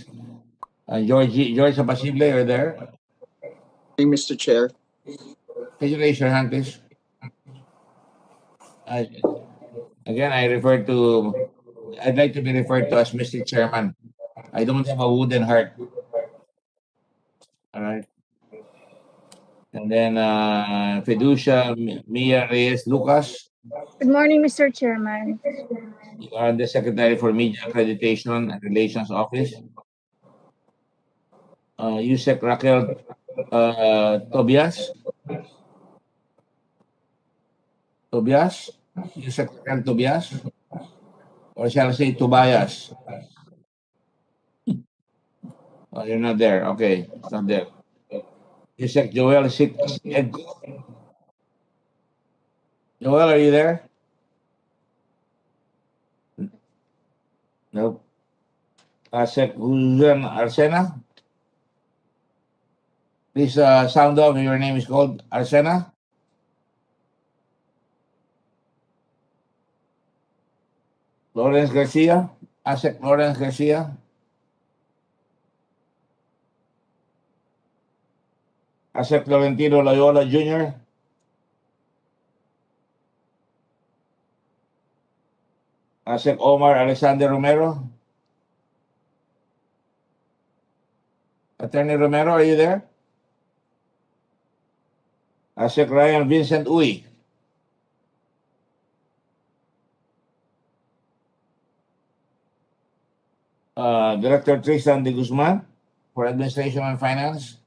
George Abasible, are there? Mr. Chair. Can you raise your hand, please? Again, I'd like to be referred to as Mr. Chairman. I don't have a wooden heart. All right. And then Fiducia Mia Reyes Lucas. Good morning, Mr. Chairman. You are the Secretary for Media Accreditation and Relations Office. Yusek Raquel Tobias. Yusek Raquel Tobias. Or shall I say Tobias? Oh, you're not there. Okay, it's not there. Yusek Joel Edco. Joel, are you there? Nope. Asek Huzan Arsena. Please sound off if your name is called Arsena. Lawrence Garcia. Asek Lawrence Garcia. Asek Florentino Loyola Jr. Asek Omar Alexander Romero. Attorney Romero, are you there? Asek Ryan Vincent Uy. Director Tristan de Guzman for Administration and Finance.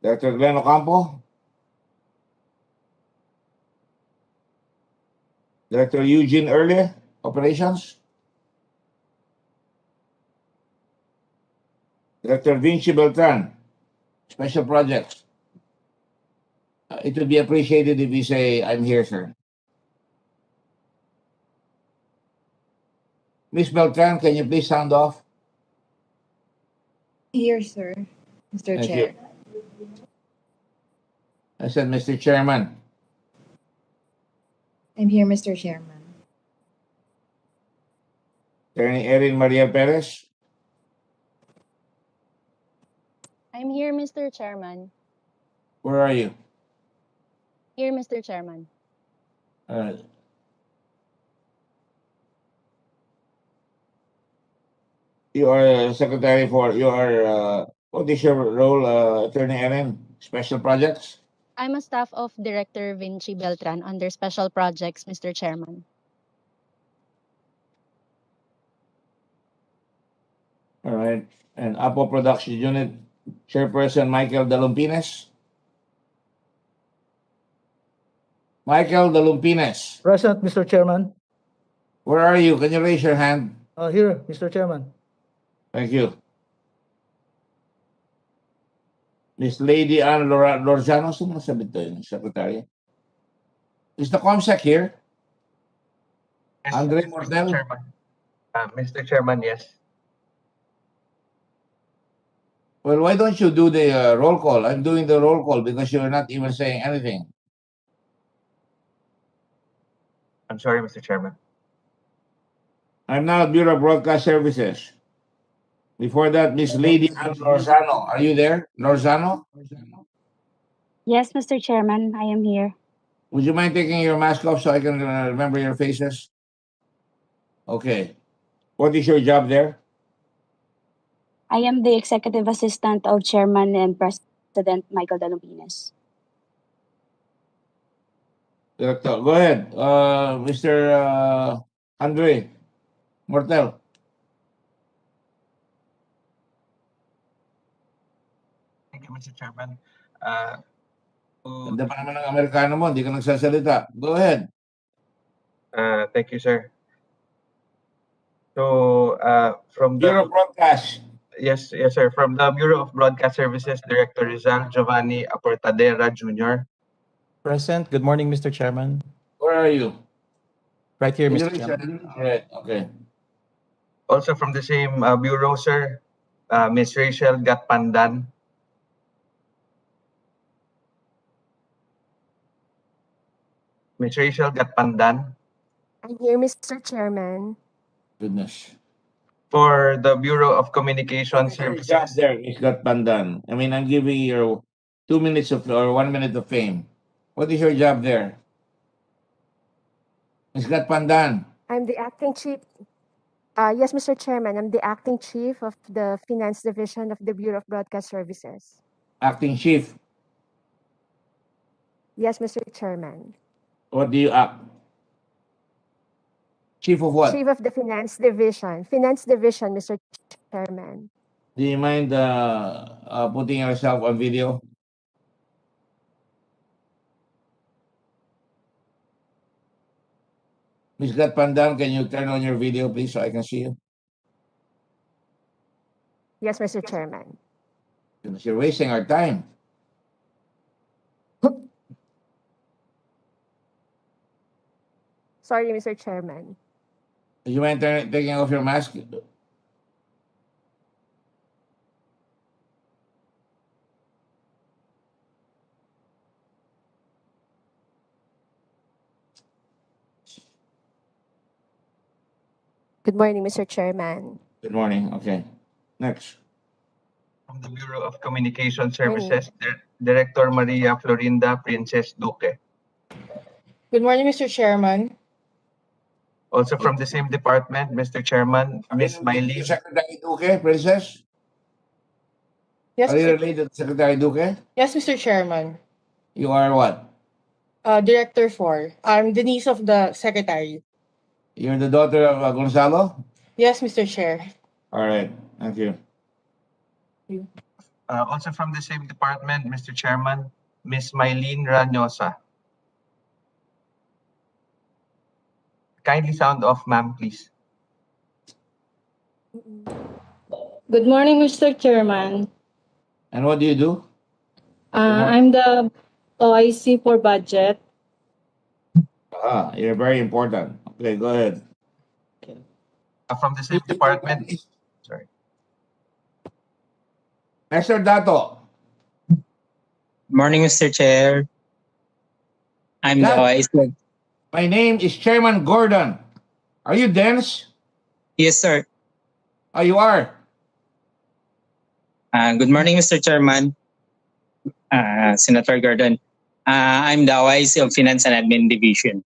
Director Glenn Ocampo. Director Eugene Early, Operations. Director Vinci Beltran, Special Projects. It would be appreciated if you say, I'm here, sir. Miss Beltran, can you please sound off? Here, sir, Mr. Thank Chair. you. I said, Mr. Chairman. I'm here, Mr. Chairman. Attorney Erin Maria Perez. I'm here, Mr. Chairman. Where are you? Here, Mr. Chairman. You are Secretary for what is your role, Attorney Erin? Special Projects? I'm a staff of Director Vinci Beltran under Special Projects, Mr. Chairman. All right. And Apo Production Unit Chairperson Michael Dalumpines. Michael Dalumpines. Present, Mr. Chairman. Where are you? Can you raise your hand? Here, Mr. Chairman. Thank you. Miss Lady Ann Lorzano, sino sabi to yung secretary? Is the COMSEC here? Yes, Andre Mr. Mortel? Chairman. Mr. Chairman, yes. Well, why don't you do the roll call? I'm doing the roll call because you're not even saying anything. I'm sorry, Mr. Chairman. I'm now at Bureau of Broadcast Services. Before that, Miss Lady Ann Lorzano. Are you there? Lorzano? Yes, Mr. Chairman, I am here. Would you mind taking your mask off so I can remember your faces? Okay. What is your job there? I am the Executive Assistant of Chairman and President Michael Dalumpines. Director, go ahead. Mr. Andre Mortel. Thank you, Mr. Chairman. Ganda pa naman ng Amerikano mo, hindi ka nagsasalita. Go ahead. Thank you, sir. So, from the Bureau of Broadcast. yes, sir. From the Bureau of Broadcast Services, Director Rizal Giovanni Aportadera Jr. Present. Good morning, Mr. Chairman. Where are you? Right here, Mr. Chairman. All right, okay. Also from the same bureau, sir, Ms. Rachel Gatpandan. Ms. Rachel Gatpandan. I'm here, Mr. Chairman. Goodness. For the Bureau of Communication What is your job Services, there, Ms. Gatpandan? I mean, I'm giving you 2 minutes of or 1 minute of fame. What is your job there? Ms. Gatpandan, I'm the acting chief. Yes, Mr. Chairman, I'm the acting chief of the Finance Division of the Bureau of Broadcast Services. acting chief. Yes, Mr. Chairman. What do you act? Chief of what? Chief of the Finance Division. Finance Division, Mr. Chairman. Do you mind putting yourself on video? Ms. Gatpandan, can you turn on your video, please, so I can see you? Yes, Mr. Chairman. Because you're wasting our time. Sorry, Mr. Chairman. Do you mind taking off your mask? Good morning, Mr. Chairman. Good morning. Okay. Next. from the Bureau of Communication Morning. Services, Director Maria Florinda Princess Duque. Good morning, Mr. Chairman. Also from the same department, Mr. Chairman, Ms. Miley. Secretary Duque, Princess? Yes, Are you Mr. related to Secretary Duque? Yes, Mr. Chairman. You are what? Director 4. I'm the niece of the secretary. You're the daughter of Gonzalo? Yes, Mr. Chair. All right. Thank you. Also from the same department, Mr. Chairman, Ms. Mylene Ranyosa. Kindly sound off, ma'am, please. Good morning, Mr. Chairman. And what do you do? I'm the OIC for budget. You're very important. Okay, go ahead. From the same department, sorry. Mr. Dato. Morning, Mr. Chair. I'm the Dad, OIC. my name is Chairman Gordon. Are you dense? Yes, sir. Oh, you are? Good morning, Mr. Chairman. Senator Gordon. I'm the OIC of Finance and Admin Division.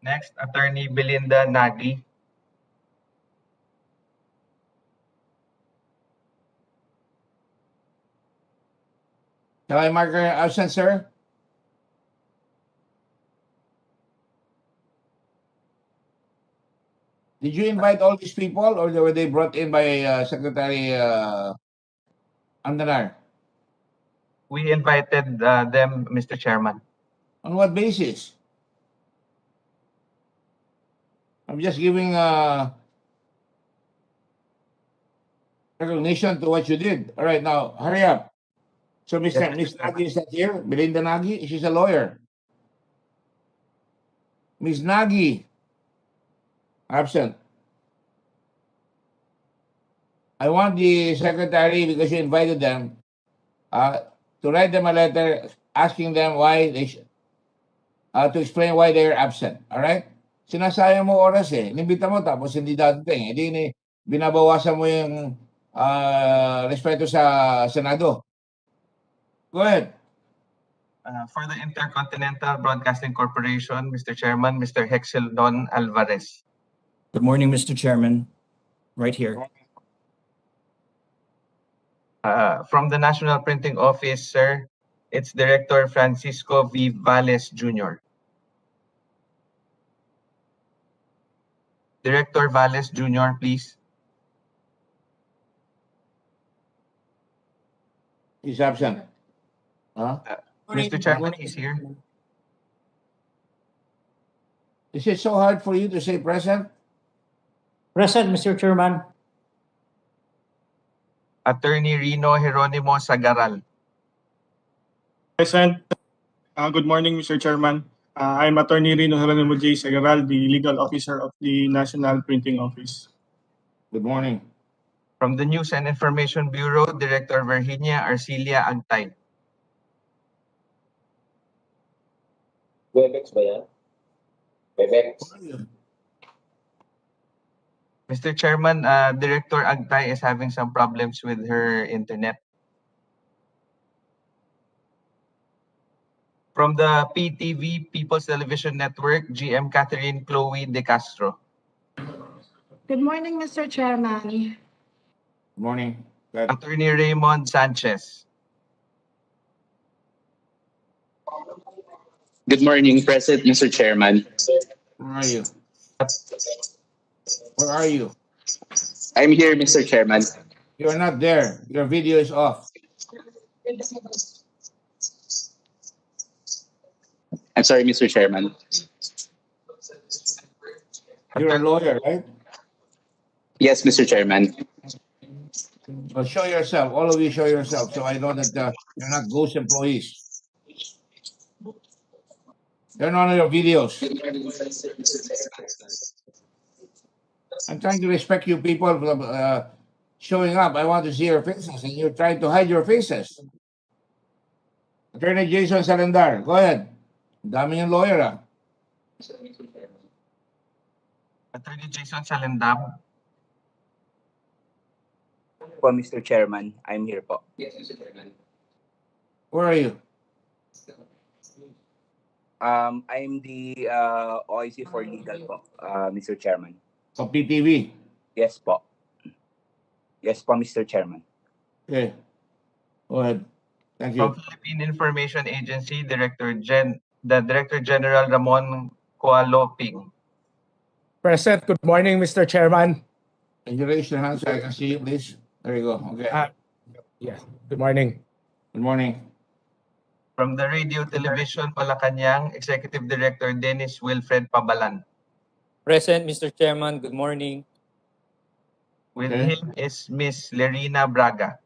Next, Attorney Belinda Nagy. Shall I mark her absent, sir? Did you invite all these people or were they brought in by Secretary Andanar? We invited them, Mr. Chairman. On what basis? I'm just giving recognition to what you did. All right, now, hurry up. So, Miss Nagy is not here? Belinda Nagy? She's a lawyer. Miss Nagy, absent. I want the secretary, because you invited them, to write them a letter asking them why they should, to explain why they're absent. All right? Sinasayang mo oras eh. Inimbita mo tapos hindi dadating. Hindi binabawasan mo yung respeto sa Senado. Go ahead. For the Intercontinental Broadcasting Corporation, Mr. Chairman, Mr. Hexel Don Alvarez. Good morning, Mr. Chairman. Right here. From the National Printing Office, sir, it's Director Francisco V. Valles Jr. Director Valles Jr., please. He's absent. Mr. Chairman, he's here. Is it so hard for you to say present? Present, Mr. Chairman. Attorney Rino Jeronimo Sagaral. Present. Good morning, Mr. Chairman. I'm Attorney Rino Jeronimo J. Sagaral, the Legal Officer of the National Printing Office. Good morning. From the News and Information Bureau, Director Virginia Arcilia Agtay. Webex ba yan? Webex. Mr. Chairman, Director Agtay is having some problems with her internet. From the PTV, People's Television Network, GM Catherine Chloe De Castro. Good morning, Mr. Chairman. Good morning. Good. Attorney Raymond Sanchez. Good morning, President, Mr. Chairman. Where are you? Where are you? I'm here, Mr. Chairman. You're not there. Your video is off. I'm sorry, Mr. Chairman. You're a lawyer, right? Yes, Mr. Chairman. Well, show yourself. All of you show yourself, so I know that you're not ghost employees. Turn on your videos. I'm trying to respect you people from showing up. I want to see your faces, and you're trying to hide your faces. Attorney Jason Salendar, go ahead. Dami yung lawyer, ah. Attorney Jason Salendab. Po, Mr. Chairman, I'm here po. Where are you? I'm the OIC for legal po, Mr. Chairman. Sa PTV? Yes po. Yes po, Mr. Chairman. Okay. Go ahead. Thank you. From Philippine Information Agency, the Director General Ramon Coaloping. Present. Good morning, Mr. Chairman. Can you raise your hand so I can see you, please? There you go. Okay. Yes. Good morning. Good morning. From the Radio Television Malacanang, Executive Director Dennis Wilfred Pabalan. Present, Mr. Chairman. Good morning. With him is Miss Lerina Braga.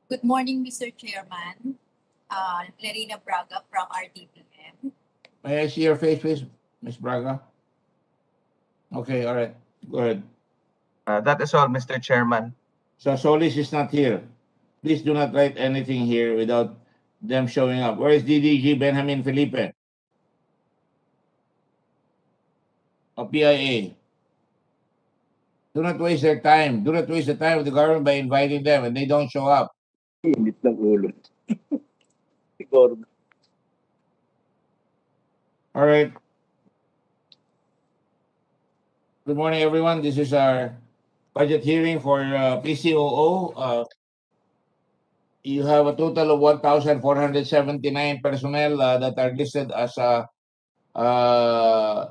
Good morning, Mr. Chairman. Lerina Braga from RTPM. May I see your face, please, Ms. Braga? Okay, all right. Go ahead. That is all, Mr. Chairman. So Solis is not here. Please do not write anything here without them showing up. Where is DDG Benjamin Felipe? Of PIA. Do not waste their time. Do not waste the time of the government by inviting them and they don't show up. Init ng ulo. All right. Good morning, everyone. This is our budget hearing for PCOO. You have a total of 1,479 personnel that are listed as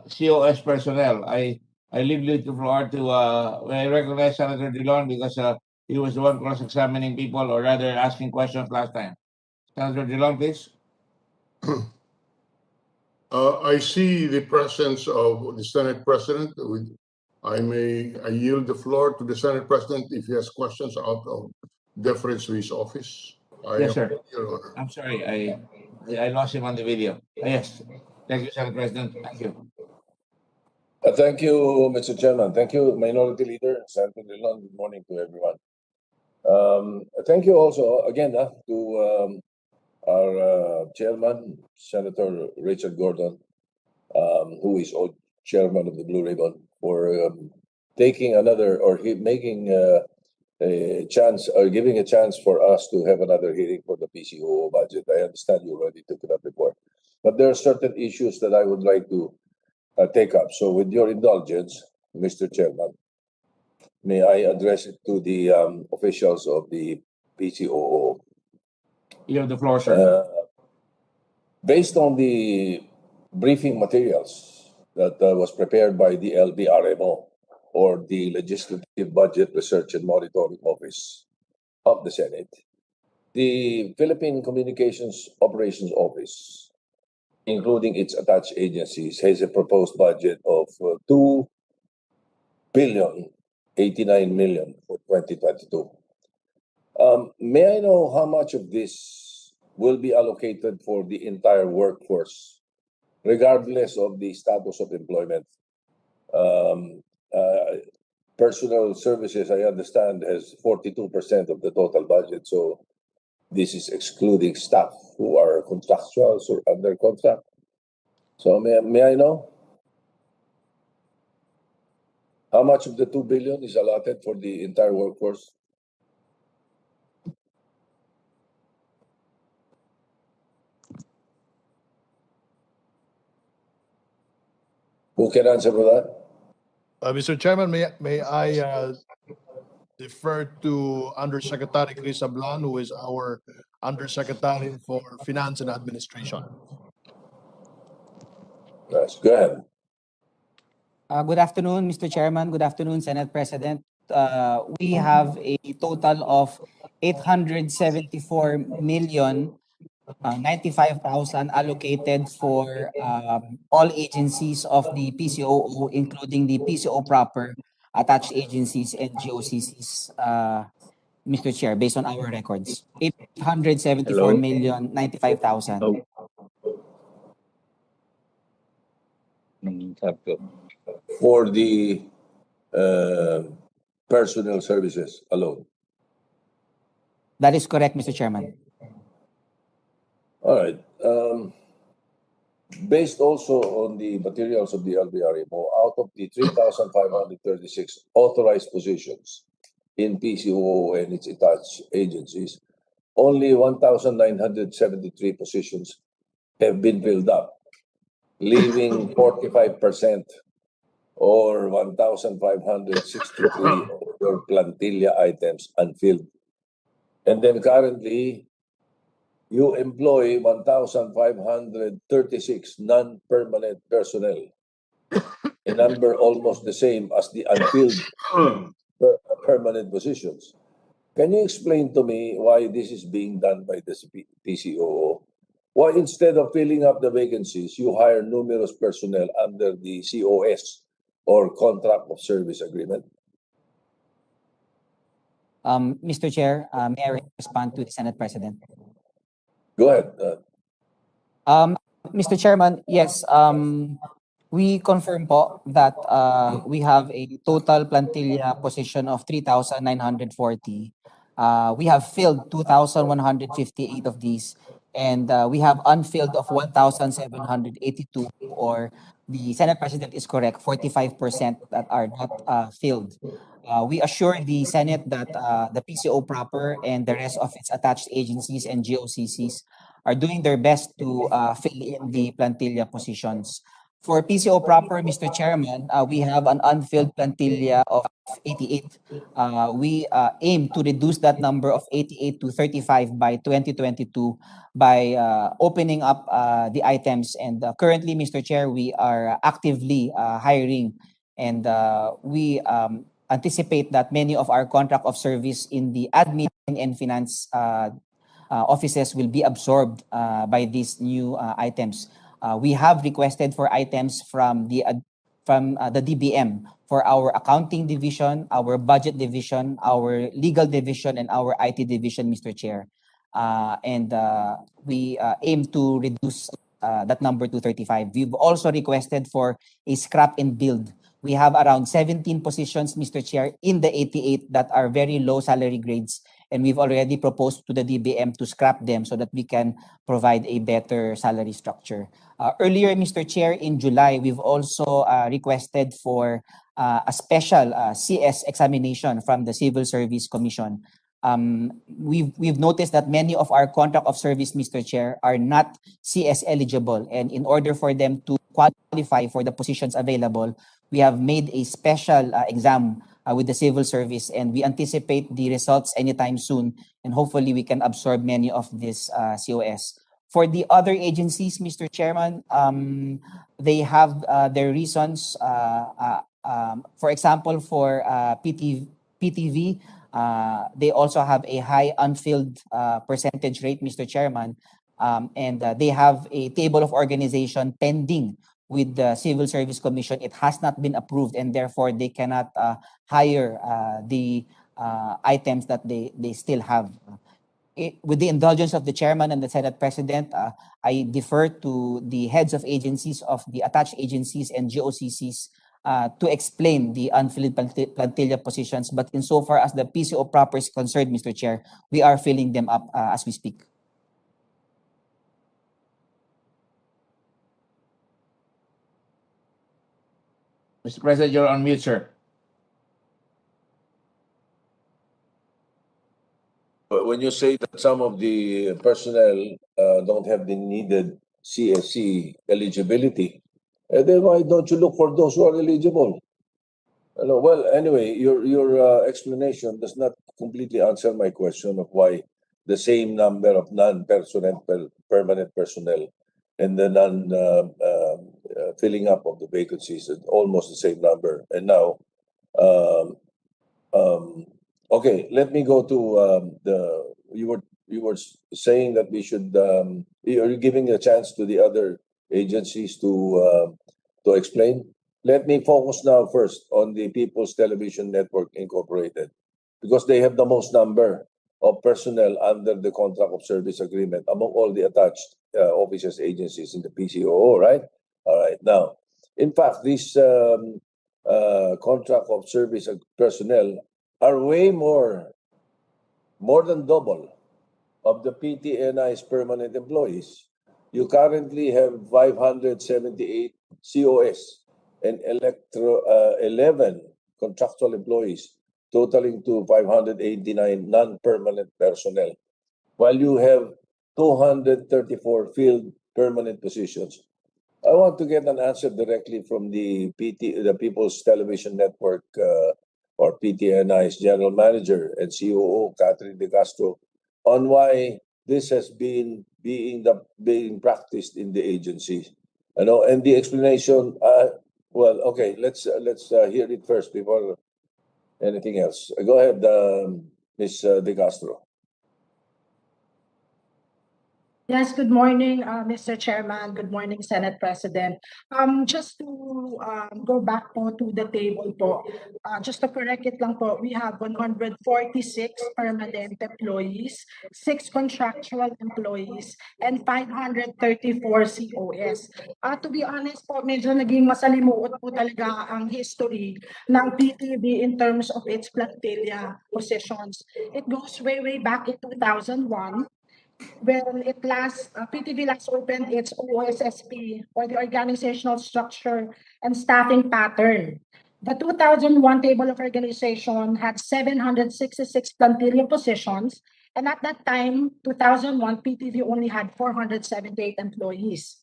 COS personnel. I leave the floor to I recognize Senator Dillon because he was the one cross-examining people, or rather asking questions last time. Senator Dillon, please. I see the presence of the Senate President. I yield the floor to the Senate President if he has questions out of deference to his office. Yes, sir. I'm sorry, I lost him on the video. Yes. Thank you, Senate President. Thank you. Thank you, Mr. Chairman. Thank you, Minority Leader, Senator Dillon. Good morning to everyone. Thank you also again to our chairman, Senator Richard Gordon, who is chairman of the Blue Ribbon, for taking another or making a chance or giving a chance for us to have another hearing for the PCOO budget. I understand you already took it up before, but there are certain issues that I would like to take up. So with your indulgence, Mr. Chairman, may I address it to the officials of the PCOO. You have the floor, sir. Based on the briefing materials that was prepared by the LBRMO, or the Legislative Budget Research and Monitoring Office of the Senate, the Philippine Communications Operations Office, including its attached agencies, has a proposed budget of 2,089 million for 2022. May I know how much of this will be allocated for the entire workforce, regardless of the status of employment? Personal services, I understand, has 42% of the total budget. So this is excluding staff who are contractuals or under contract. So may I know how much of the 2 billion is allotted for the entire workforce? Who can answer for that? Mr. Chairman, may I defer to Undersecretary Chris Ablan, who is our Undersecretary for Finance and Administration. Yes, go ahead. Good afternoon, Mr. Chairman. Good afternoon, Senate President. We have a total of 874 million 95,000 allocated for all agencies of the PCOO, including the PCO proper, attached agencies, and GOCCs, Mr. Chair, based on our records. 874 Hello? million 95,000. For the personnel services alone. That is correct, Mr. Chairman. All right. Based also on the materials of the LBRMO, out of the 3,536 authorized positions in PCOO and its attached agencies, only 1,973 positions have been filled up, leaving 45% or 1,563 of your plantilla items unfilled. And then currently, you employ 1,536 non-permanent personnel, a number almost the same as the unfilled permanent positions. Can you explain to me why this is being done by the PCOO? Why instead of filling up the vacancies, you hire numerous personnel under the COS or Contract of Service Agreement? Mr. Chair, may I respond to the Senate President? Go ahead. Mr. Chairman, yes, we confirm po that we have a total plantilla position of 3,940. We have filled 2,158 of these, and we have unfilled of 1,782, or the Senate President is correct, 45% that are not filled. We assure the Senate that the PCO proper and the rest of its attached agencies and GOCCs are doing their best to fill in the plantilla positions. For PCO proper, Mr. Chairman, we have an unfilled plantilla of 88. We aim to reduce that number of 88 to 35 by 2022 by opening up the items. And currently, Mr. Chair, we are actively hiring, and we anticipate that many of our contract of service in the admin and finance offices will be absorbed by these new items. We have requested for items from the DBM for our accounting division, our budget division, our legal division, and our IT division, Mr. Chair. And we aim to reduce that number to 35. We've also requested for a scrap and build. We have around 17 positions, Mr. Chair, in the 88 that are very low salary grades, and we've already proposed to the DBM to scrap them so that we can provide a better salary structure. Earlier, Mr. Chair, in July, we've also requested for a special CS examination from the Civil Service Commission. We've noticed that many of our contract of service, Mr. Chair, are not CS eligible, and in order for them to qualify for the positions available, we have made a special exam with the civil service, and we anticipate the results anytime soon, and hopefully we can absorb many of this COS. For the other agencies, Mr. Chairman, they have their reasons. For example, for PTV, they also have a high unfilled percentage rate, Mr. Chairman, and they have a table of organization pending with the Civil Service Commission. It has not been approved, and therefore they cannot hire the items that they still have. With the indulgence of the chairman and the Senate President, I defer to the heads of agencies of the attached agencies and GOCCs to explain the unfilled plantilla positions. But insofar as the PCO proper is concerned, Mr. Chair, we are filling them up as we speak. Mr. President, you're on mute, sir. But when you say that some of the personnel don't have the needed CSC eligibility, then why don't you look for those who are eligible? Well, anyway, your explanation does not completely answer my question of why the same number of permanent personnel and the filling up of the vacancies is almost the same number. And now, okay, let me go to you were saying that we should you're giving a chance to the other agencies to explain. Let me focus now first on the People's Television Network Incorporated, because they have the most number of personnel under the contract of service agreement among all the attached offices, agencies in the PCOO, right? All right. Now, in fact, this contract of service personnel are way more than double of the PTNI's permanent employees. You currently have 578 COS and 11 contractual employees, totaling to 589 non-permanent personnel, while you have 234 field permanent positions. I want to get an answer directly from the People's Television Network or PTNI's General Manager and COO, Catherine De Castro, on why this has been being practiced in the agency. And the explanation. Well, okay, let's hear it first before anything else. Go ahead, Ms. De Castro. Yes, good morning, Mr. Chairman. Good morning, Senate President. Just to go back po to the table po, just to correct it lang po, we have 146 permanent employees, 6 contractual employees, and 534 COS. To be honest po, medyo naging masalimuot po talaga ang history ng PTV in terms of its plantilla positions. It goes way back in 2001. When PTV last opened its OSSP, or the organizational structure and staffing pattern. The 2001 table of organization had 766 plantilla positions, and at that time, 2001, PTV only had 478 employees.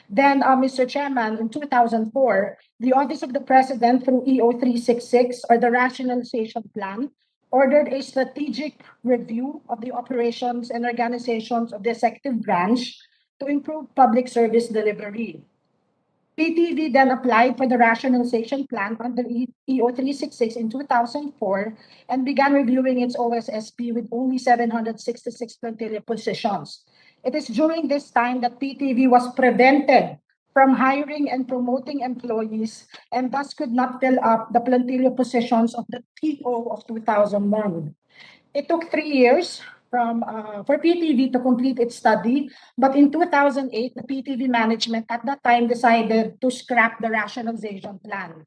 Then, Mr. Chairman, in 2004, the Office of the President, through EO 366, or the Rationalization Plan, ordered a strategic review of the operations and organizations of the executive branch to improve public service delivery. PTV then applied for the rationalization plan under EO 366 in 2004 and began reviewing its OSSP with only 766 plantilla positions. It is during this time that PTV was prevented from hiring and promoting employees and thus could not fill up the plantilla positions of the TO of 2001. It took 3 years for PTV to complete its study, but in 2008, the PTV management at that time decided to scrap the rationalization plan.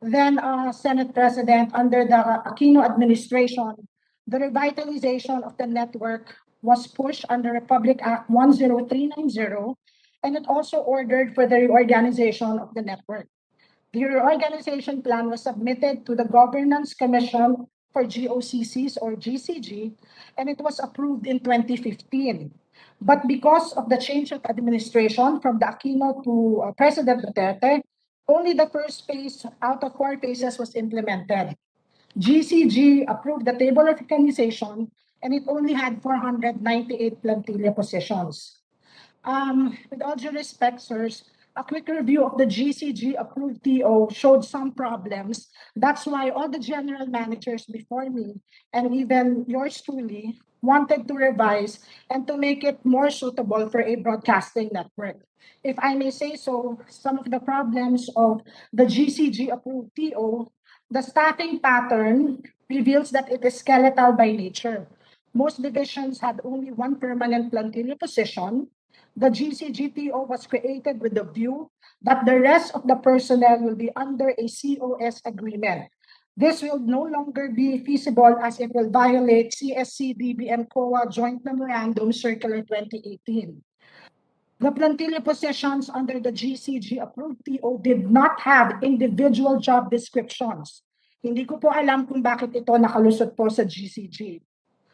Then, Senate President, under the Aquino administration, the revitalization of the network was pushed under Republic Act 10390, and it also ordered for the reorganization of the network. The reorganization plan was submitted to the Governance Commission for GOCCs, or GCG, and it was approved in 2015. But because of the change of administration from the Aquino to President Duterte, only the first phase out of 4 phases was implemented. GCG approved the table of organization, and it only had 498 plantilla positions. With all due respect, sirs, a quick review of the GCG approved TO showed some problems. That's why all the general managers before me, and even yours truly, wanted to revise and to make it more suitable for a broadcasting network. If I may say so, some of the problems of the GCG approved TO, the staffing pattern reveals that it is skeletal by nature. Most divisions had only 1 permanent plantilla position. The GCGTO was created with the view that the rest of the personnel will be under a COS agreement. This will no longer be feasible as it will violate CSC DBM COA Joint Memorandum Circular 2018. The plantilla positions under the GCG approved TO did not have individual job descriptions. Hindi ko po alam kung bakit ito nakalusot po sa GCG.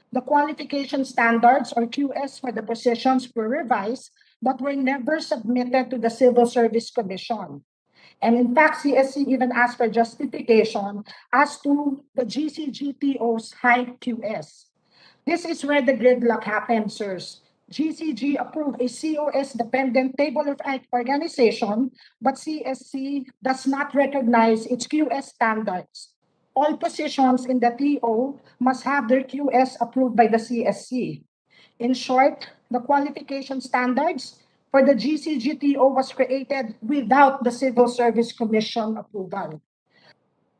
The qualification standards or QS for the positions were revised but were never submitted to the Civil Service Commission. And in fact, CSC even asked for justification as to the GCGTO's high QS. This is where the gridlock happens, sirs. GCG approved a COS-dependent table of organization, but CSC does not recognize its QS standards. All positions in the TO must have their QS approved by the CSC. In short, the qualification standards for the GCGTO was created without the Civil Service Commission approval.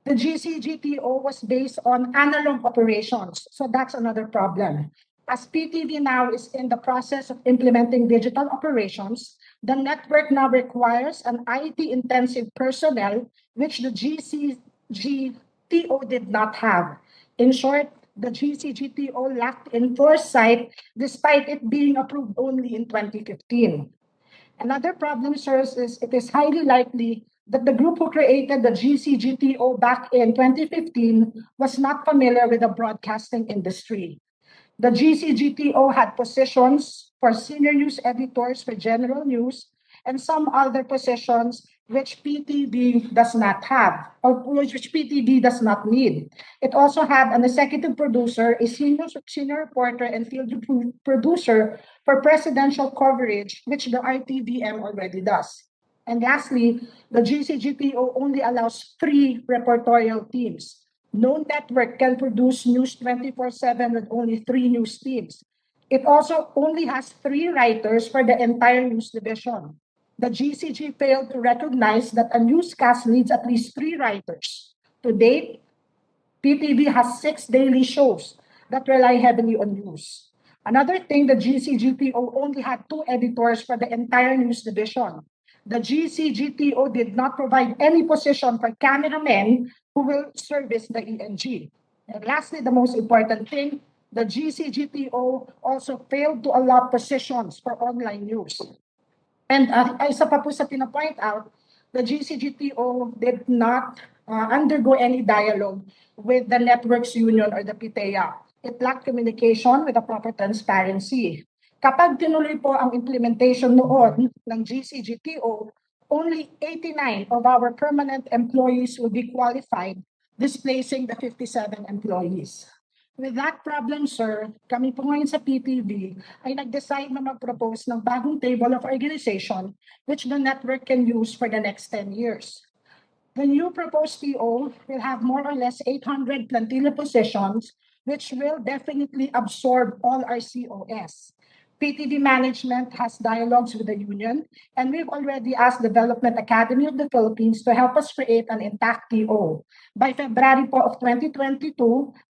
The GCGTO was based on analog operations, so that's another problem. As PTV now is in the process of implementing digital operations, the network now requires an IT-intensive personnel, which the GCGTO did not have. In short, the GCGTO lacked in foresight despite it being approved only in 2015. Another problem, sirs, is it is highly likely that the group who created the GCGTO back in 2015 was not familiar with the broadcasting industry. The GCGTO had positions for senior news editors for general news and some other positions which PTV does not have, or which PTV does not need. It also had an executive producer, a senior reporter, and field producer for presidential coverage, which the RTVM already does. And lastly, the GCGTO only allows 3 reportorial teams. No network can produce news 24/7 with only 3 news teams. It also only has 3 writers for the entire news division. The GCG failed to recognize that a newscast needs at least 3 writers. To date, PTV has 6 daily shows that rely heavily on news. Another thing, the GCGTO only had 2 editors for the entire news division. The GCGTO did not provide any position for cameramen who will service the ENG. And lastly, the most important thing, the GCGTO also failed to allow positions for online news. And isa pa po sa pinapoint out, the GCGTO did not undergo any dialogue with the Networks Union or the PTEA. It lacked communication with the proper transparency. Kapag tinuloy po ang implementation noon ng GCGTO, only 89 of our permanent employees will be qualified, displacing the 57 employees. With that problem, sir, kami po ngayon sa PTV ay nag-decide na mag-propose ng bagong table of organization which the network can use for the next 10 years. The new proposed TO will have more or less 800 plantilla positions, which will definitely absorb all our COS. PTV management has dialogues with the union, and we've already asked Development Academy of the Philippines to help us create an intact TO. By February po of 2022,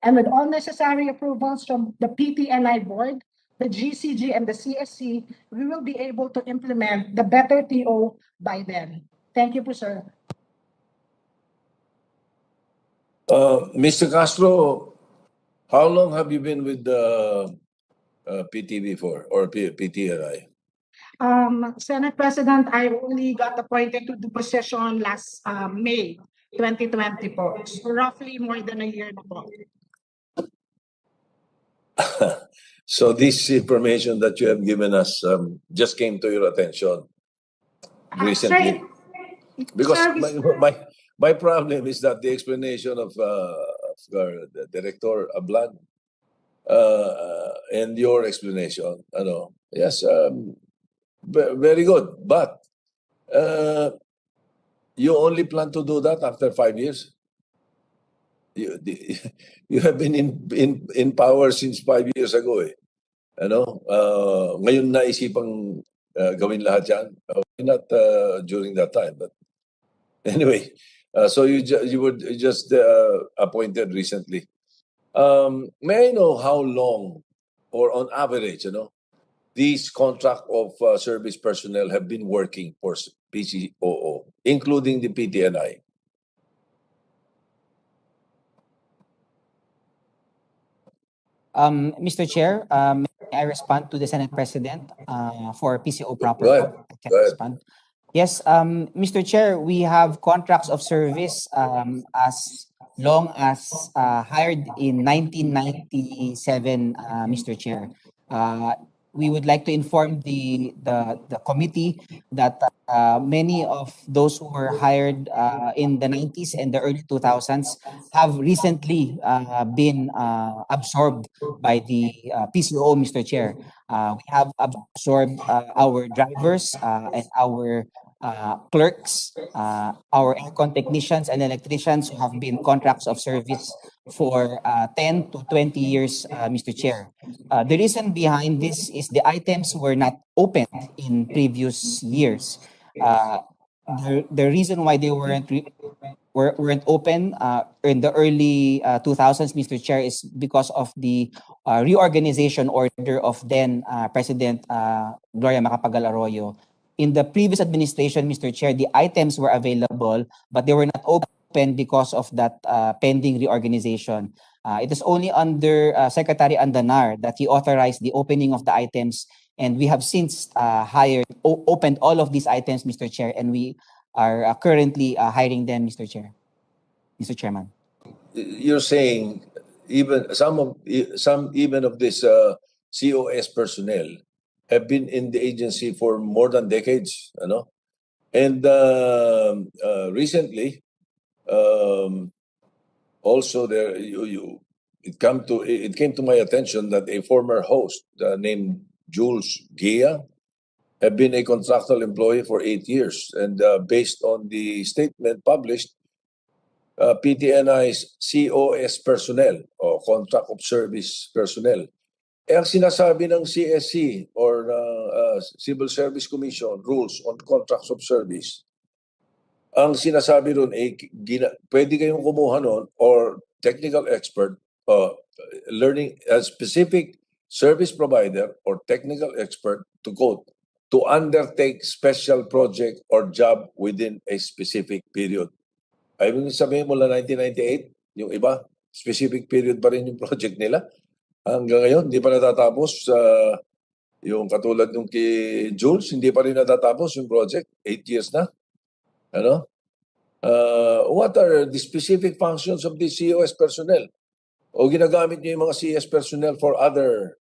and with all necessary approvals from the PTNI board, the GCG and the CSC, we will be able to implement the better TO by then. Thank you po, sir. Mr. Castro, how long have you been with the PTV for, or PTNI? Senate President, I only got appointed to the position last May 2020 po. So roughly more than a year na po. So this information that you have given us just came to your attention recently? Because my problem is that the explanation of the Director Ablan and your explanation, yes, very good. But you only plan to do that after 5 years? You have been in power since 5 years ago, eh. Ngayon naisipang gawin lahat yan. Why not during that time? But anyway, so you were just appointed recently. May I know how long, or on average, these contract of service personnel have been working for PCOO, including the PTNI? Mr. Chair, may I respond to the Senate President for PCO proper? Go ahead. I can Go ahead. respond. Yes, Mr. Chair, we have contracts of service as long as hired in 1997, Mr. Chair. We would like to inform the committee that many of those who were hired in the 90s and the early 2000s have recently been absorbed by the PCO, Mr. Chair. We have absorbed our drivers and our clerks, our aircon technicians and electricians who have been contracts of service for 10 to 20 years, Mr. Chair. The reason behind this is the items were not opened in previous years. The reason why they weren't open in the early 2000s, Mr. Chair, is because of the reorganization order of then President Gloria Macapagal Arroyo. In the previous administration, Mr. Chair, the items were available, but they were not open because of that pending reorganization. It is only under Secretary Andanar that he authorized the opening of the items, and we have since opened all of these items, Mr. Chair, and we are currently hiring them, Mr. Chair. Mr. Chairman. You're saying even some even of this COS personnel have been in the agency for more than decades, you know? And recently, also it came to my attention that a former host named Jules Gia have been a contractual employee for 8 years, and based on the statement published, PTNI's COS personnel o contract of service personnel. Ang sinasabi ng CSC or Civil Service Commission rules on contracts of service, ang sinasabi ron pwede kayong kumuha nun or technical expert, learning a specific service provider or technical expert to quote, to undertake special project or job within a specific period. Ay, sabihin mula 1998, yung iba, specific period pa rin yung project nila. Hanggang ngayon, hindi pa natatapos. Yung katulad nung kay Jules, hindi pa rin natatapos yung project. 8 years na. Ano? What are the specific functions of the COS personnel? O ginagamit niyo yung mga CS personnel for other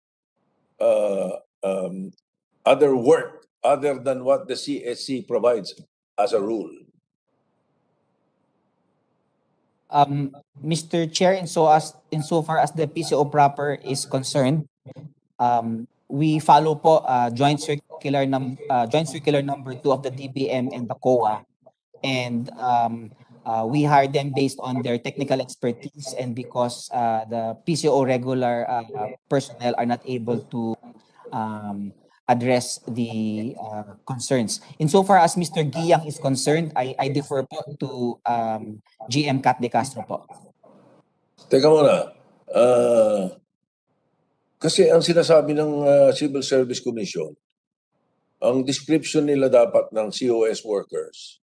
work other than what the CSC provides as a rule? Mr. Chair, insofar as the PCO proper is concerned, we follow po joint circular number 2 of the DBM and the COA, and we hire them based on their technical expertise, and because the PCO regular personnel are not able to address the concerns. Insofar as Mr. Giyang is concerned, I defer po to GM Cat de Castro po. Teka muna. Kasi ang sinasabi ng Civil Service Commission, ang description nila dapat ng COS workers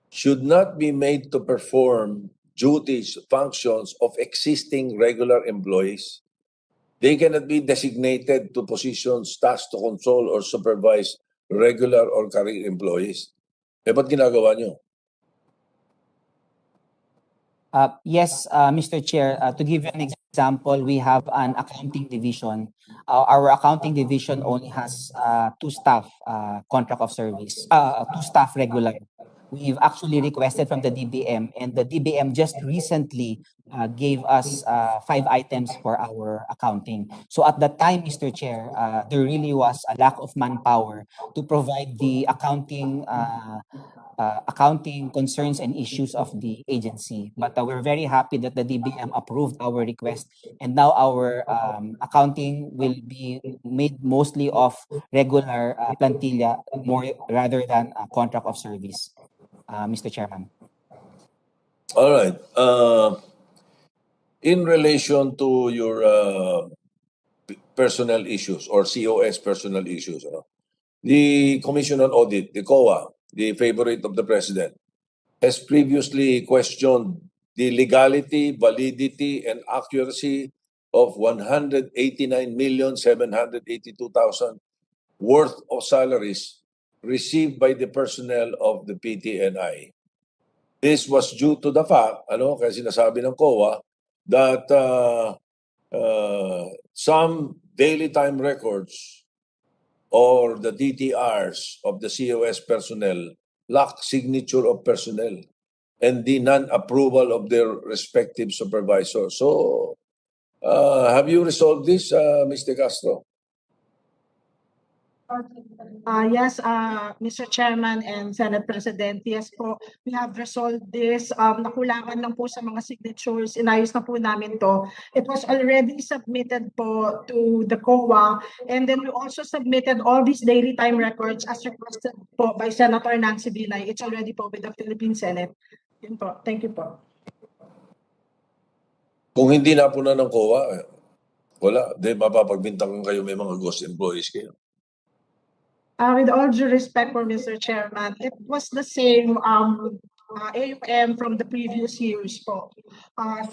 should not be made to perform duties, functions of existing regular employees. They cannot be designated to positions tasked to control or supervise regular or career employees. Ba't ginagawa nyo? Yes, Mr. Chair, to give you an example, we have an accounting division. Our accounting division only has 2 staff contract of service, 2 staff regular. We've actually requested from the DBM, and the DBM just recently gave us 5 items for our accounting. So at that time, Mr. Chair, there really was a lack of manpower to provide the accounting concerns and issues of the agency. But we're very happy that the DBM approved our request, and now our accounting will be made mostly of regular plantilla more rather than a contract of service, Mr. Chairman. All right. In relation to your personnel issues or COS personnel issues, the Commission on Audit, the COA, the favorite of the President, has previously questioned the legality, validity, and accuracy of 189,782,000 worth of salaries received by the personnel of the PTNI. This was due to the fact, kasi sinasabi ng COA, that some daily time records or the DTRs of the COS personnel lack signature of personnel and the non-approval of their respective supervisors. So, have you resolved this, Mr. Castro? Yes, Mr. Chairman and Senate President, yes po, we have resolved this. Nakulangan lang po sa mga signatures, inayos na po namin to. It was already submitted po to the COA, and then we also submitted all these daily time records as requested po by Senator Nancy Binay. It's already po with the Philippine Senate. Yun po. Thank you po. Kung hindi na po na ng COA, wala. Di mapapagbintangan kayo, may mga ghost employees kayo. With all due respect for Mr. Chairman, it was the same AUM from the previous years po.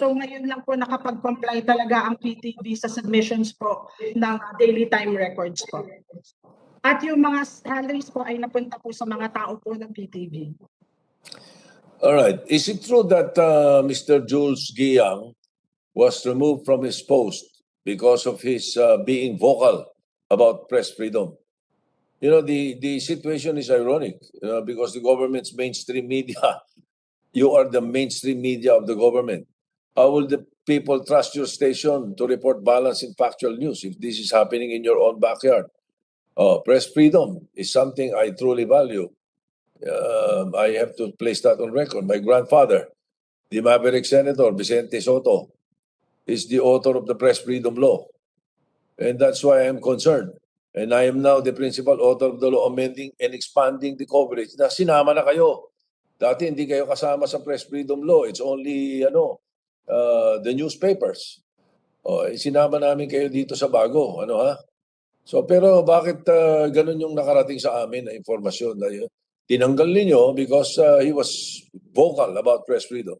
So ngayon lang po nakapag-comply talaga ang PTV sa submissions po ng daily time records po. At yung mga salaries po ay napunta po sa mga tao po ng PTV. All right. Is it true that Mr. Jules Giyang was removed from his post because of his being vocal about press freedom? You know, the situation is ironic because the government's mainstream media, you are the mainstream media of the government. How will the people trust your station to report balanced and factual news if this is happening in your own backyard? Press freedom is something I truly value. I have to place that on record. My grandfather, the Maverick Senator Vicente Soto, is the author of the Press Freedom Law. And that's why I'm concerned. And I am now the principal author of the law amending and expanding the coverage na sinama na kayo. Dati hindi kayo kasama sa Press Freedom Law. It's only the newspapers. Sinama namin kayo dito sa bago. So pero bakit ganun yung nakarating sa amin na informasyon na yun? Tinanggal ninyo because he was vocal about press freedom.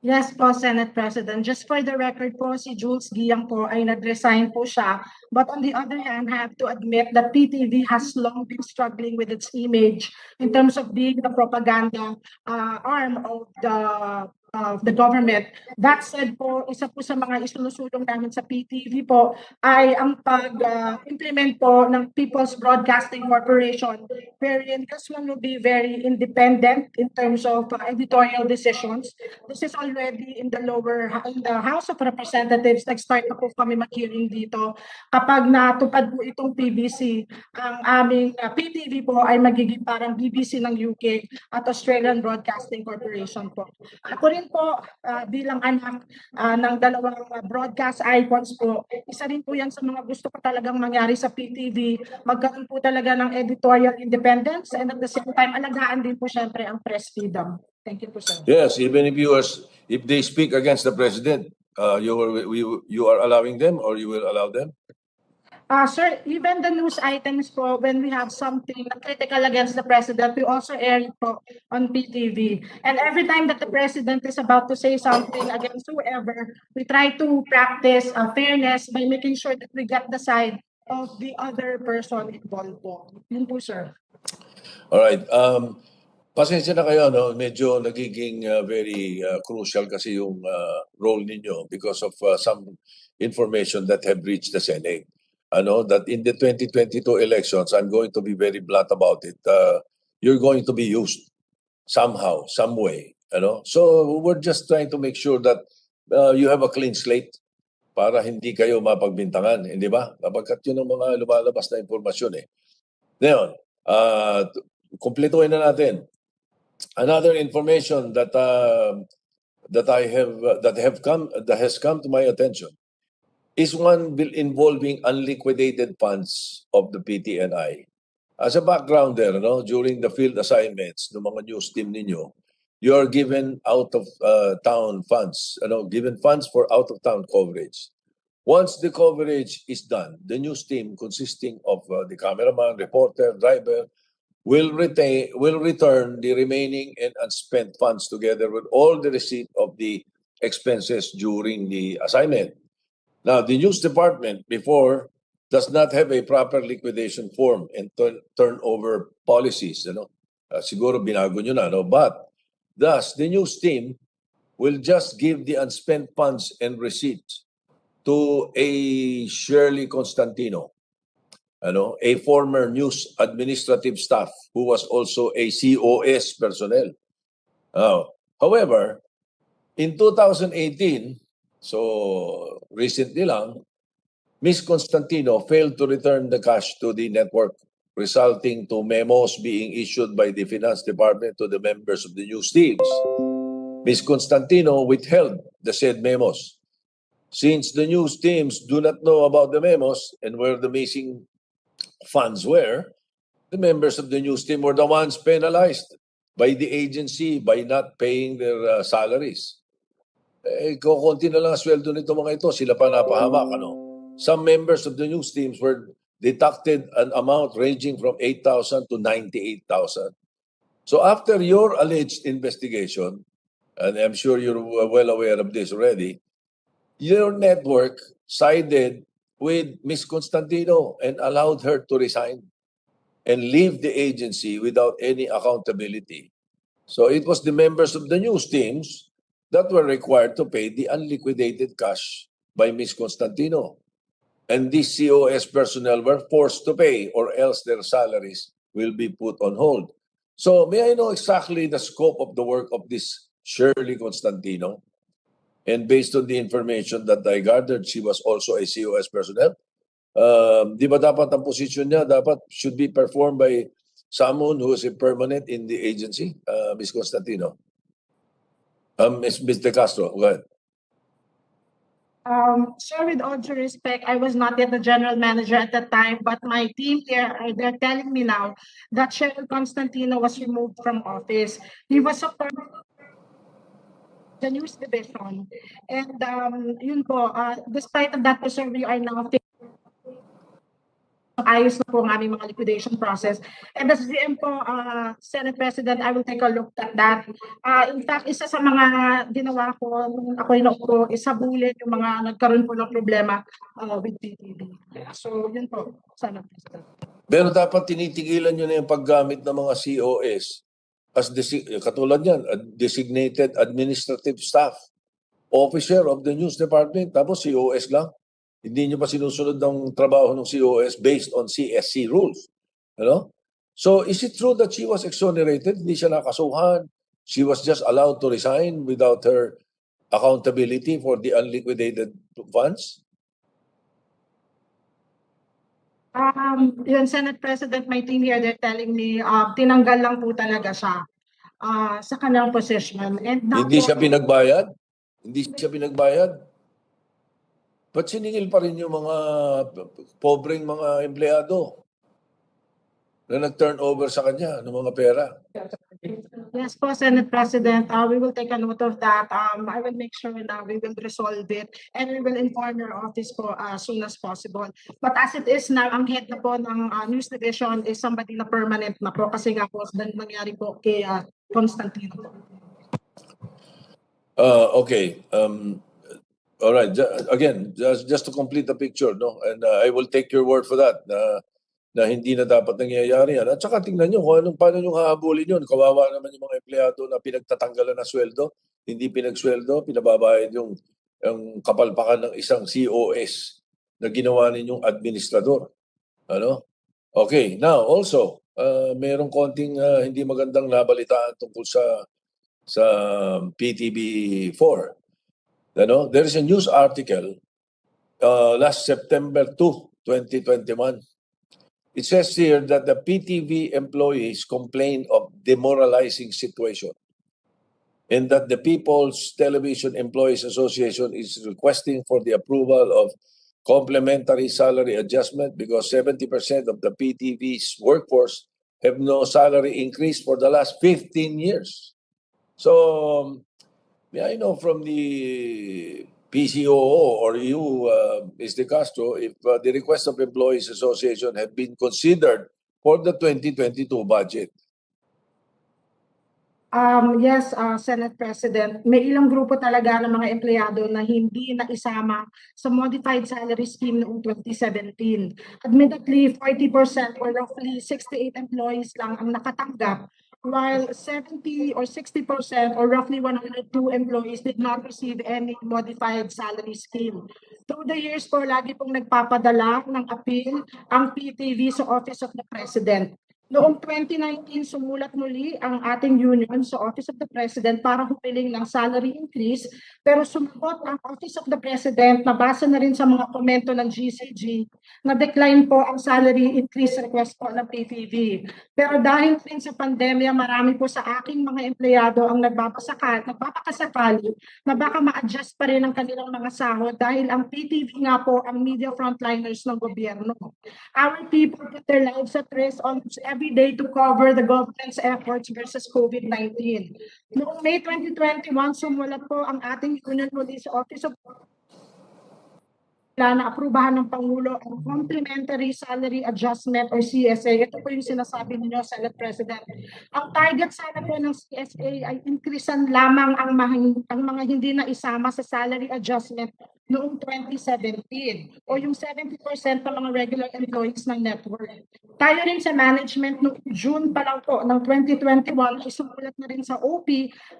Yes po, Senate President. Just for the record po, si Jules Giyang po ay nag-resign po siya. But on the other hand, I have to admit that PTV has long been struggling with its image in terms of being the propaganda arm of the government. That said po, isa po sa mga isinusulong namin sa PTV po ay ang pag-implement po ng People's Broadcasting Corporation, wherein this one will be very independent in terms of editorial decisions. This is already in the House of Representatives. Nag-start na po kami mag-hearing dito. Kapag natupad po itong PBC, ang aming PTV po ay magiging parang BBC ng UK at Australian Broadcasting Corporation po. Ako rin po bilang anak ng dalawang broadcast icons po, isa rin po yan sa mga gusto ko talagang mangyari sa PTV. Magkaroon po talaga ng editorial independence and at the same time, alagaan din po syempre ang press freedom. Thank you po, sir. Yes, even if they speak against the president, you are allowing them or you will allow them? Sir, even the news items po, when we have something critical against the president, we also air it po on PTV. And every time that the president is about to say something against whoever, we try to practice fairness by making sure that we get the side of the other person involved po. Yun po, sir. All right. Pasensya na kayo, medyo nagiging very crucial kasi yung role ninyo because of some information that have reached the Senate. That in the 2022 elections, I'm going to be very blunt about it. You're going to be used somehow, some way. So we're just trying to make sure that you have a clean slate para hindi kayo mapagbintangan, hindi ba? Kapagkat yun ang mga lumalabas na informasyon eh. Ngayon, kumpletuhin na natin. Another information that has come to my attention is one bill involving unliquidated funds of the PTNI. As a background there, during the field assignments ng mga news team ninyo, you are given out-of-town funds, given funds for out-of-town coverage. Once the coverage is done, the news team consisting of the cameraman, reporter, driver, will return the remaining and unspent funds together with all the receipt of the expenses during the assignment. Now, the news department before does not have a proper liquidation form and turnover policies. Siguro binago nyo na, no? But thus, the news team will just give the unspent funds and receipts to a Shirley Constantino, a former news administrative staff who was also a COS personnel. However, in 2018, so recently lang, Ms. Constantino failed to return the cash to the network, resulting to memos being issued by the Finance Department to the members of the news teams. Ms. Constantino withheld the said memos. Since the news teams do not know about the memos and where the missing funds were, the members of the news team were the ones penalized by the agency by not paying their salaries. Kukunti na lang ang sweldo nito mga ito, sila pa napahamak. Some members of the news teams were deducted an amount ranging from 8,000 to 98,000. So after your alleged investigation, and I'm sure you're well aware of this already, your network sided with Ms. Constantino and allowed her to resign and leave the agency without any accountability. So it was the members of the news teams that were required to pay the unliquidated cash by Ms. Constantino. And these COS personnel were forced to pay or else their salaries will be put on hold. So may I know exactly the scope of the work of this Shirley Constantino? And based on the information that I gathered, she was also a COS personnel. Di ba dapat ang position niya should be performed by someone who is a permanent in the agency, Ms. Constantino? Ms. De Castro, go ahead. Sir, with all due respect, I was not yet the general manager at that time, but my team here, they're telling me now that Cheryl Constantino was removed from office. He was a part of the news division. And yun po, despite of that, sir, we are now ayos na po ang aming mga liquidation process. And as GM po, Senate President, I will take a look at that. In fact, isa sa mga ginawa ko nung ako'y naupo, isabulin yung mga nagkaroon po ng problema with PTV. So, yun po, Senate President. Pero dapat tinitigilan nyo na yung paggamit ng mga COS as katulad yan, a designated administrative staff, officer of the news department, tapos COS lang. Hindi nyo pa sinusunod ng trabaho ng COS based on CSC rules. So is it true that she was exonerated? Hindi siya nakasuhan. She was just allowed to resign without her accountability for the unliquidated funds? Yun, Senate President, my team here, they're telling me, tinanggal lang po talaga siya sa kanyang position. And Hindi siya pinagbayad? Hindi siya pinagbayad? Ba't siningil pa rin yung mga pobreng mga empleyado na nag-turnover sa kanya ng mga pera? Yes po, Senate President, we will take a note of that. I will make sure na we will resolve it and we will inform your office po as soon as possible. But as it is now, ang head na po ng news division is somebody na permanent na po kasi nga po nangyari po kay Constantino po. Okay. All right. Again, just to complete the picture, no? And I will take your word for that na hindi na dapat nangyayari yan. At saka tingnan nyo kung paano nyo hahabulin yun. Kawawa naman yung mga empleyado na pinagtatanggalan ng sweldo, hindi pinagsweldo, pinababayad yung kapalpakan ng isang COS na ginawa ninyong administrador. Okay. Now, also, mayroong konting hindi magandang nabalitaan tungkol sa PTB4. There is a news article last September 2, 2021. It says here that the PTV employees complained of demoralizing situation and that the People's Television Employees Association is requesting for the approval of complementary salary adjustment because 70% of the PTV's workforce have no salary increase for the last 15 years. So, may I know from the PCOO or you, Ms. De Castro, if the request of Employees Association have been considered for the 2022 budget? Yes, Senate President, may ilang grupo talaga ng mga empleyado na hindi naisama sa modified salary scheme noong 2017. Admittedly, 40% or roughly 68 employees lang ang nakatanggap, while 70 or 60% or roughly 102 employees did not receive any modified salary scheme. Through the years po, lagi pong nagpapadala ng appeal ang PTV sa Office of the President. Noong 2019, sumulat muli ang ating union sa Office of the President para humiling ng salary increase, pero sumagot ang Office of the President na base na rin sa mga komento ng GCG na decline po ang salary increase request po ng PTV. Pero dahil rin sa pandemya, marami po sa aking mga empleyado ang nagpapakasakali na baka ma-adjust pa rin ang kanilang mga sahod dahil ang PTV nga po ang media frontliners ng gobyerno. Our people put their lives at risk almost every day to cover the government's efforts versus COVID-19. Noong May 2021, sumulat po ang ating union muli sa Office of na aprubahan ng Pangulo ang Complementary Salary Adjustment or CSA. Ito po yung sinasabi ninyo, Senate President. Ang target sana po ng CSA ay increasean lamang ang mga hindi na isama sa salary adjustment noong 2017 o yung 70% ng mga regular employees ng network. Tayo rin sa management noong June pa lang po ng 2021 ay sumulat na rin sa OP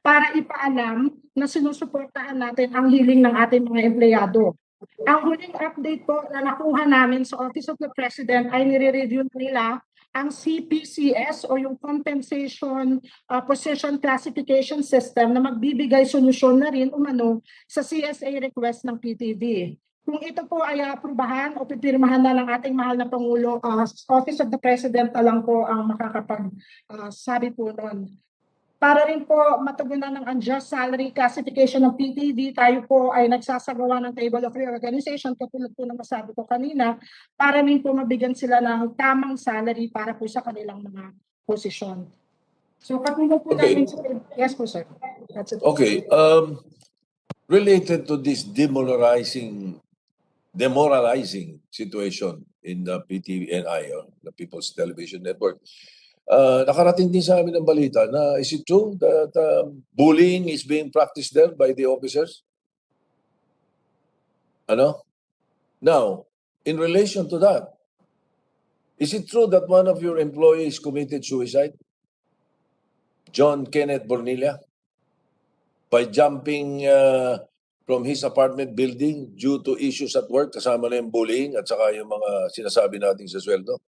para ipaalam na sinusuportahan natin ang hiling ng ating mga empleyado. Ang huling update po na nakuha namin sa Office of the President ay nire-review nila ang CPCS o yung Compensation Position Classification System na magbibigay solusyon na rin umano sa CSA request ng PTV. Kung ito po ay aprubahan o pipirmahan na ng ating mahal na Pangulo, Office of the President na lang po ang makakapag-sabi po noon. Para rin po matugunan ng unjust salary classification ng PTV, tayo po ay nagsasagawa ng table of reorganization, katulad po ng masabi ko kanina, para rin po mabigyan sila ng tamang salary para po sa kanilang mga posisyon. So katulad po namin sa... Yes po, sir. That's it. Okay. Related to this demoralizing situation in the PTNI, the People's Television Network, nakarating din sa amin ang balita na is it true that bullying is being practiced there by the officers? Ano? Now, in relation to that, is it true that one of your employees committed suicide? John Kenneth Bornilla? By jumping from his apartment building due to issues at work, kasama na yung bullying at saka yung mga sinasabi natin sa sweldo?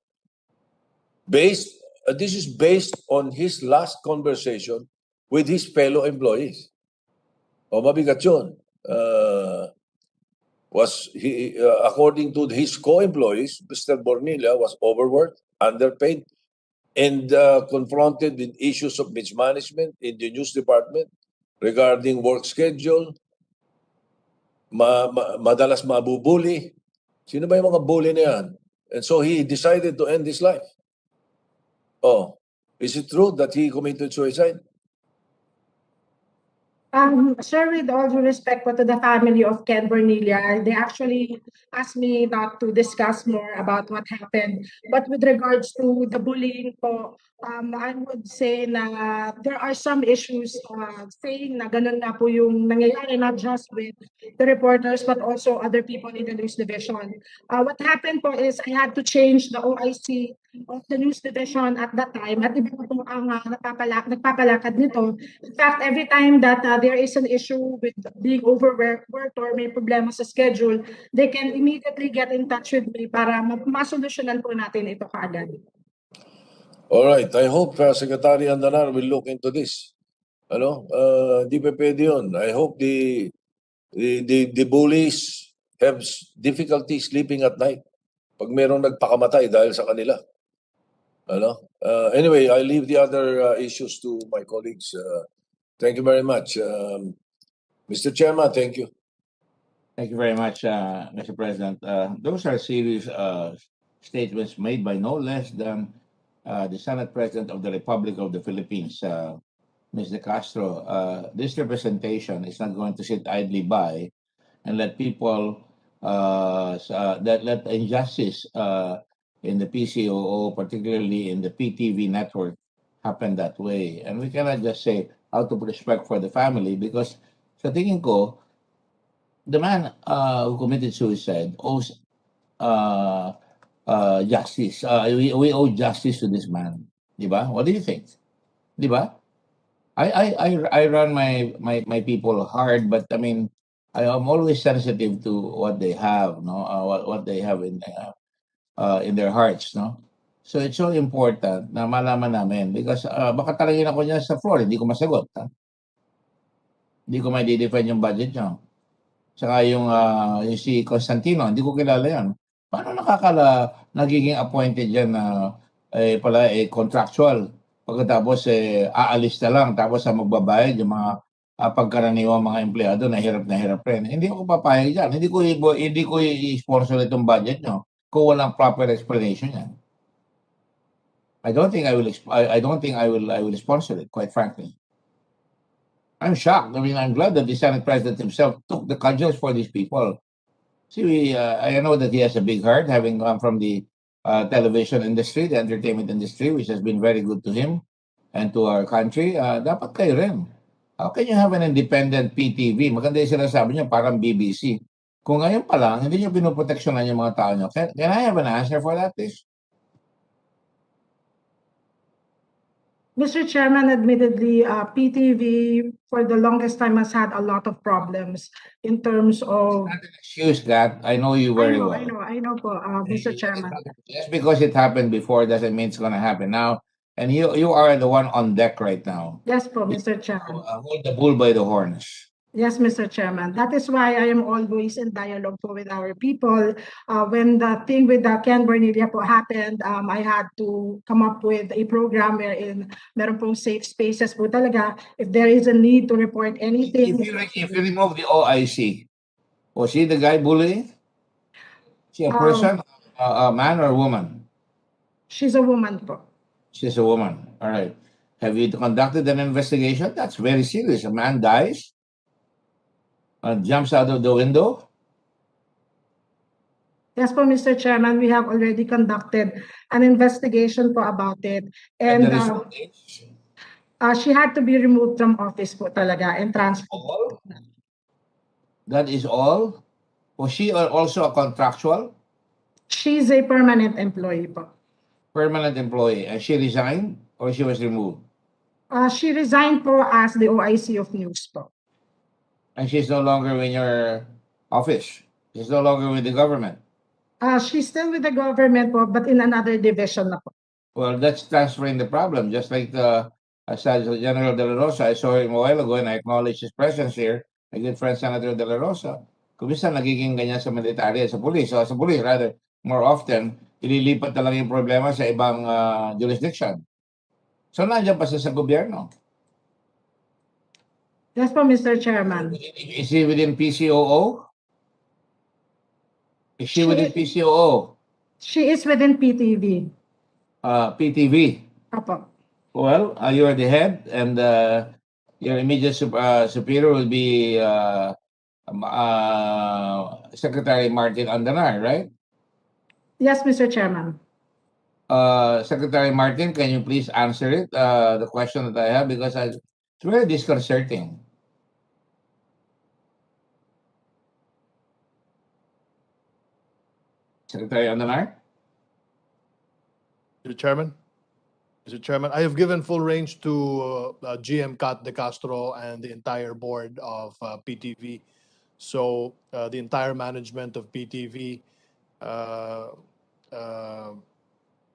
This is based on his last conversation with his fellow employees. O mabigat yun. According to his co-employees, Mr. Bornilla was overworked, underpaid, and confronted with issues of mismanagement in the news department regarding work schedule, madalas mabubuli. Sino ba yung mga bully na yan? And so he decided to end his life. Oh, is it true that he committed suicide? Sir, with all due respect po to the family of Ken Bornilla, they actually asked me not to discuss more about what happened. But with regards to the bullying po, I would say na there are some issues saying na ganun na po yung nangyayari, not just with the reporters but also other people in the news division. What happened po is I had to change the OIC of the news division at that time at iba po ang nagpapalakad nito. In fact, every time that there is an issue with being overworked or may problema sa schedule, they can immediately get in touch with me para masolusyonan po natin ito kaagad. All right. I hope Secretary Andanar will look into this. Di pa pwede yun. I hope the bullies have difficulty sleeping at night pag merong nagpakamatay dahil sa kanila. Anyway, I leave the other issues to my colleagues. Thank you very much. Mr. Chairman, thank you. Thank you very much, Mr. President. Those are serious statements made by no less than the Senate President of the Republic of the Philippines, Ms. De Castro. This representation is not going to sit idly by and let people let injustice in the PCOO, particularly in the PTV network, happen that way. And we cannot just say, out of respect for the family because sa tingin ko, the man who committed suicide owes uh, justice. We owe justice to this man. Di ba? What do you think? Di ba? I run my people hard, but I mean, I am always sensitive to what they have, no, what they have in their hearts, no. So it's so important na malaman namin because baka talagin ako niya sa floor, hindi ko masagot, ha? Hindi ko may defend yung budget niya. Saka yung si Constantino, hindi ko kilala yan. Paano nagiging appointed yan na pala contractual? Pagkatapos aalis na lang tapos magbabayad yung mga pagkaraniwang mga empleyado na hirap rin. Hindi ako papayag diyan. Hindi ko i-sponsor itong budget nyo kung walang proper explanation yan. I don't think I will sponsor it, quite frankly. I'm shocked. I mean, I'm glad that the Senate President himself took the cudgels for these people. See, I know that he has a big heart, having come from the television industry, the entertainment industry, which has been very good to him and to our country. Dapat kayo rin. How can you have an independent PTV? Maganda yung sinasabi niyo, parang BBC. Kung ngayon pa lang, hindi niyo pinoproteksyonan yung mga tao niyo. Can I have an answer for that, please? Mr. Chairman, admittedly, PTV for the longest time has had a lot of problems in terms of. Excuse that. I know you very well. I know po, Mr. Chairman. Just because it happened before doesn't mean it's going to happen now. And you are the one on deck right now. Yes po, Mr. Chairman. Hold the bull by the horns. Yes, Mr. Chairman. That is why I am always in dialogue po with our people. When the thing with the Ken Bernilla po happened, I had to come up with a program wherein meron pong safe spaces po talaga. If there is a need to report anything. If you remove the OIC, was he the guy bullying? Is she a person, a man or a woman? She's a woman po. She's a woman. All right. Have you conducted an investigation? That's very serious. A man dies, jumps out of the window. Yes po, Mr. Chairman, we have already conducted an investigation po about it. And she had to be removed from office po talaga and transferred. That is all? Was she also a contractual? She's a permanent employee po. Permanent employee. And she resigned or she was removed? She resigned po as the OIC of News po. And she's no longer in your office. She's no longer with the government. She's still with the government po, but in another division na po. Well, that's transferring the problem. Just like General De La Rosa, I saw him a while ago and I acknowledge his presence here. My good friend, Senator De La Rosa. Kung minsan nagiging ganyan sa military, sa police, rather, more often, ililipat na lang yung problema sa ibang jurisdiction. So, nandiyan pa sa gobyerno. Yes po, Mr. Chairman. Is he within PCOO? Is she within PCOO? She is within PTV. PTV? Apo. Well, you are the head and your immediate superior will be Secretary Martin Andanar, right? Yes, Mr. Chairman. Secretary Martin, can you please answer it? The question that I have, because it's very disconcerting. Secretary Andanar? Mr. Chairman, I have given full range to GM Kat De Castro and the entire board of PTV. So the entire management of PTV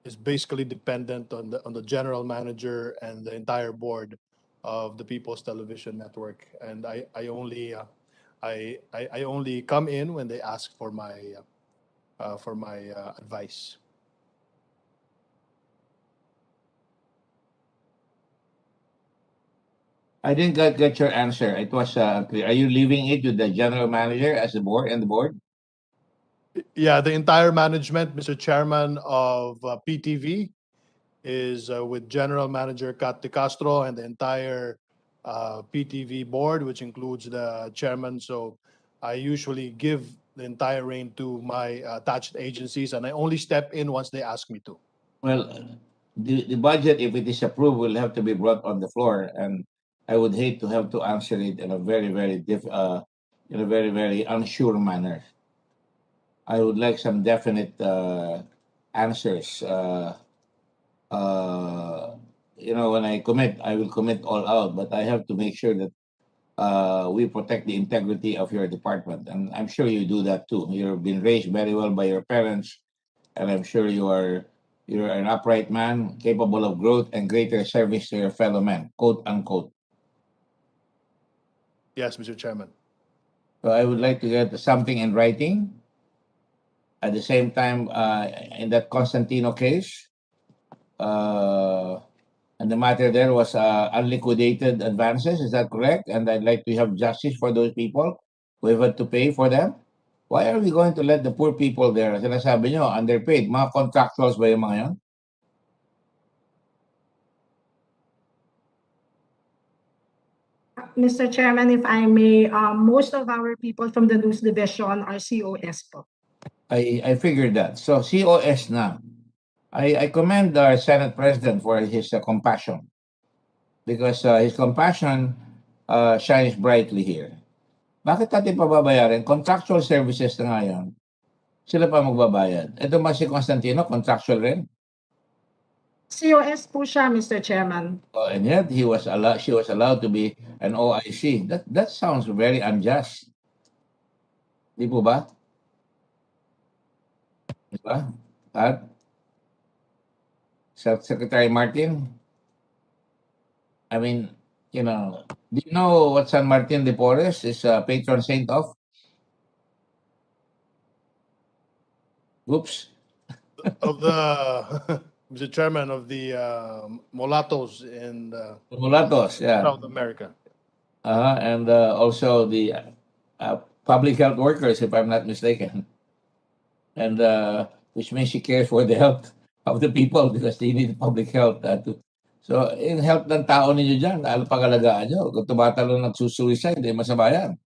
is basically dependent on the general manager and the entire board of the People's Television Network. And I only come in when they ask for my advice. I didn't get your answer. It was clear. Are you leaving it with the general manager as the board and the board? Yeah, the entire management, Mr. Chairman of PTV, is with General Manager Kat De Castro and the entire PTV board, which includes the chairman. So I usually give the entire reign to my attached agencies, and I only step in once they ask me to. Well, the budget, if it is approved, will have to be brought on the floor, and I would hate to have to answer it in a very, in a very, very unsure manner. I would like some definite answers. When I commit, I will commit all out, but I have to make sure that we protect the integrity of your department, and I'm sure you do that too. You've been raised very well by your parents, and I'm sure you're an upright man, capable of growth and greater service to your fellow men, quote unquote. Yes, Mr. Chairman. So I would like to get something in writing. At the same time, in that Constantino case, uh, and the matter there was unliquidated advances. Is that correct? And I'd like to have justice for those people who have had to pay for them. Why are we going to let the poor people there? Sinasabi nyo, underpaid. Mga contractuals ba yung mga yan? Mr. Chairman, if I may, most of our people from the news division are COS po. I figured that. So COS na. I commend our Senate President for his compassion, because his compassion shines brightly here. Bakit natin pababayarin? Contractual services na nga yan. Sila pa magbabayad. Ito ba si Constantino, contractual rin? COS po siya, Mr. Chairman. And yet she was allowed to be an OIC. That sounds very unjust. Di po ba? Di ba? At Secretary Martin, I mean, do you know what San Martin de Porres is a patron saint of? Oops. Of the, Mr. Chairman, of the mulattoes in The mulattoes, yeah. South America. And also the public health workers, if I'm not mistaken. And which means she cares for the health of the people because they need public health. So, in health ng tao ninyo dyan, ano pag-alagaan nyo? Kung tumatalo nagsusuicide, masama yan.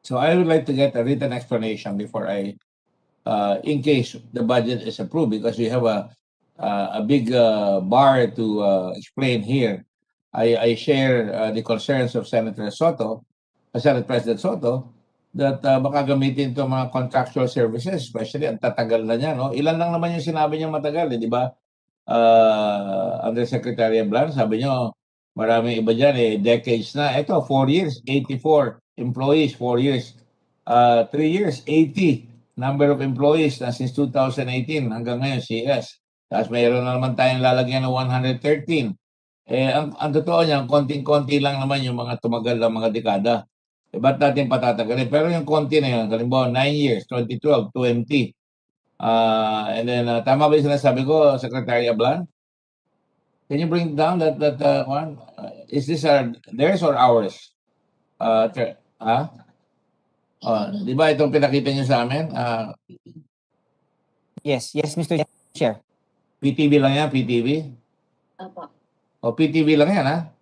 So, I would like to get a written explanation before in case the budget is approved, because we have a big bar to explain here. I share the concerns of Senate President Soto, that baka gamitin ito mga contractual services, especially ang tatagal na niya. No? Ilan lang naman yung sinabi niya matagal, di ba? Undersecretary Blan, sabi niyo, maraming iba dyan, decades na. Ito, 4 years, 84 employees, 4 years. 3 years, 80 number of employees na since 2018 hanggang ngayon, CS. Tapos mayroon na naman tayong lalagyan ng 113. Ang totoo niyan, konting-konti lang naman yung mga tumagal na mga dekada. Ba't natin patatagalin? Pero yung konti na yun, halimbawa 9 years, 2012, 20. And then, tama ba yung sinasabi ko, Secretary Ablan? Can you bring down that one? Is this theirs or ours? Di ba itong pinakita niyo sa amin? Yes, Mr. Chair. PTV lang yan, PTV? Opo. O PTV lang yan, ha?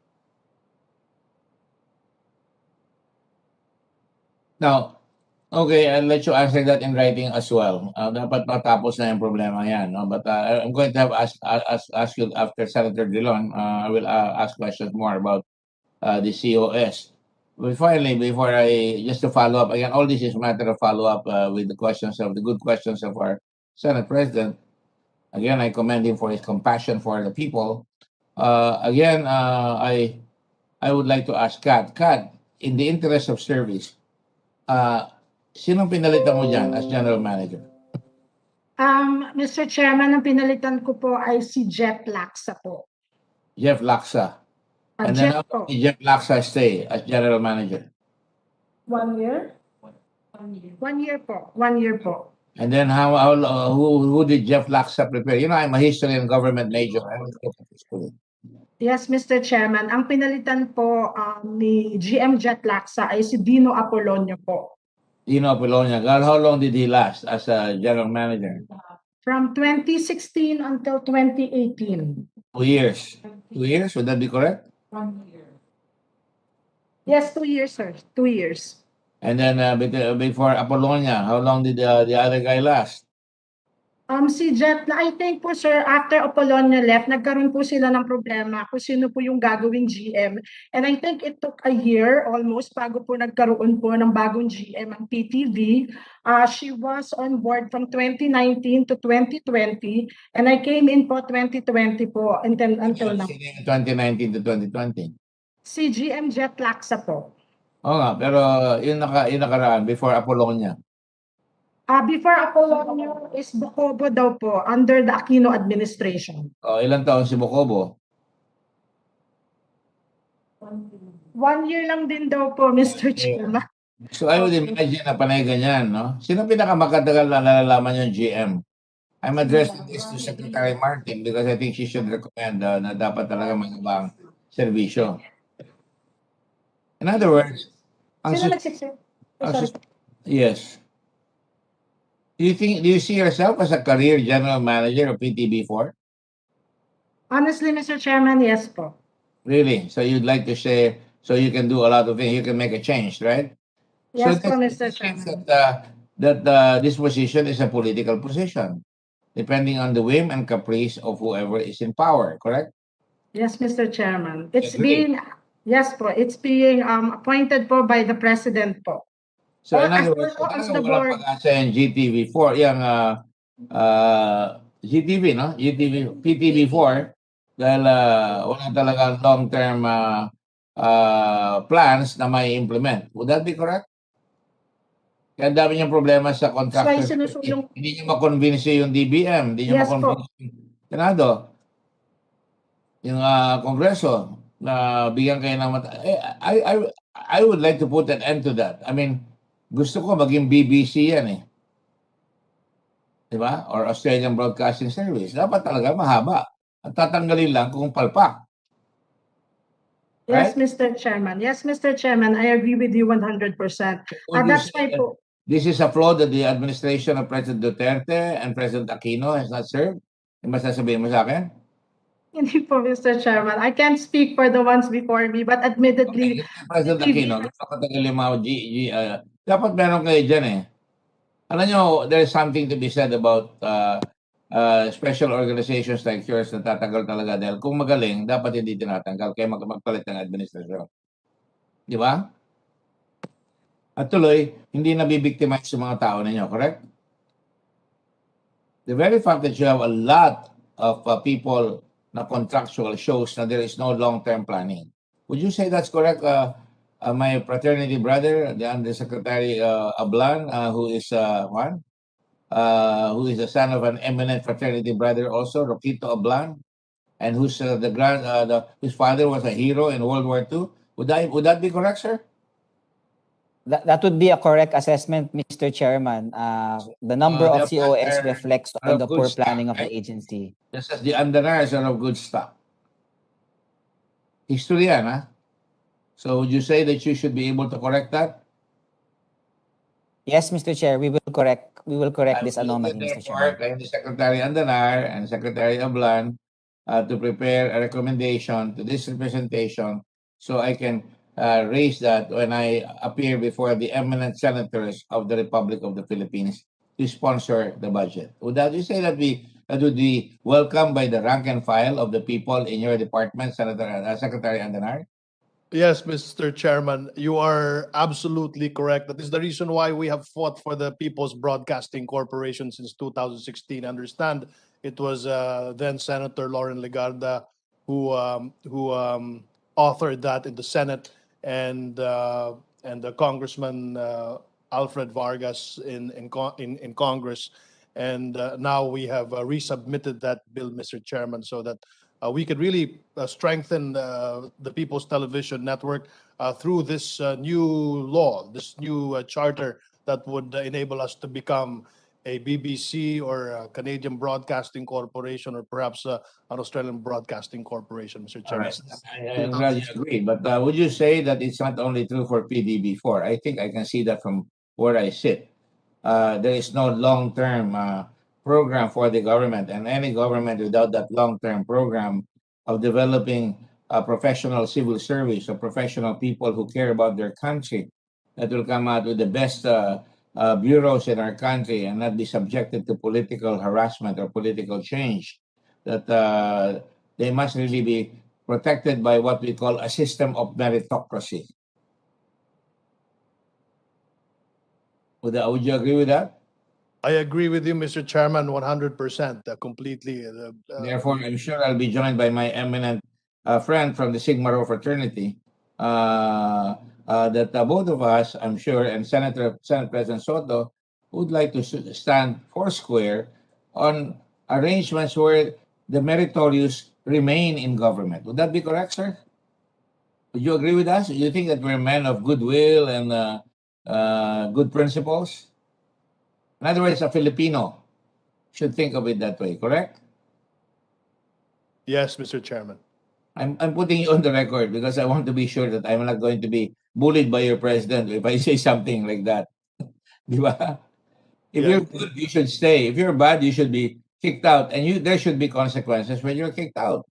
Now, okay, I'll let you answer that in writing as well. Dapat matapos na yung problema yan. No? But I'm going to have ask you after Senator Dillon. I will ask questions more about the COS. But finally, just to follow up, again, all this is a matter of follow-up with the good questions of our Senate President. Again, I commend him for his compassion for the people. Again, I would like to ask Kat, in the interest of service, sinong pinalitan mo dyan as General Manager? Mr. Chairman, ang pinalitan ko po ay si Jeff Laksa po. Jeff Laksa. And then how long did Jeff Laksa stay as General Manager? 1 year? 1 year po. 1 year po. And then who did Jeff Laksa prepare? You know, I'm a history and government major. Yes, Mr. Chairman. Ang pinalitan po ni GM Jeff Laksa ay si Dino Apolonio po. Dino Apolonio. God, how long did he last as a general manager? From 2016 until 2018. 2 years. 2 years, would that be correct? 1 year. Yes, 2 years, sir. 2 years. And then before Apollonia, how long did the other guy last? Si Jet, I think po sir, after Apollonia left, nagkaroon po sila ng problema kung sino po yung gagawing GM. And I think it took a year almost bago po nagkaroon po ng bagong GM ang PTV. She was on board from 2019 to 2020 and I came in po 2020 po until now. Sino yung 2019 to 2020? Si GM Jet Laksa po. Oo nga, pero yung nakaraan, before Apollonia. Before Apollonia is Bocobo daw po under the Aquino administration. Ilang taon si Bocobo? 1 year lang din daw po, Mr. Chairman. So I would imagine na panay ganyan, no? Sino pinakamagatagal na nalalaman yung GM? I'm addressing this to Secretary Martin because I think she should recommend na dapat talaga magabang serbisyo. In other words, Sino nagsisir? Yes. Do you see yourself as a career general manager of PTB4? Honestly, Mr. Chairman, yes po. Really? So you'd like to say, so you can do a lot of things, you can make a change, right? Yes so po, this Mr. means Chairman. that this position is a political position, depending on the whim and caprice of whoever is in power, correct? Yes, Mr. Chairman. Agree. Yes po, it's being appointed po by the President po. So Or in other words, as talagang the walang board. pag-asa yung GTV4, yung GTV, no? GTV, PTV4, dahil wala talagang long-term plans na may implement. Would that be correct? Kaya ang dami niyang problema sa contractors. sinusulong- Hindi niyo makonvince yung DBM, hindi niyo Yes po. makonvince yung Senado, yung Kongreso, na bigyan kayo ng I would like to put an end to that. I mean, gusto ko maging BBC yan eh. Di ba? Or Australian Broadcasting Service. Dapat talaga mahaba. At tatanggalin lang kung palpak. Yes, Right? Mr. Chairman. Yes, Mr. Chairman, I agree with you 100%. Would you That's say why po. this is a flaw that the administration of President Duterte and President Aquino has not served? Yung masasabihin mo sa akin? Hindi po, Mr. Chairman. I can't speak for the ones before me, but admittedly, President Aquino, napakatagal yung mga dapat meron kayo dyan eh. Alam nyo, there's something to be said about special organizations like yours na tatagal talaga dahil kung magaling, dapat hindi tinatanggal kaya magpalit ng administrasyon. Di ba? At tuloy, hindi nabibiktima yung mga tao ninyo, correct? The very fact that you have a lot of people na contractual shows na there is no long-term planning. Would you say that's correct? My fraternity brother, the Undersecretary Ablan, who is who is the son of an eminent fraternity brother also, Roquito Ablan, and whose his father was a hero in World War II. Would that be correct, sir? That would be a correct assessment, Mr. Chairman. The number The of COS are reflects of on the good poor stock, planning of the right? agency. Just as the Andanas are of good stock. History yan, ha? So would you say that you should be able to correct that? Yes, Mr. Chair, we will correct this anomaly, Mr. Chairman. Therefore, the Secretary Andanar and Secretary Ablan to prepare a recommendation to this representation so I can raise that when I appear before the eminent senators of the Republic of the Philippines to sponsor the budget. Would you say that would be welcomed by the rank and file of the people in your department, Secretary Andanar? Yes, Mr. Chairman, you are absolutely correct. That is the reason why we have fought for the People's Broadcasting Corporation since 2016. I understand it was then Senator Lauren Legarda who authored that in the Senate, and the Congressman Alfred Vargas in Congress. And now we have resubmitted that bill, Mr. Chairman, so that we could really strengthen the People's Television Network through this new law, this new charter that would enable us to become a BBC or a Canadian Broadcasting Corporation, or perhaps an Australian Broadcasting Corporation, Mr. All Chairman. right. I'm glad you agree. But would you say that it's not only true for PDB4? I think I can see that from where I sit. There is no long-term program for the government, and any government without that long-term program of developing a professional civil service or professional people who care about their country that will come out with the best bureaus in our country and not be subjected to political harassment or political change, that they must really be protected by what we call a system of meritocracy. Would you agree with that? I agree with you, Mr. Chairman, 100%, completely. Therefore, I'm sure I'll be joined by my eminent friend from the Sigma Rho fraternity. That both of us, I'm sure, and Senate President Soto would like to stand foursquare on arrangements where the meritorious remain in government. Would that be correct, sir? Would you agree with us? Do you think that we're men of goodwill and good principles? In other words, a Filipino should think of it that way, correct? Yes, Mr. Chairman. I'm putting you on the record because I want to be sure that I'm not going to be bullied by your president if I say something like that. Di ba? If you're good, you should stay. If you're bad, you should be kicked out, and there should be consequences when you're kicked out.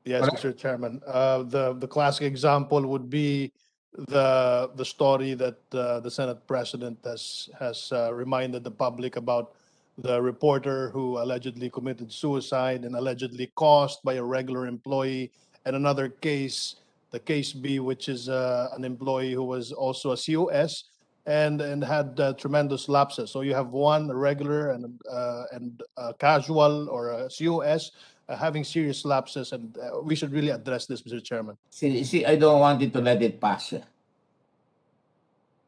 Yes, Correct? Mr. Chairman. The classic example would be the story that the Senate President has reminded the public about the reporter who allegedly committed suicide and allegedly caused by a regular employee, and another case, the case B, which is an employee who was also a COS and had tremendous lapses. So you have one regular and casual or a COS having serious lapses, and we should really address this, Mr. Chairman. See, I don't want you to let it pass.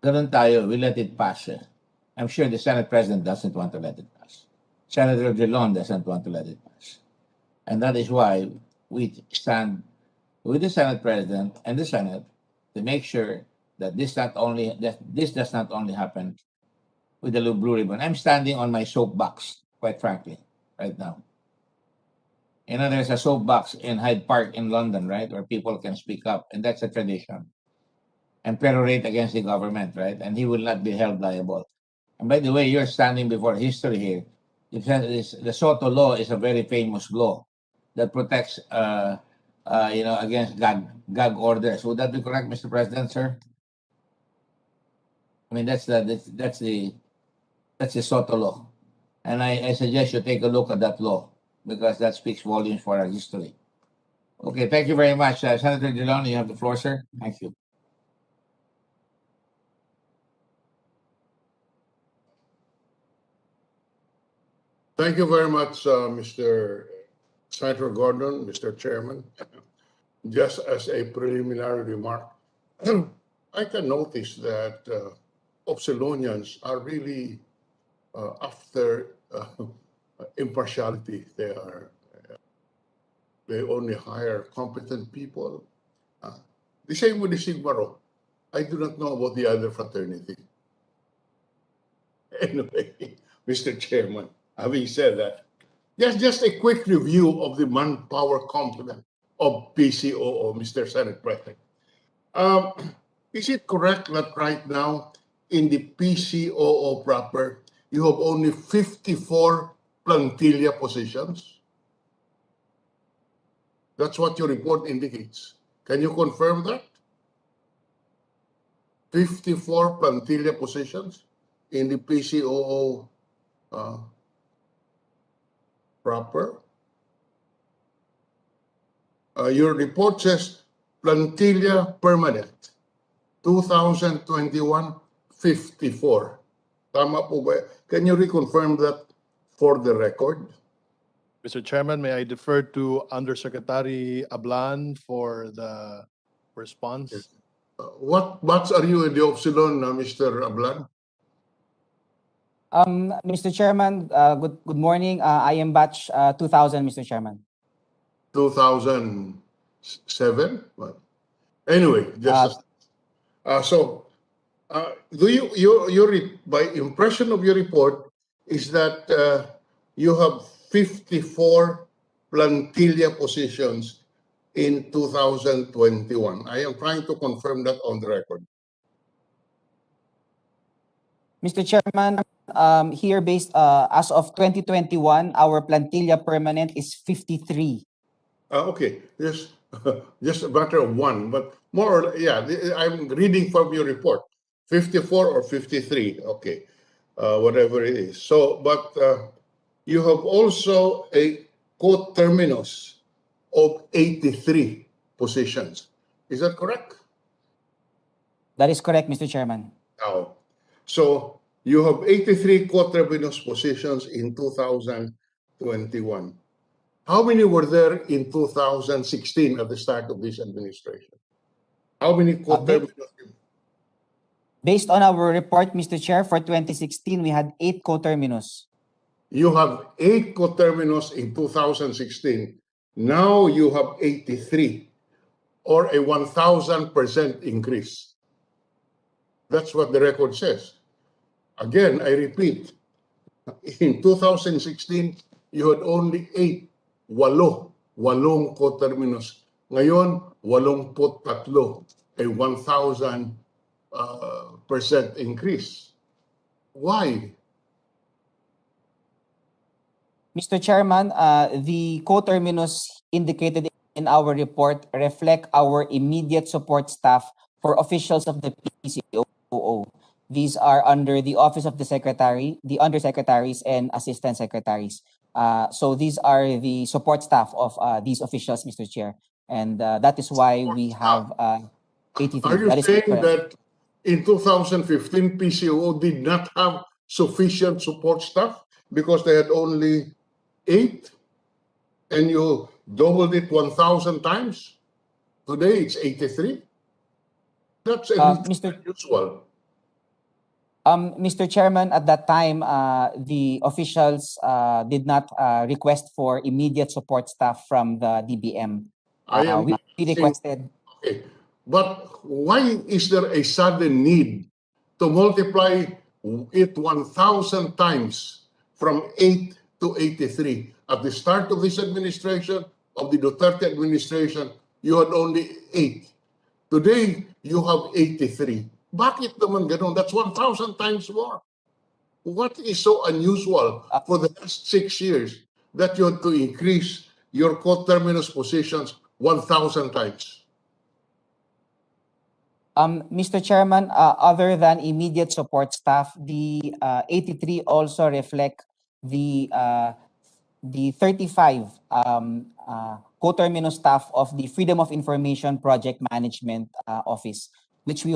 Ganun tayo, we let it pass. I'm sure the Senate President doesn't want to let it pass. Senator Drilon doesn't want to let it pass. And that is why we stand with the Senate President and the Senate to make sure that this does not only happen with the blue ribbon. I'm standing on my soapbox, quite frankly, right now. You know, there's a soapbox in Hyde Park in London, right, where people can speak up, and that's a tradition, and perorate against the government, right, and he will not be held liable. And by the way, you're standing before history here. The Soto law is a very famous law that protects, against gag orders. Would that be correct, Mr. President, sir? I mean, that's the Soto law, and I suggest you take a look at that law because that speaks volumes for our history. Okay, thank you very much, Senator Delon. You have the floor, sir. Thank you. Thank you very much, Mr. Senator Gordon, Mr. Chairman. Just as a preliminary remark, I can notice that Opsilonians are really after impartiality. They only hire competent people. The same with the Sigma Rho. I do not know about the other fraternity. Anyway, Mr. Chairman, having said that, just a quick review of the manpower complement of PCOO, Mr. Senate President. Is it correct that right now in the PCOO proper, you have only 54 plantilla positions? That's what your report indicates. Can you confirm that? 54 plantilla positions in the PCOO proper? Your report says plantilla permanent, 2021, 54. Tama po ba? Can you reconfirm that for the record? Mr. Chairman, may I defer to Undersecretary Ablan for the response? What batch are you in the Opsilon, Mr. Ablan? Mr. Chairman, good morning. I am batch 2000, Mr. Chairman. 2007? Well, anyway, just do your by impression of your report is that you have 54 plantilla positions in 2021. I am trying to confirm that on the record. Mr. Chairman, here based as of 2021, our plantilla permanent is 53. Okay, just a matter of one, but more or yeah, I'm reading from your report, 54 or 53. Okay, whatever it is. So, but you have also a co-terminus of 83 positions. Is that correct? That is correct, Mr. Chairman. Now, so you have 83 co-terminus positions in 2021. How many were there in 2016 at the start of this administration? How many co-terminus? Based on our report, Mr. Chair, for 2016, we had 8 co-terminus. You have 8 co-terminus in 2016. Now you have 83, or a 1,000% increase. That's what the record says. Again, I repeat, in 2016, you had only 8, walong co-terminus. Ngayon, 83, a 1,000% increase. Why? Mr. Chairman, the co-terminus indicated in our report reflect our immediate support staff for officials of the PCOO. These are under the Office of the Secretary, the Undersecretaries, and Assistant Secretaries. So these are the support staff of these officials, Mr. Chair. And that is why we have 83. Are you That is saying correct. that in 2015, PCOO did not have sufficient support staff because they had only 8, and you doubled it 1,000 times? Today it's 83. That's unusual. Mr. Chairman, at that time, the officials did not request for immediate support staff from the DBM. We requested. Okay, but why is there a sudden need to multiply it 1,000 times from 8 to 83? At the start of this administration, of the Duterte administration, you had only 8. Today, you have 83. Bakit naman ganun? That's 1,000 times more. What is so unusual for the last 6 years that you had to increase your co-terminus positions 1,000 times? Mr. Chairman, other than immediate support staff, the 83 also reflect the 35 co-terminus staff of the Freedom of Information Project Management Office, which we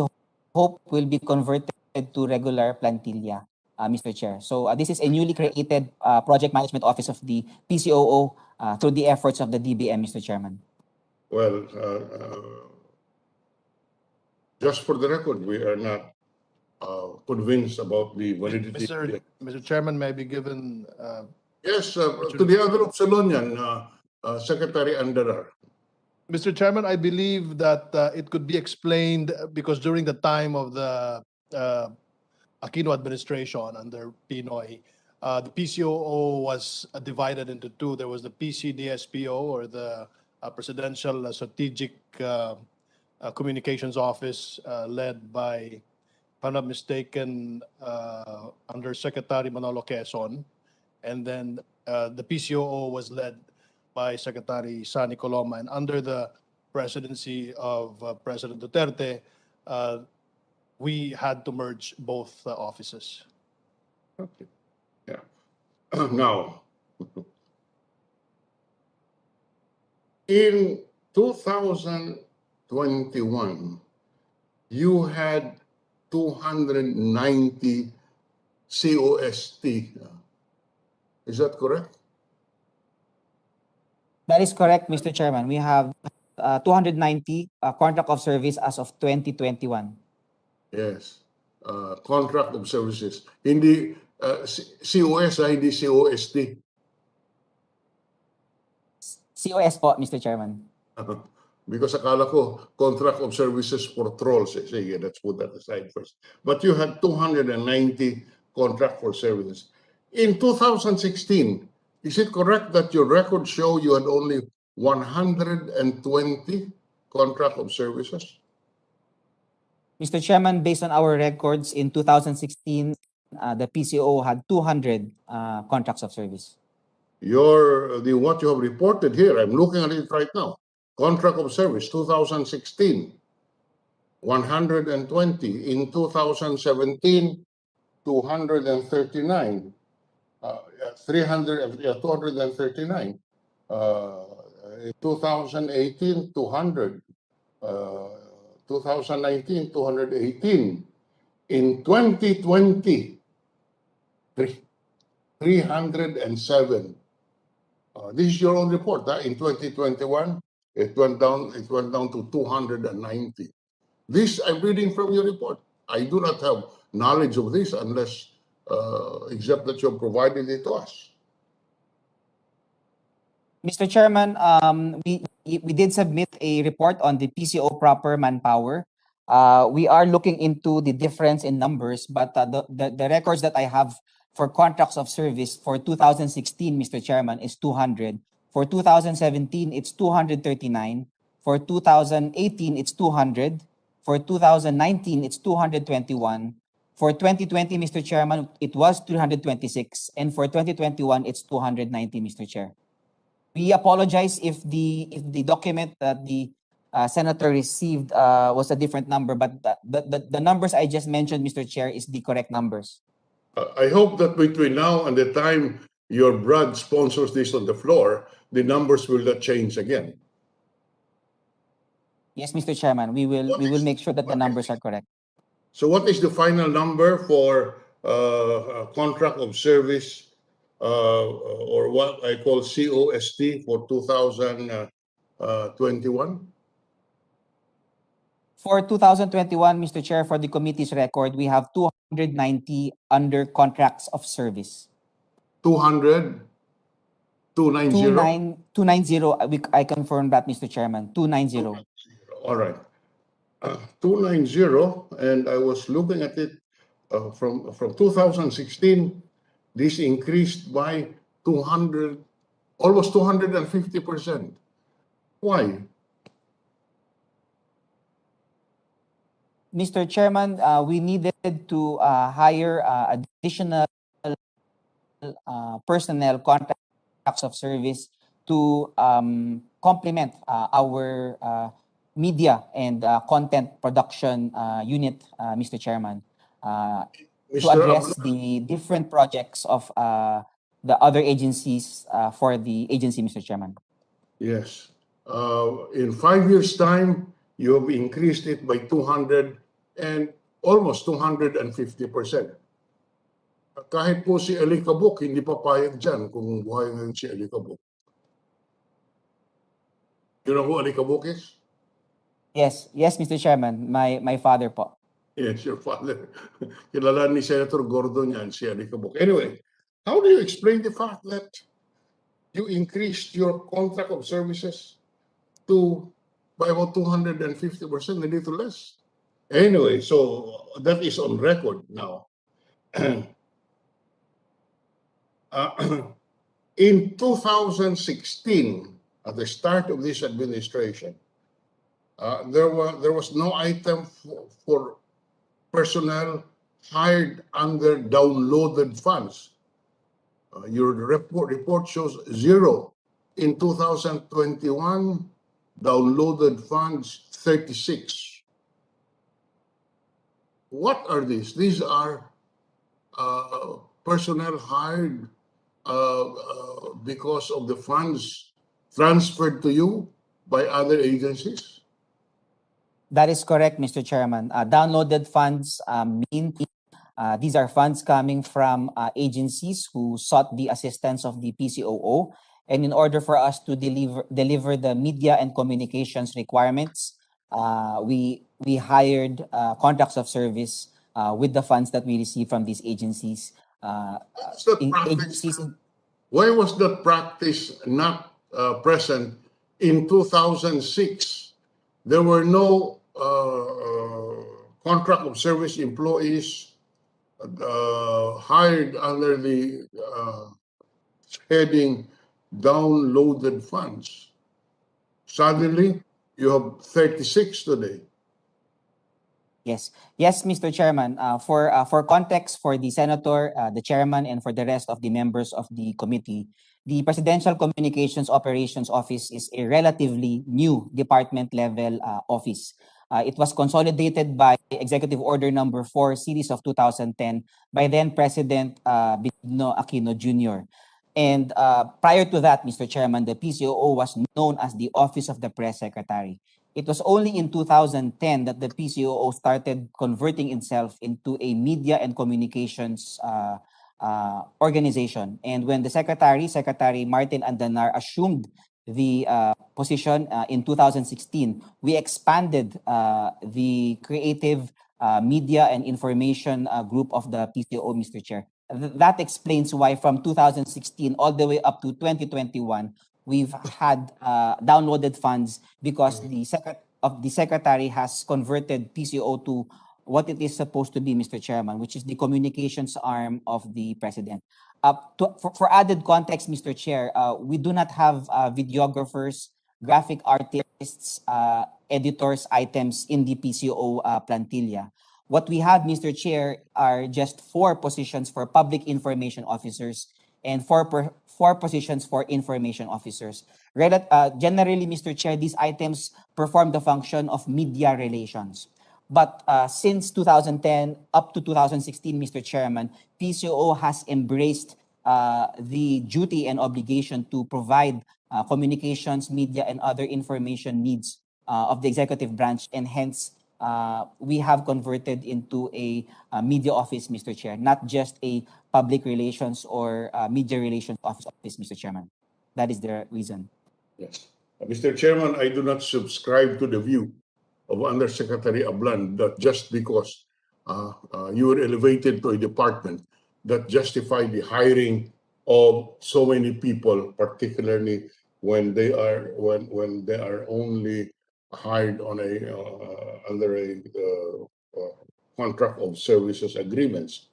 hope will be converted to regular plantilla, Mr. Chair. So this is a newly created project management office of the PCOO through the efforts of the DBM, Mr. Chairman. Well, just for the record, we are not convinced about the validity. Mr. Chairman, may I be given... Yes, to the other of Salonian, Secretary Andarar. Mr. Chairman, I believe that it could be explained because during the time of the Aquino administration under Pinoy, the PCOO was divided into 2. There was the PCDSPO, or the Presidential Strategic Communications Office, led by, if I'm not mistaken, Undersecretary Manolo Quezon. And then the PCOO was led by Secretary Sani Coloma. And under the presidency of President Duterte, we had to merge both offices. Okay. Yeah. Now, in 2021, you had 290 COST. Is that correct? That is correct, Mr. Chairman. We have 290 contract of service as of 2021. Yes. Contract of services. Hindi COS, hindi COST. COS po, Mr. Chairman. Because akala ko, contract of services for trolls. Sige, let's put that aside first. But you had 290 contract for services. In 2016, is it correct that your records show you had only 120 contract of services? Mr. Chairman, based on our records in 2016, the PCOO had 200 contracts of service. What you have reported here, I'm looking at it right now. Contract of service, 2016, 120. In 2017, 239. 239. In 2018, 200. 2019, 218. In 2020, 307. This is your own report. In 2021, it went down to 290. This I'm reading from your report. I do not have knowledge of this unless, except that you provided it to us. Mr. Chairman, we did submit a report on the PCO proper manpower. We are looking into the difference in numbers, but the records that I have for contracts of service for 2016, Mr. Chairman, is 200. For 2017, it's 239. For 2018, it's 200. For 2019, it's 221. For 2020, Mr. Chairman, it was 326. And for 2021, it's 290, Mr. Chair. We apologize if the document that the senator received was a different number, but the numbers I just mentioned, Mr. Chair, is the correct numbers. I hope that between now and the time your brad sponsors this on the floor, the numbers will not change again. Yes, Mr. Chairman, we will make sure that the numbers are correct. So what is the final number for contract of service or what I call COST for 2021? For 2021, Mr. Chair, for the committee's record, we have 290 under contracts of service. 200? 290? 290, I confirm that, Mr. Chairman, 290. All right. 290, and I was looking at it from 2016, this increased by 200, almost 250%. Why? Mr. Chairman, we needed to hire additional personnel contracts of service to complement our media and content production unit, Mr. Chairman, to address the different projects of the other agencies for the agency, Mr. Chairman. Yes. In 5 years' time, you have increased it by 200 and almost 250%. Kahit po si Alikabok, hindi papayag dyan kung buhay ngayon si Alikabok. You know who Alikabok is? Yes, Mr. Chairman, my father po. Yes, your father. Kilala ni Senator Gordon yan, si Alikabok. Anyway, how do you explain the fact that you increased your contract of services by about 250%, a little less? Anyway, so that is on record now. In 2016, at the start of this administration, there was no item for personnel hired under downloaded funds. Your report shows 0. In 2021, downloaded funds 36. What are these? These are personnel hired because of the funds transferred to you by other agencies? That is correct, Mr. Chairman. Downloaded funds mean these are funds coming from agencies who sought the assistance of the PCOO. And in order for us to deliver the media and communications requirements, we hired contracts of service with the funds that we receive from these agencies. Why was that practice not present in 2006? There were no contract of service employees hired under the heading downloaded funds. Suddenly, you have 36 today. Yes, Mr. Chairman. For context, for the senator, the chairman, and for the rest of the members of the committee, the Presidential Communications Operations Office is a relatively new department level office. It was consolidated by Executive Order Number 4, Series of 2010, by then President Benigno Aquino Jr. And prior to that, Mr. Chairman, the PCOO was known as the Office of the Press Secretary. It was only in 2010 that the PCOO started converting itself into a media and communications organization. And when the Secretary Martin Andanar, assumed the position in 2016, we expanded the creative media and information group of the PCOO, Mr. Chair. That explains why from 2016 all the way up to 2021, we've had downloaded funds because the Secretary has converted PCO to what it is supposed to be, Mr. Chairman, which is the communications arm of the President. For added context, Mr. Chair, we do not have videographers, graphic artists, editors, items in the PCO plantilla. What we have, Mr. Chair, are just 4 positions for public information officers and 4 positions for information officers. Generally, Mr. Chair, these items perform the function of media relations. But since 2010 up to 2016, Mr. Chairman, PCOO has embraced the duty and obligation to provide communications, media, and other information needs of the executive branch, and hence we have converted into a media office, Mr. Chair, not just a public relations or media relations office, Mr. Chairman. That is the reason. Yes. Mr. Chairman, I do not subscribe to the view of Undersecretary Ablan that just because you were elevated to a department that justified the hiring of so many people, particularly when they are only hired on under a contract of services agreements.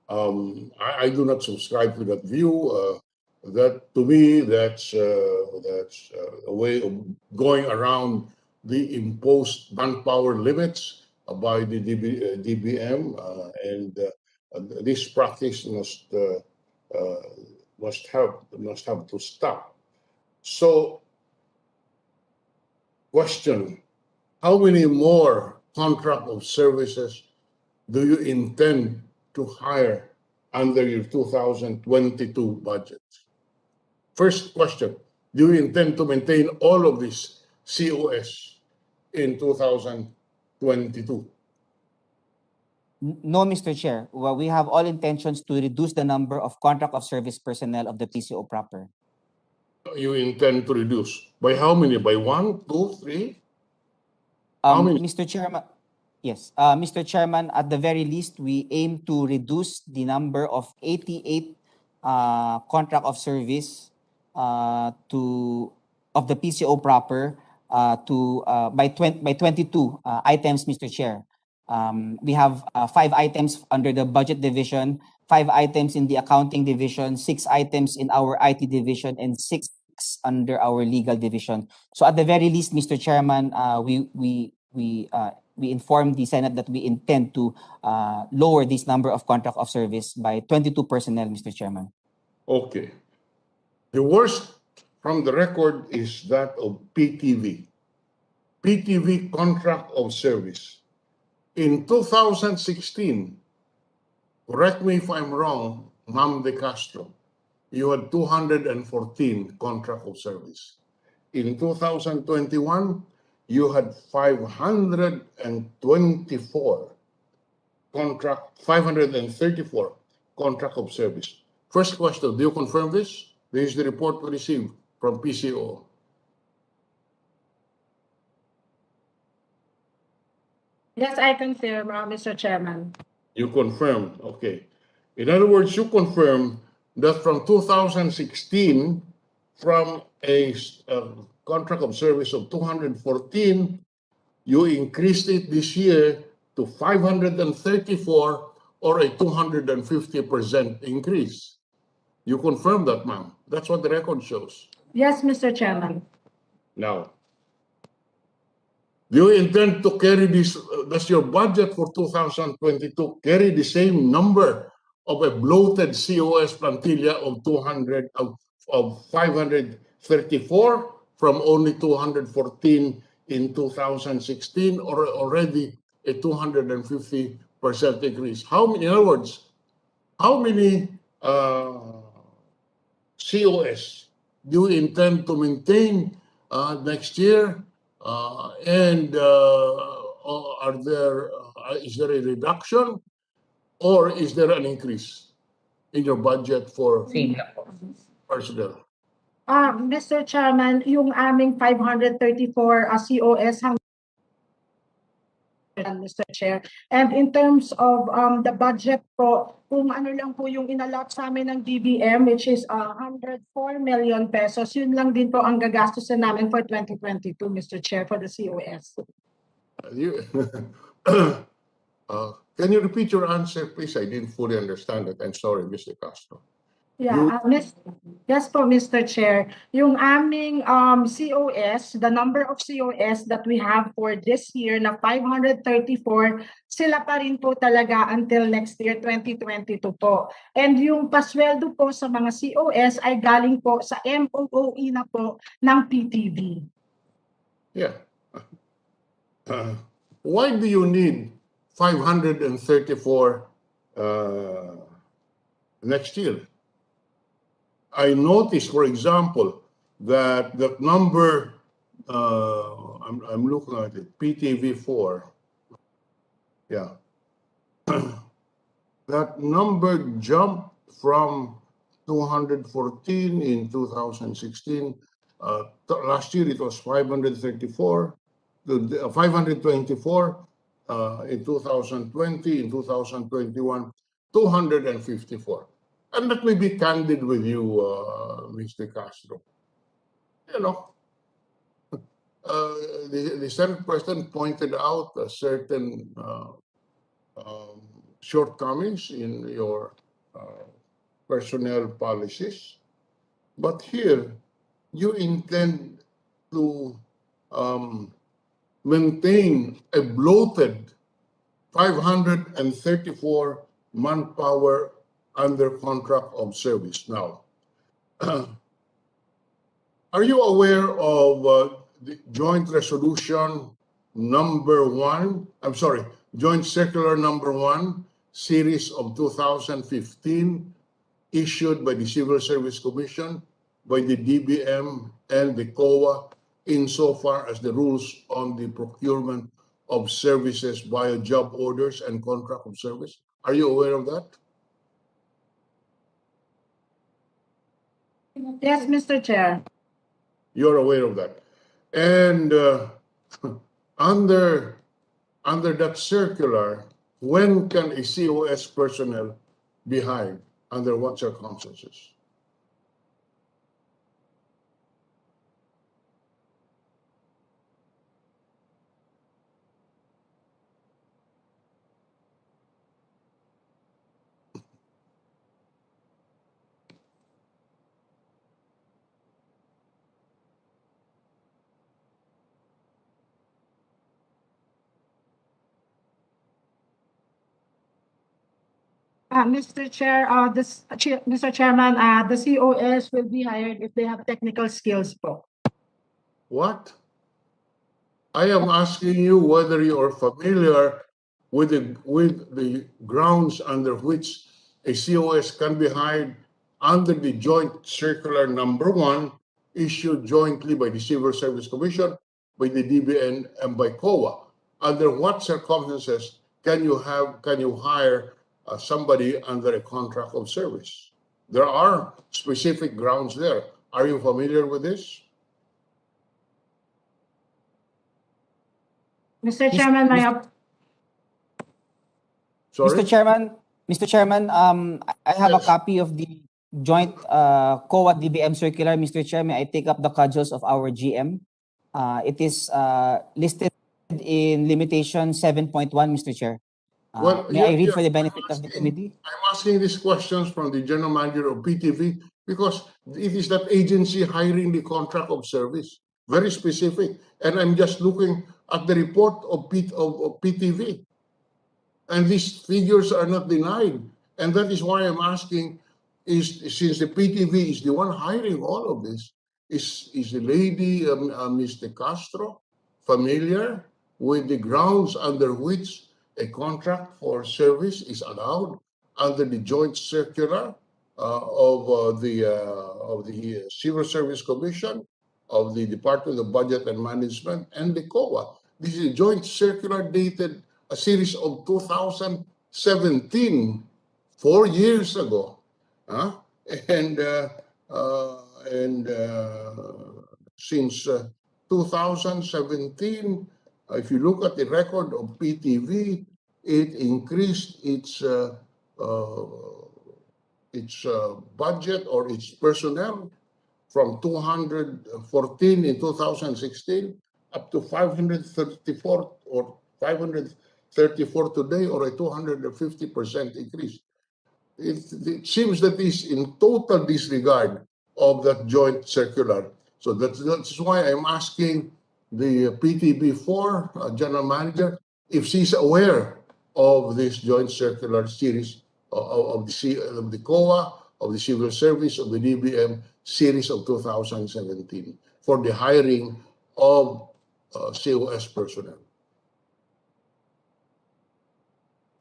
I do not subscribe to that view. That to me, that's a way of going around the imposed manpower limits by the DBM, and this practice must have to stop. So, question: how many more contract of services do you intend to hire under your 2022 budget? First question: do you intend to maintain all of these COS in 2022? No, Mr. Chair. Well, we have all intentions to reduce the number of contract of service personnel of the PCO proper. You intend to reduce by how many? By 1, 2, 3? How many? Mr. Chairman, yes. Mr. Chairman, at the very least, we aim to reduce the number of 88 contract of service of the PCO proper by 22 items, Mr. Chair. We have 5 items under the budget division, 5 items in the accounting division, 6 items in our IT division, and 6 under our legal division. So at the very least, Mr. Chairman, we informed the Senate that we intend to lower this number of contract of service by 22 personnel, Mr. Chairman. Okay. The worst from the record is that of PTV. PTV contract of service. In 2016, correct me if I'm wrong, Ma'am De Castro, you had 214 contract of service. In 2021, you had 534 contract of service. First question, do you confirm this? This is the report we received from PCO. Yes, I confirm, Mr. Chairman. You confirm, okay. In other words, you confirm that from 2016, from a contract of service of 214, you increased it this year to 534, or a 250% increase. You confirm that, ma'am. That's what the record shows. Yes, Mr. Chairman. Now, do you intend to carry this? Does your budget for 2022 carry the same number of a bloated COS plantilla of 534 from only 214 in 2016 or already a 250% increase? In other words, how many COS do you intend to maintain next year? And is there a reduction or is there an increase in your budget for personnel? Mr. Chairman, yung aming 534 COS Mr. Chair. And in terms of the budget po, kung ano lang po yung inalot sa amin ng DBM, which is 104 million pesos, yun lang din po ang gagastusin namin for 2022, Mr. Chair, for the COS. Can you repeat your answer, please? I didn't fully understand it. I'm sorry, Mr. Castro. Yeah, yes po, Mr. Chair. Yung aming COS, the number of COS that we have for this year na 534, sila pa rin po talaga until next year, 2022 po. And yung pasweldo po sa mga COS ay galing po sa MOOE na po ng PTV. Yeah. Why do you need 534 next year? I noticed, for example, that the number, I'm looking at it, PTV4. Yeah. That number jumped from 214 in 2016. Last year it was 534, 524 in 2020, in 2021, 254. And let me be candid with you, Mr. Castro. You know, the Senate President pointed out certain shortcomings in your personnel policies. But here, you intend to maintain a bloated 534 manpower under contract of service. Now, are you aware of the Joint Resolution number 1? I'm sorry, Joint Circular number 1, series of 2015, issued by the Civil Service Commission, by the DBM and the COA, insofar as the rules on the procurement of services via job orders and contract of service? Are you aware of that? Yes, Mr. Chair. You're aware of that. And under that circular, when can a COS personnel be hired? Under what circumstances? Mr. Chair, Mr. Chairman, the COS will be hired if they have technical skills po. What? I am asking you whether you are familiar with the grounds under which a COS can be hired under the Joint Circular number 1, issued jointly by the Civil Service Commission, by the DBN, and by COA. Under what circumstances can you hire somebody under a contract of service? There are specific grounds there. Are you familiar with this? Mr. Chairman, Sorry? Mr. Chairman, I have a copy of the joint COA DBM circular. Mr. Chairman, I take up the cudgels of our GM. It is listed in limitation 7.1, Mr. Chair. May I read for the benefit of the committee? I'm asking these questions from the General Manager of PTV because it is that agency hiring the contract of service. Very specific. And I'm just looking at the report of PTV. And these figures are not denied. And that is why I'm asking, since the PTV is the one hiring all of this, is the lady, Mr. Castro? familiar with the grounds under which a contract for service is allowed under the joint circular of the Civil Service Commission, of the Department of Budget and Management, and the COA. This is a joint circular dated a series of 2017, 4 years ago. Huh? And since 2017, if you look at the record of PTV, it increased its budget or its personnel from 214 in 2016 up to 534 or 534 today, or a 250% increase. It seems that is in total disregard of that joint circular. So that's why I'm asking the PTB4 general manager if she's aware of this joint circular series of the COA, of the Civil Service, of the DBM series of 2017 for the hiring of COS personnel.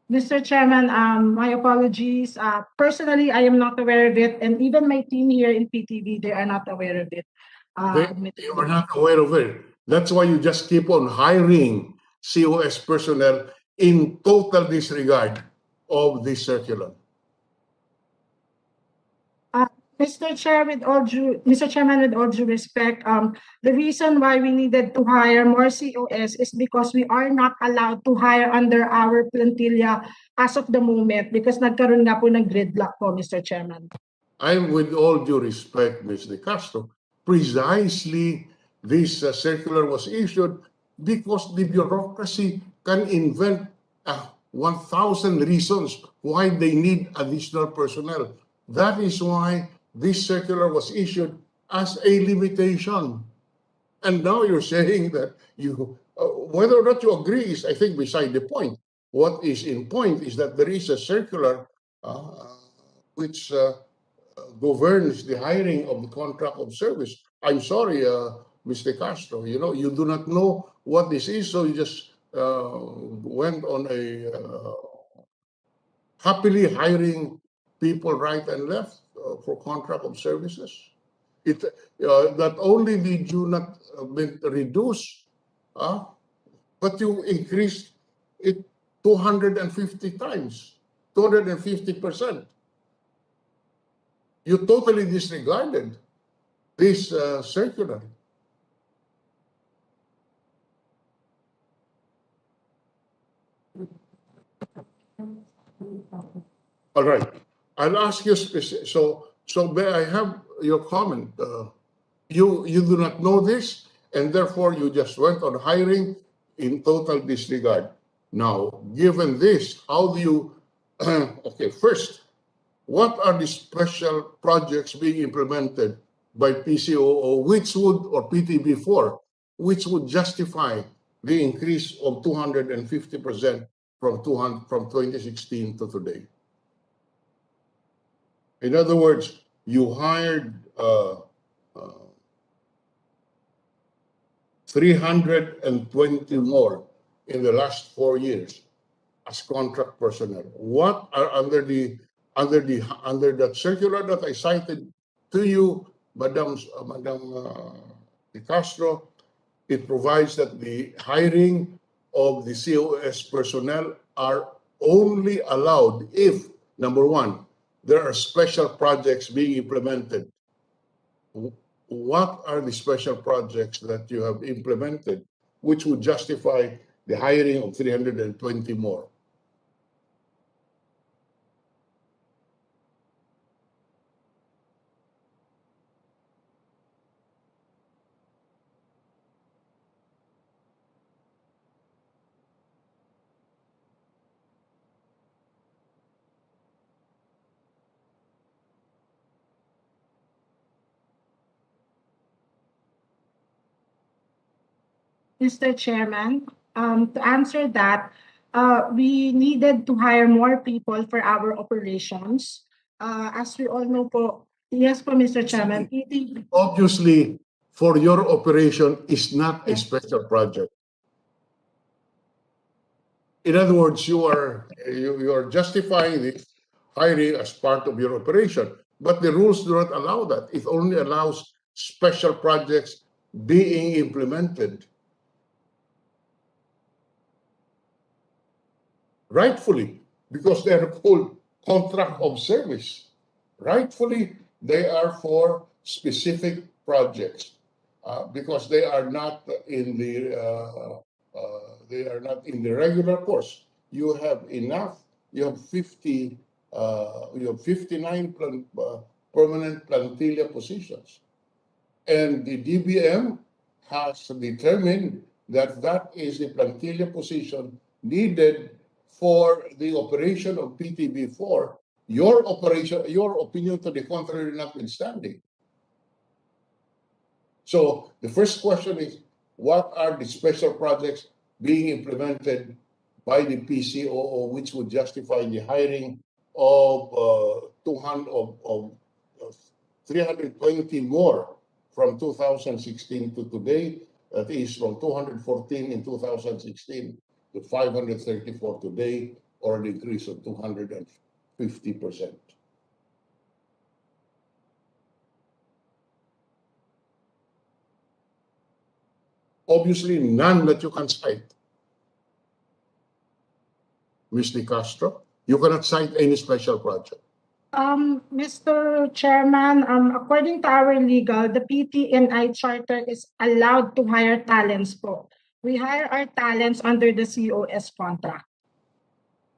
Mr. Chairman, my apologies. Personally, I am not aware of it, and even my team here in PTV, they are not aware of it. They were not aware of it. That's why you just keep on hiring COS personnel in total disregard of this circular. Mr. Chairman, with all due respect, the reason why we needed to hire more COS is because we are not allowed to hire under our plantilla as of the moment because nagkaroon nga po ng gridlock po, Mr. Chairman. I'm, with all due respect, Ms. De Castro, precisely this circular was issued because the bureaucracy can invent 1,000 reasons why they need additional personnel. That is why this circular was issued as a limitation. And now you're saying that you, whether or not you agree is, I think, beside the point. What is in point is that there is a circular which governs the hiring of the contract of service. I'm sorry, Mr. Castro, you do not know what this is, so you just went on a happily hiring people right and left for contract of services. It not only did you not reduce, but you increased it 250 times, 250%. You totally disregarded this circular. All right. I'll ask you specific. So may I have your comment? You do not know this, and therefore you just went on hiring in total disregard. Now, given this, how do you? Okay, first, what are the special projects being implemented by PCOO, which would, or PTB4, which would justify the increase of 250% from 2016 to today? In other words, you hired 320 more in the last 4 years as contract personnel. What are under that circular that I cited to you, Madam De Castro? It provides that the hiring of the COS personnel are only allowed if, number one, there are special projects being implemented. What are the special projects that you have implemented which would justify the hiring of 320 more? Mr. Chairman, to answer that, we needed to hire more people for our operations. As we all know po, yes po, Mr. Chairman, Obviously, for your operation is not a special project. In other words, you are justifying this hiring as part of your operation, but the rules do not allow that. It only allows special projects being implemented. Rightfully, because they are called contract of service. Rightfully, they are for specific projects because they are not in the regular course. You have enough. You have 50. You have 59 permanent plantilla positions, and the DBM has determined that that is the plantilla position needed for the operation of PTB4. Your opinion to the contrary notwithstanding. So the first question is, what are the special projects being implemented by the PCOO which would justify the hiring of 320 more from 2016 to today? That is from 214 in 2016 to 534 today, or an increase of 250%. Obviously, none that you can cite. Ms. De Castro, you cannot cite any special project. Mr. Chairman, according to our legal, the PT&I charter is allowed to hire talents po. We hire our talents under the COS contract.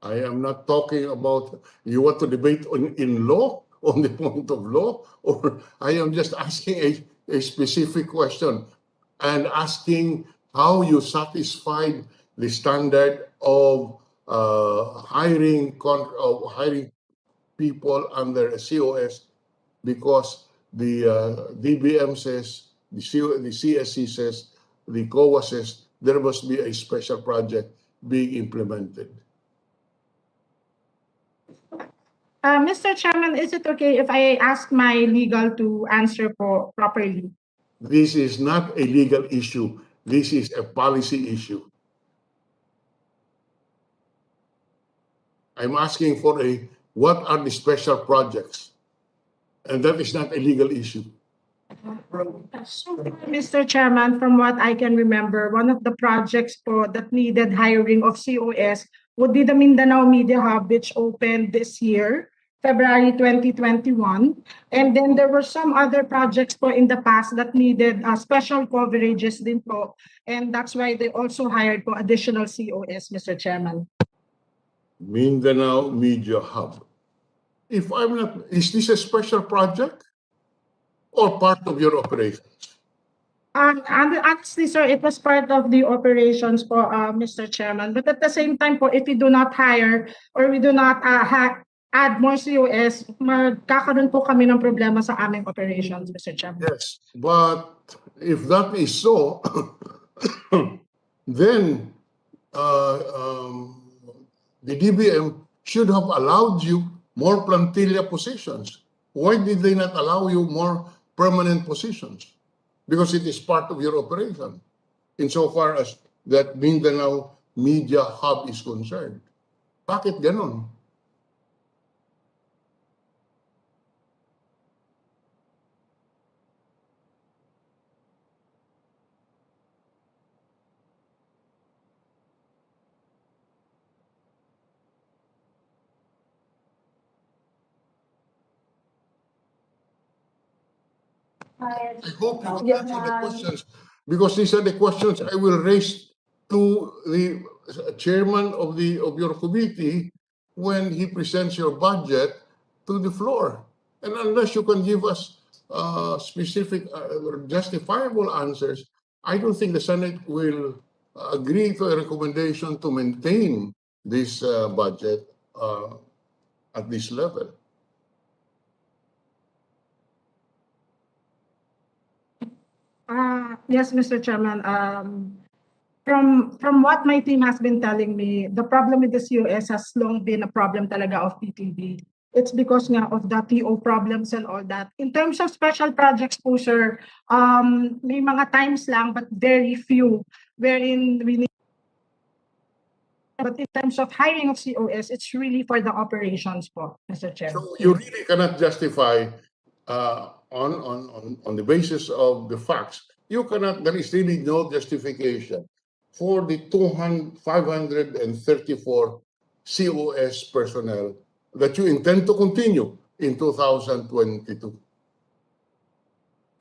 I am not talking about, you want to debate in law, on the point of law, or I am just asking a specific question and asking how you satisfied the standard of hiring people under a COS, because the DBM says, the CSC says, the COA says there must be a special project being implemented. Mr. Chairman, is it okay if I ask my legal to answer po properly? This is not a legal issue. This is a policy issue. I'm asking for what are the special projects? And that is not a legal issue. So, Mr. Chairman, from what I can remember, one of the projects po that needed hiring of COS would be the Mindanao Media Hub, which opened this year, February 2021. And then there were some other projects po in the past that needed special coverages din po. And that's why they also hired po additional COS, Mr. Chairman. Mindanao Media Hub. If I'm not, is this a special project or part of your operation? And honestly, sir, it was part of the operations po, Mr. Chairman. But at the same time po, if we do not hire or we do not add more COS, magkakaroon po kami ng problema sa aming operations, Mr. Chairman. Yes, but if that is so, then the DBM should have allowed you more plantilla positions. Why did they not allow you more permanent positions? Because it is part of your operation, insofar as that Mindanao Media Hub is concerned. Bakit ganon? I hope you can answer the questions, because these are the questions I will raise to the chairman of your committee when he presents your budget to the floor. And unless you can give us specific or justifiable answers, I don't think the Senate will agree to a recommendation to maintain this budget at this level. Yes, Mr. Chairman. From what my team has been telling me, the problem with the COS has long been a problem talaga of PTV. it's because nga of the TO problems and all that. In terms of special projects po, sir, may mga times lang but very few wherein we need. But in terms of hiring of COS, it's really for the operations po, Mr. Chair. So you really cannot justify on the basis of the facts. You cannot. There is really no justification for the 534 COS personnel that you intend to continue in 2022.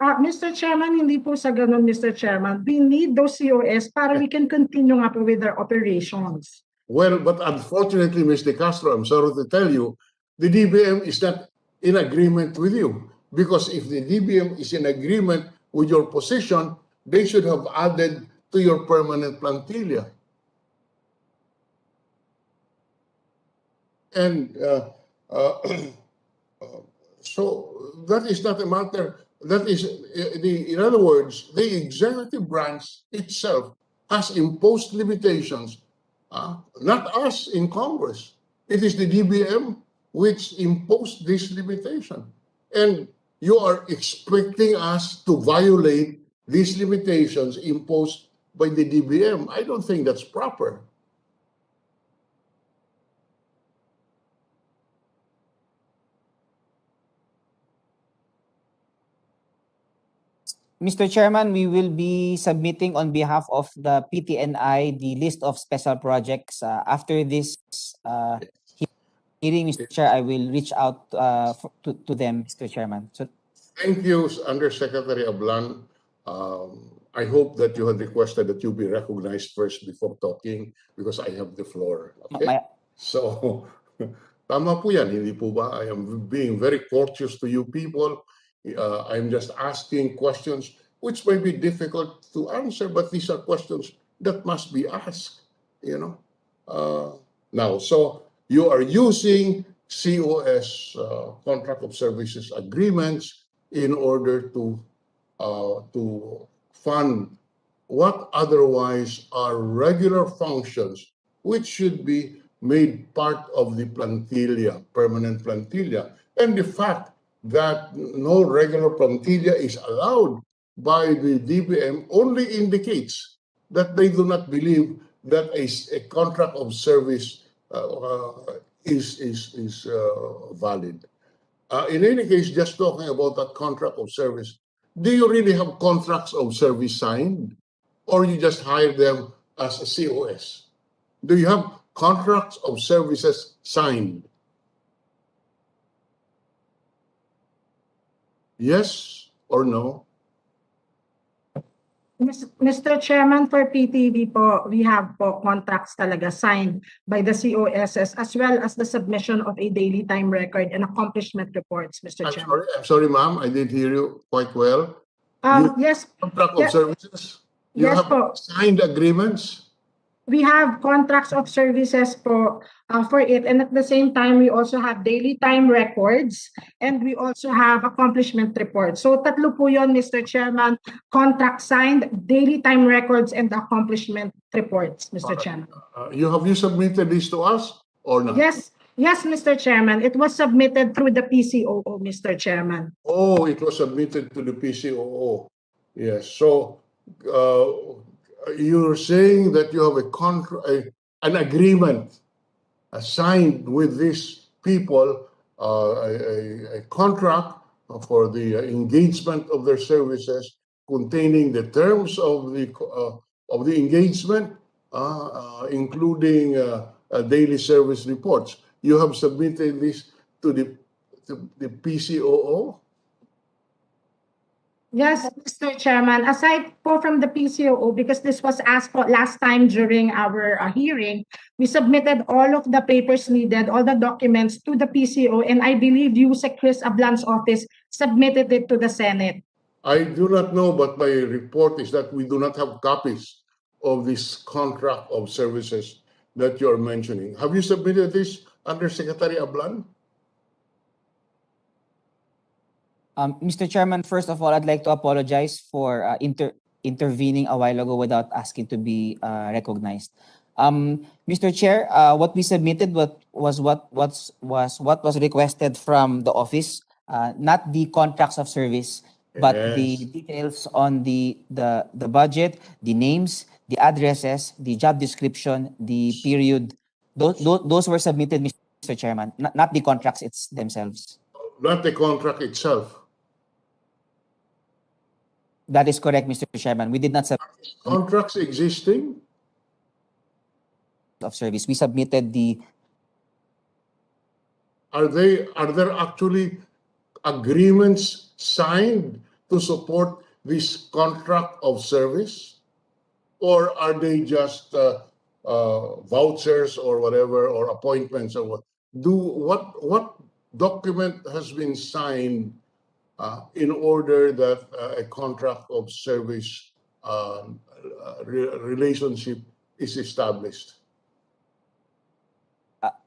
Mr. Chairman, hindi po sa ganun, Mr. Chairman. We need those COS para we can continue nga po with our operations. Well, but unfortunately, Ms. De Castro, I'm sorry to tell you, the DBM is not in agreement with you. Because if the DBM is in agreement with your position, they should have added to your permanent plantilla. And so that is not a matter, that is, in other words, the executive branch itself has imposed limitations. Not us in Congress. It is the DBM which imposed this limitation. And you are expecting us to violate these limitations imposed by the DBM. I don't think that's proper. Mr. Chairman, we will be submitting on behalf of the PTNI the list of special projects. After this hearing, Mr. Chair, I will reach out to them, Mr. Chairman. So, thank you, Undersecretary Ablan. I hope that you had requested that you be recognized first before talking because I have the floor. Okay? So, tama po yan, hindi po ba? I am being very courteous to you people. I'm just asking questions which may be difficult to answer, but these are questions that must be asked, you know. Now, so you are using COS, contract of services agreements, in order to fund what otherwise are regular functions which should be made part of the plantilla, permanent plantilla. And the fact that no regular plantilla is allowed by the DBM only indicates that they do not believe that a contract of service is valid. In any case, just talking about that contract of service, do you really have contracts of service signed? Or you just hire them as a COS? Do you have contracts of services signed? Yes or no? Mr. Chairman, for PTV po, we have po contracts talaga signed by the COSs as well as the submission of a daily time record and accomplishment reports, Mr. Chairman. I'm sorry, ma'am. I didn't hear you quite well. Yes. Contract of services? You Yes have po. signed agreements? We have contracts of services po for it, and at the same time we also have daily time records and we also have accomplishment reports. So tatlo po yon, Mr. Chairman, contract signed, daily time records, and accomplishment reports, Mr. Chairman. Have you submitted this to us or not? Yes, Mr. Chairman, it was submitted through the PCOO, Mr. Chairman. Oh, it was submitted to the PCOO. Yes. So you're saying that you have an agreement signed with these people, a contract for the engagement of their services, containing the terms of the engagement, including daily service reports. You have submitted this to the PCOO? Yes, Mr. Chairman. Aside po from the PCOO, because this was asked for last time during our hearing, we submitted all of the papers needed, all the documents to the PCO, and I believe USEC Chris Ablan's office submitted it to the Senate. I do not know, but my report is that we do not have copies of this contract of services that you're mentioning. Have you submitted this, Undersecretary Ablan? Mr. Chairman, first of all, I'd like to apologize for intervening a while ago without asking to be recognized. Mr. Chair, what we submitted was what was requested from the office, not the contracts of service, but the Yes. details on the budget, the names, the addresses, the job description, the period. Those were submitted, Mr. Chairman, not the contracts themselves. Not the contract itself. That is correct, Mr. Chairman. We did not submit Contracts existing? of service. We submitted the Are there actually agreements signed to support this contract of service? Or are they just vouchers or whatever, or appointments or what? What document has been signed in order that a contract of service relationship is established?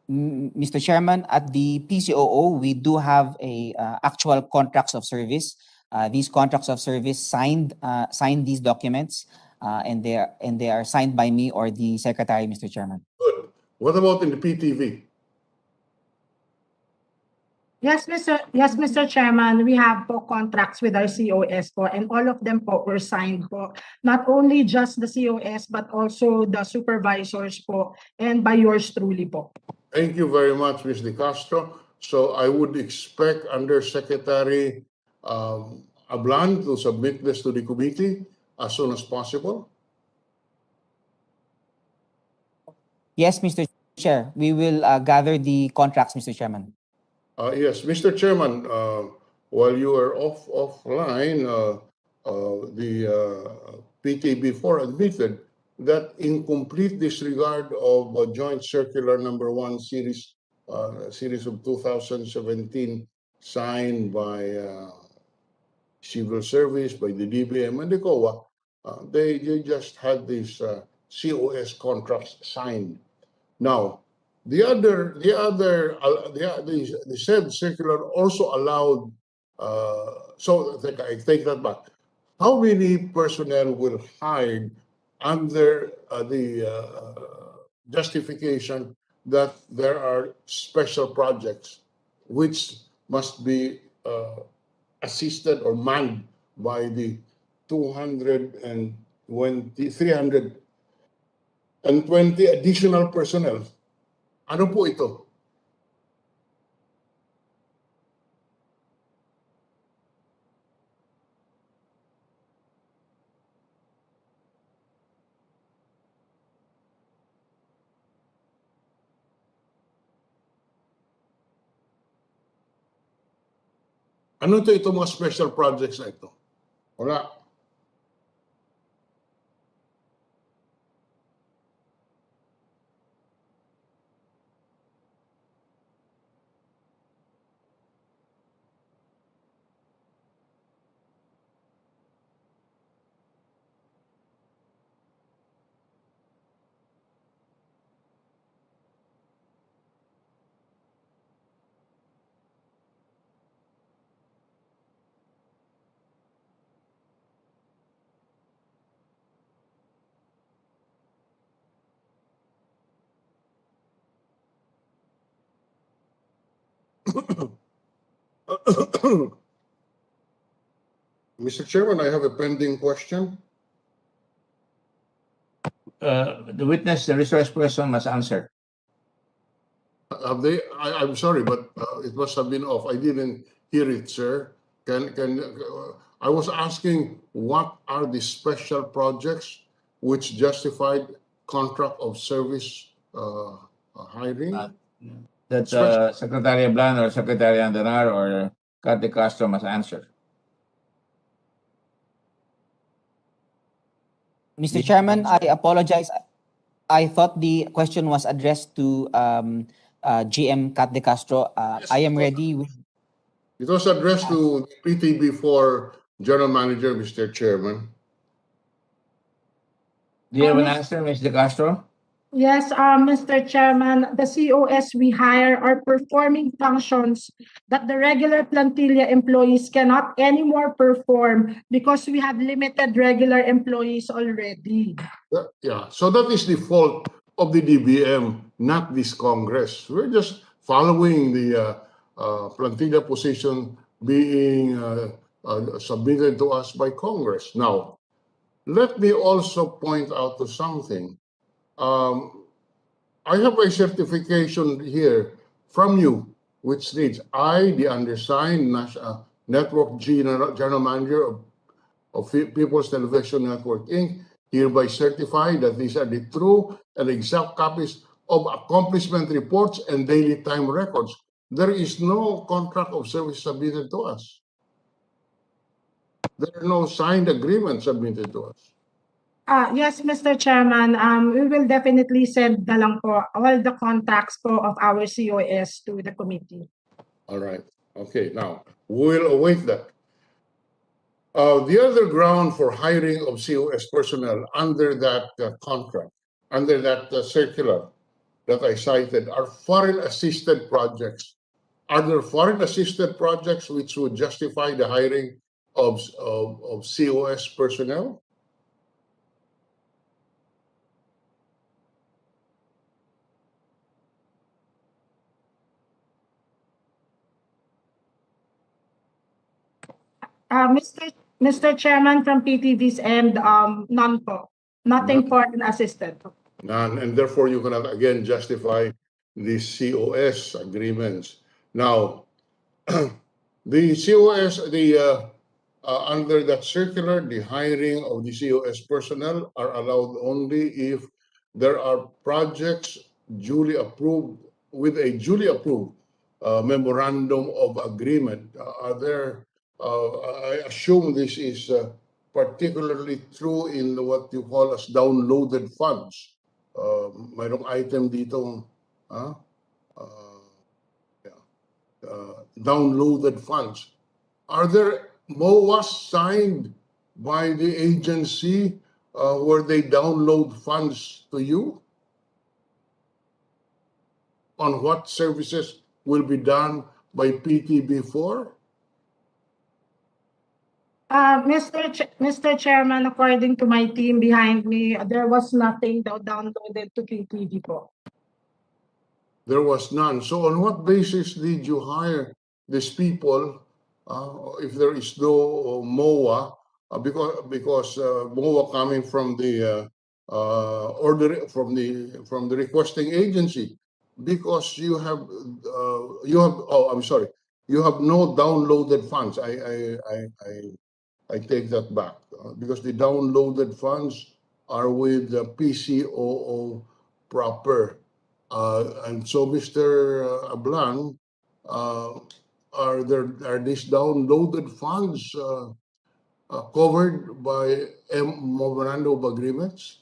Mr. Chairman, at the PCOO, we do have a actual contracts of service. These contracts of service signed these documents, and they are signed by me or the secretary, Mr. Chairman. Good. What about in the PTV? Yes, Mr. Chairman, we have po contracts with our COS po, and all of them po were signed po. Not only just the COS, but also the supervisors po, and by yours truly po. Thank you very much, Ms. De Castro. So I would expect Undersecretary Ablan to submit this to the committee as soon as possible. Yes, Mr. Chair, we will gather the contracts, Mr. Chairman. Yes, Mr. Chairman, while you are offline, the PTB4 admitted that in complete disregard of Joint Circular Number 1 series of 2017 signed by Civil Service, by the DBM and the COA, they just had these COS contracts signed. Now, the said circular also allowed. So I take that back. How many personnel were hired under the justification that there are special projects which must be assisted or manned by the 320 additional personnel? Ano po ito? Ano ito mga special projects na ito? Wala. Mr. Chairman, I have a pending question. The witness, the resource person must answer. Have they? I'm sorry, but it must have been off. I didn't hear it, sir. I was asking what are the special projects which justified contract of service hiring? That Secretary Ablan or Secretary Andanar or Cathy Castro must answer. Mr. Chairman, I apologize. I thought the question was addressed to GM Cat De Castro. I am ready with. It was addressed to PTB4 General Manager, Mr. Chairman. Do you have an answer, Ms. De Castro? Yes, Mr. Chairman, the COS we hire are performing functions that the regular plantilla employees cannot anymore perform because we have limited regular employees already. Yeah, so that is the fault of the DBM, not this Congress. We're just following the plantilla position being submitted to us by Congress. Now, let me also point out to something. I have a certification here from you, which reads, I, the undersigned Network General Manager of People's Television Network, Inc., hereby certify that these are the true and exact copies of accomplishment reports and daily time records. There is no contract of service submitted to us. There are no signed agreements submitted to us. Yes, Mr. Chairman, we will definitely send na lang po all the contacts po of our COS to the committee. All right. Okay, now, we'll await that. The other ground for hiring of COS personnel under that contract, under that circular that I cited, are foreign assisted projects. Are there foreign assisted projects which would justify the hiring of COS personnel? Mr. Chairman, from PTV's end, none po. Nothing None. foreign assisted. None, and therefore you cannot again justify the COS agreements. Now, the COS, under that circular, the hiring of the COS personnel are allowed only if there are projects duly approved with a duly approved memorandum of agreement. I assume this is particularly true in what you call as downloaded funds. Mayroong item dito, downloaded funds. Are there MOAs signed by the agency where they download funds to you? On what services will be done by PTB4? Mr. Chairman, according to my team behind me, there was nothing downloaded to PTV po. There was none. So on what basis did you hire these people if there is no MOA? Because MOA coming from the order from the requesting agency, because you have you have no downloaded funds. I take that back because the downloaded funds are with the PCOO proper. And so, Mr. Ablan, are these downloaded funds covered by memorandum of agreements?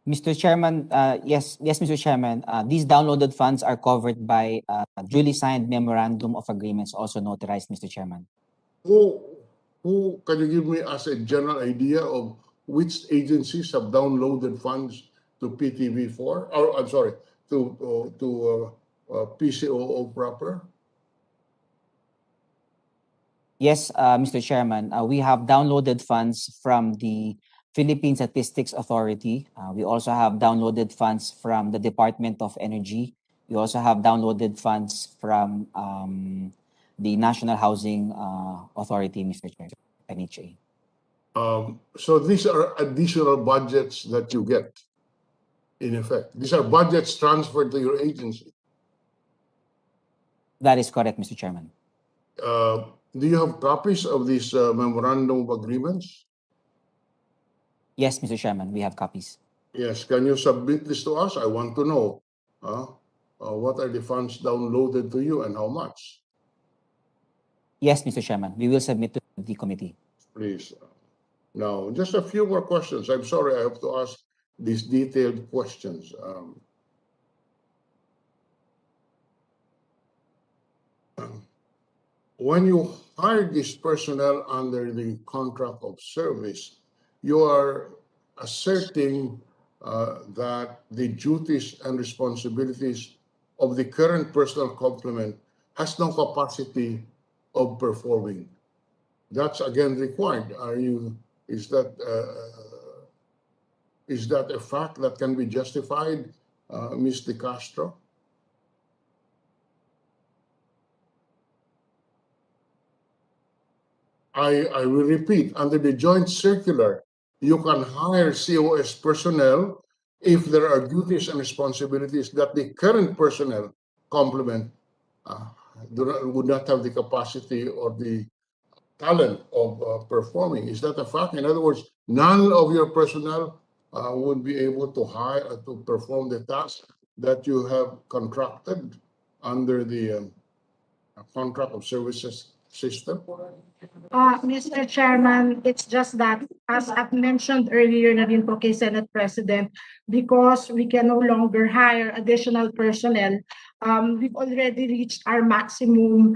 Mr. Chairman, yes, Mr. Chairman, these downloaded funds are covered by duly signed memorandum of agreements, also notarized, Mr. Chairman. Who can you give me as a general idea of which agencies have downloaded funds to PTV4? Or I'm sorry, to PCOO proper? Yes, Mr. Chairman, we have downloaded funds from the Philippine Statistics Authority. We also have downloaded funds from the Department of Energy. We also have downloaded funds from the National Housing Authority, Mr. Chair, NHA. So these are additional budgets that you get, in effect. These are budgets transferred to your agency. That is correct, Mr. Chairman. Do you have copies of these memorandum of agreements? Yes, Mr. Chairman, we have copies. Yes, can you submit this to us? I want to know what are the funds downloaded to you and how much? Yes, Mr. Chairman, we will submit to the committee. Please. Now, just a few more questions. I'm sorry I have to ask these detailed questions. When you hire this personnel under the contract of service, you are asserting that the duties and responsibilities of the current personnel complement has no capacity of performing. That's again required. Is Is that a fact that can be justified, Ms. De Castro? I will repeat, under the joint circular, you can hire COS personnel if there are duties and responsibilities that the current personnel complement would not have the capacity or the talent of performing. Is that a fact? In other words, none of your personnel would be able to hire to perform the task that you have contracted under the contract of services system? Mr. Chairman, it's just that, as I've mentioned earlier na din po kay Senate President, because we can no longer hire additional personnel, we've already reached our maximum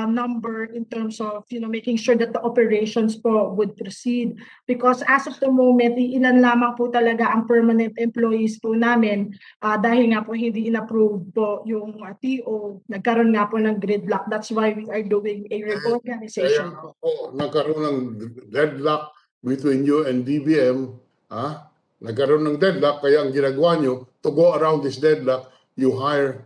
number in terms of, making sure that the operations po would proceed. Because as of the moment, ilan lamang po talaga ang permanent employees po namin dahil nga po hindi in-approve po yung TO, nagkaroon nga po ng gridlock. That's why we are doing a reorganization po. Nagkaroon ng deadlock between you and DBM, nagkaroon ng deadlock, kaya ang ginagawa nyo, to go around this deadlock, you hire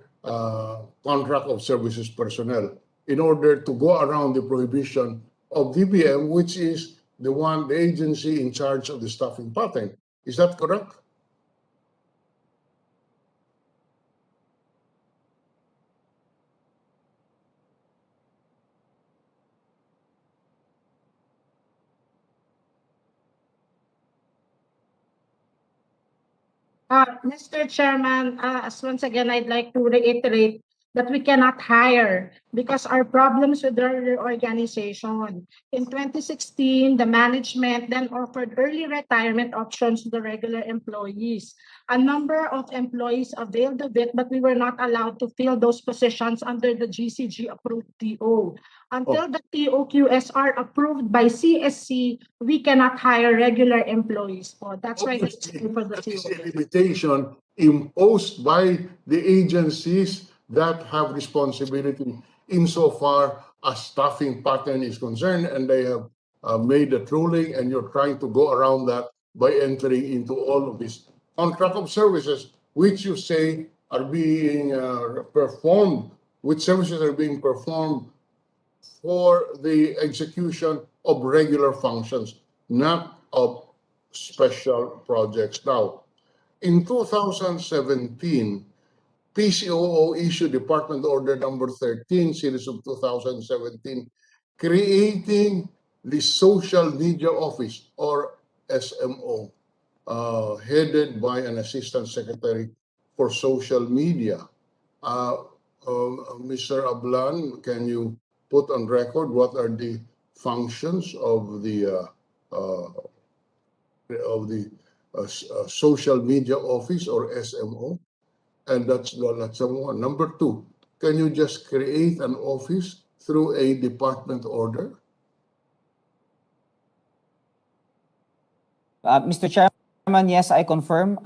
contract of services personnel in order to go around the prohibition of DBM, which is the agency in charge of the staffing pattern. Is that correct? Mr. Chairman, once again, I'd like to reiterate that we cannot hire because our problems with the organization. In 2016, the management then offered early retirement options to the regular employees. A number of employees availed of it, but we were not allowed to fill those positions under the GCG approved TO. Until the TOQSR approved by CSC, we cannot hire regular employees. That's why it's for the That is TO. a limitation imposed by the agencies that have responsibility insofar as staffing pattern is concerned, and they have made a ruling, and you're trying to go around that by entering into all of this contract of services, which you say are being performed, which services are being performed for the execution of regular functions, not of special projects. Now, in 2017, PCOO issued Department Order number 13, series of 2017, creating the Social Media Office, or SMO, headed by an Assistant Secretary for Social Media. Mr. Ablan, can you put on record what are the functions of the Social Media Office, or SMO? And that's number one. Number two, can you just create an office through a department order? Mr. Chairman, yes, I confirm.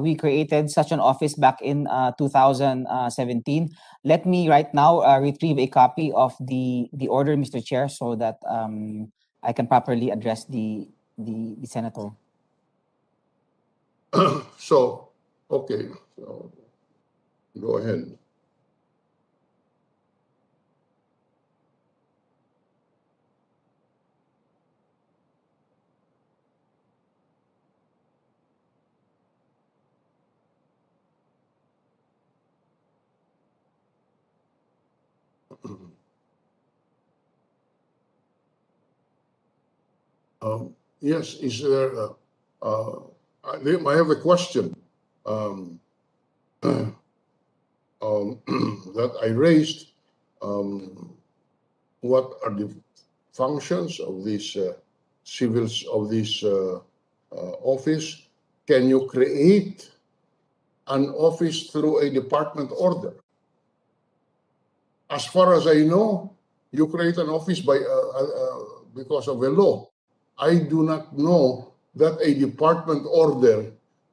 We created such an office back in 2017. Let me right now retrieve a copy of the order, Mr. Chair, so that I can properly address the senator. So, okay, so go ahead. Yes, is there? I have a question that I raised. What are the functions of this civils of this office? Can you create an office through a department order? As far as I know, you create an office by because of a law. I do not know that a department order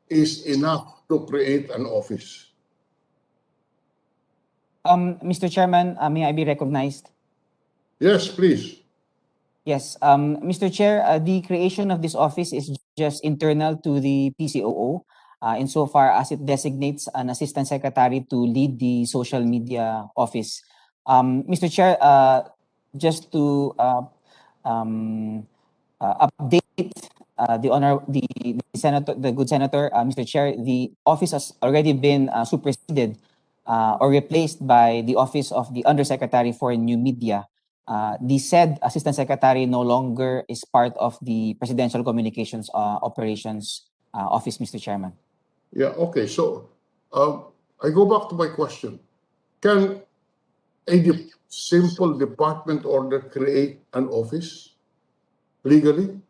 is enough to create an office. Mr. Chairman, may I be recognized? Yes, please. Yes, Mr. Chair, the creation of this office is just internal to the PCOO, insofar as it designates an assistant secretary to lead the social media office. Mr. Chair, just to update the senator, the good senator, Mr. Chair, the office has already been superseded or replaced by the office of the Undersecretary for New Media. The said assistant secretary no longer is part of the Presidential Communications Operations Office, Mr. Chairman. Yeah, okay. So I go back to my question. Can a simple department order create an office legally?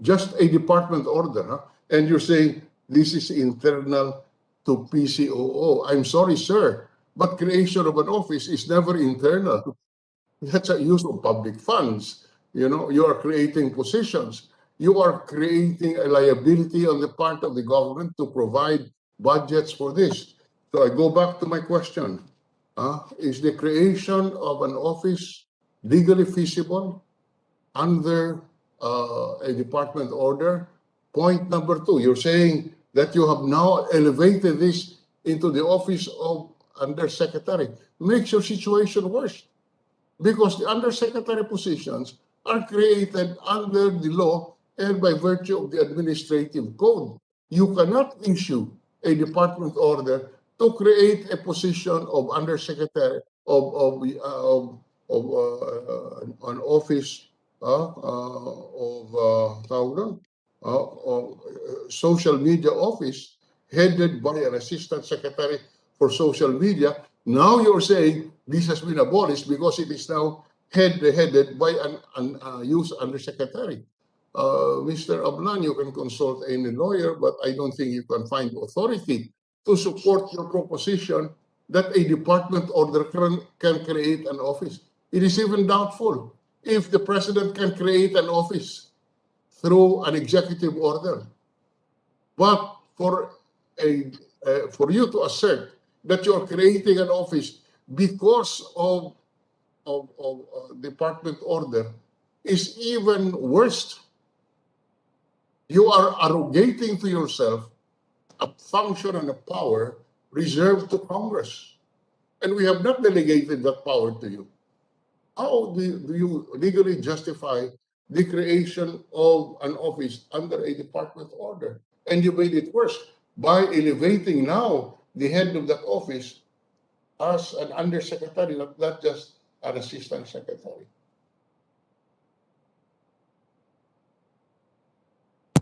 Just a department order, huh? And you're saying this is internal to PCOO. I'm sorry, sir, but creation of an office is never internal. That's a use of public funds. You know, you are creating positions. You are creating a liability on the part of the government to provide budgets for this. So I go back to my question. Is the creation of an office legally feasible under a department order? Point number two, you're saying that you have now elevated this into the office of undersecretary. Makes your situation worse because the undersecretary positions are created under the law and by virtue of the administrative code. You cannot issue a department order to create a position of undersecretary of an office of social media office headed by an assistant secretary for social media. Now you're saying this has been abolished because it is now headed by an youth undersecretary. Mr. Ablan, you can consult any lawyer, but I don't think you can find authority to support your proposition that a department order can create an office. It is even doubtful if the president can create an office through an executive order. But for you to assert that you're creating an office because of department order is even worse. You are arrogating to yourself a function and a power reserved to Congress. And we have not delegated that power to you. How do you legally justify the creation of an office under a department order? And you made it worse by elevating now the head of that office as an undersecretary, not just an assistant secretary.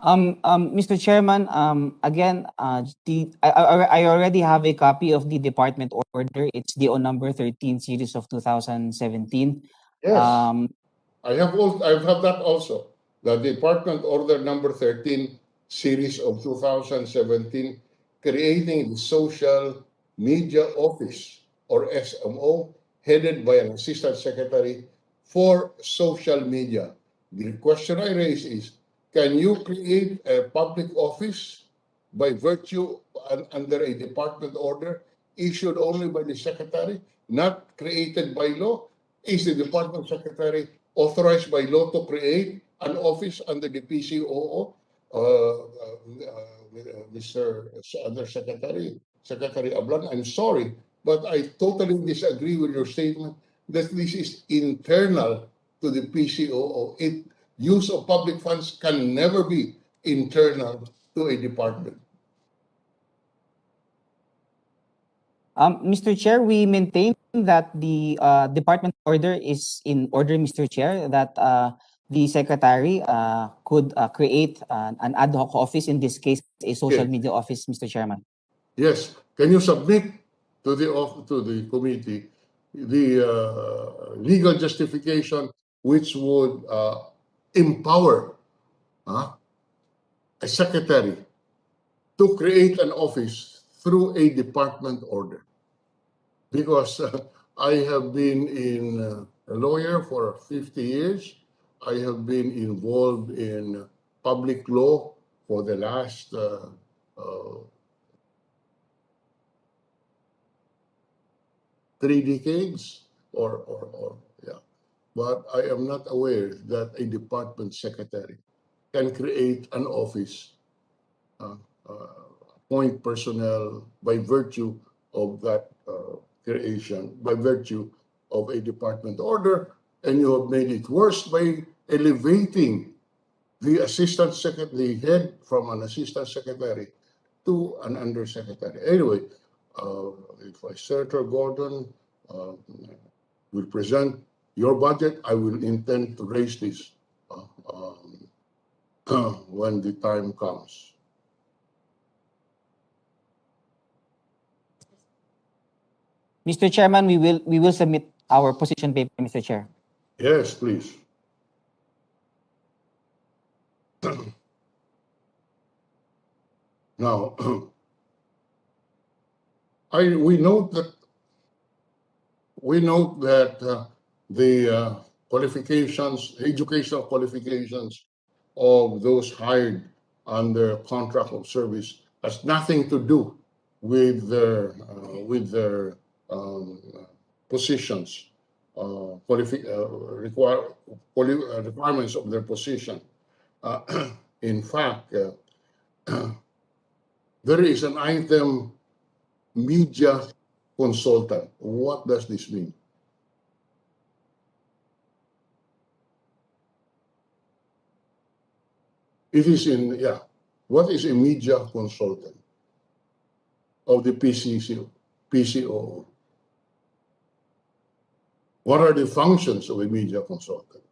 Mr. Chairman, again, I already have a copy of the department order. It's DO number 13 series of 2017. Yes, I have that also. The department order number 13 series of 2017 creating the social media office or SMO headed by an assistant secretary for social media. The question I raise is, can you create a public office by virtue under a department order issued only by the secretary, not created by law? Is the department secretary authorized by law to create an office under the PCOO? Mr. Undersecretary, Secretary Ablan, I'm sorry, but I totally disagree with your statement that this is internal to the PCOO. Use of public funds can never be internal to a department. Mr. Chair, we maintain that the department order is in order, Mr. Chair, that the secretary could create an ad hoc office, in this case, a social media office, Mr. Chairman. Yes. Can you submit to the committee the legal justification which would empower a secretary to create an office through a department order? Because I have been a lawyer for 50 years. I have been involved in public law for the last 3 decades, or yeah. but I am not aware that a department secretary can create an office, appoint personnel by virtue of that creation, by virtue of a department order, and you have made it worse by elevating the assistant secretary, the head from an assistant secretary to an undersecretary. Anyway, if Senator Gordon will present your budget, I will intend to raise this when the time comes. Mr. Chairman, we will submit our position paper, Mr. Chair. Yes, please. Now, we note that the qualifications, educational qualifications of those hired under contract of service has nothing to do with their positions, requirements of their position. In fact, there is an item, media consultant. What does this mean? It is in, yeah. What is a media consultant of the PCOO? What are the functions of a media consultant?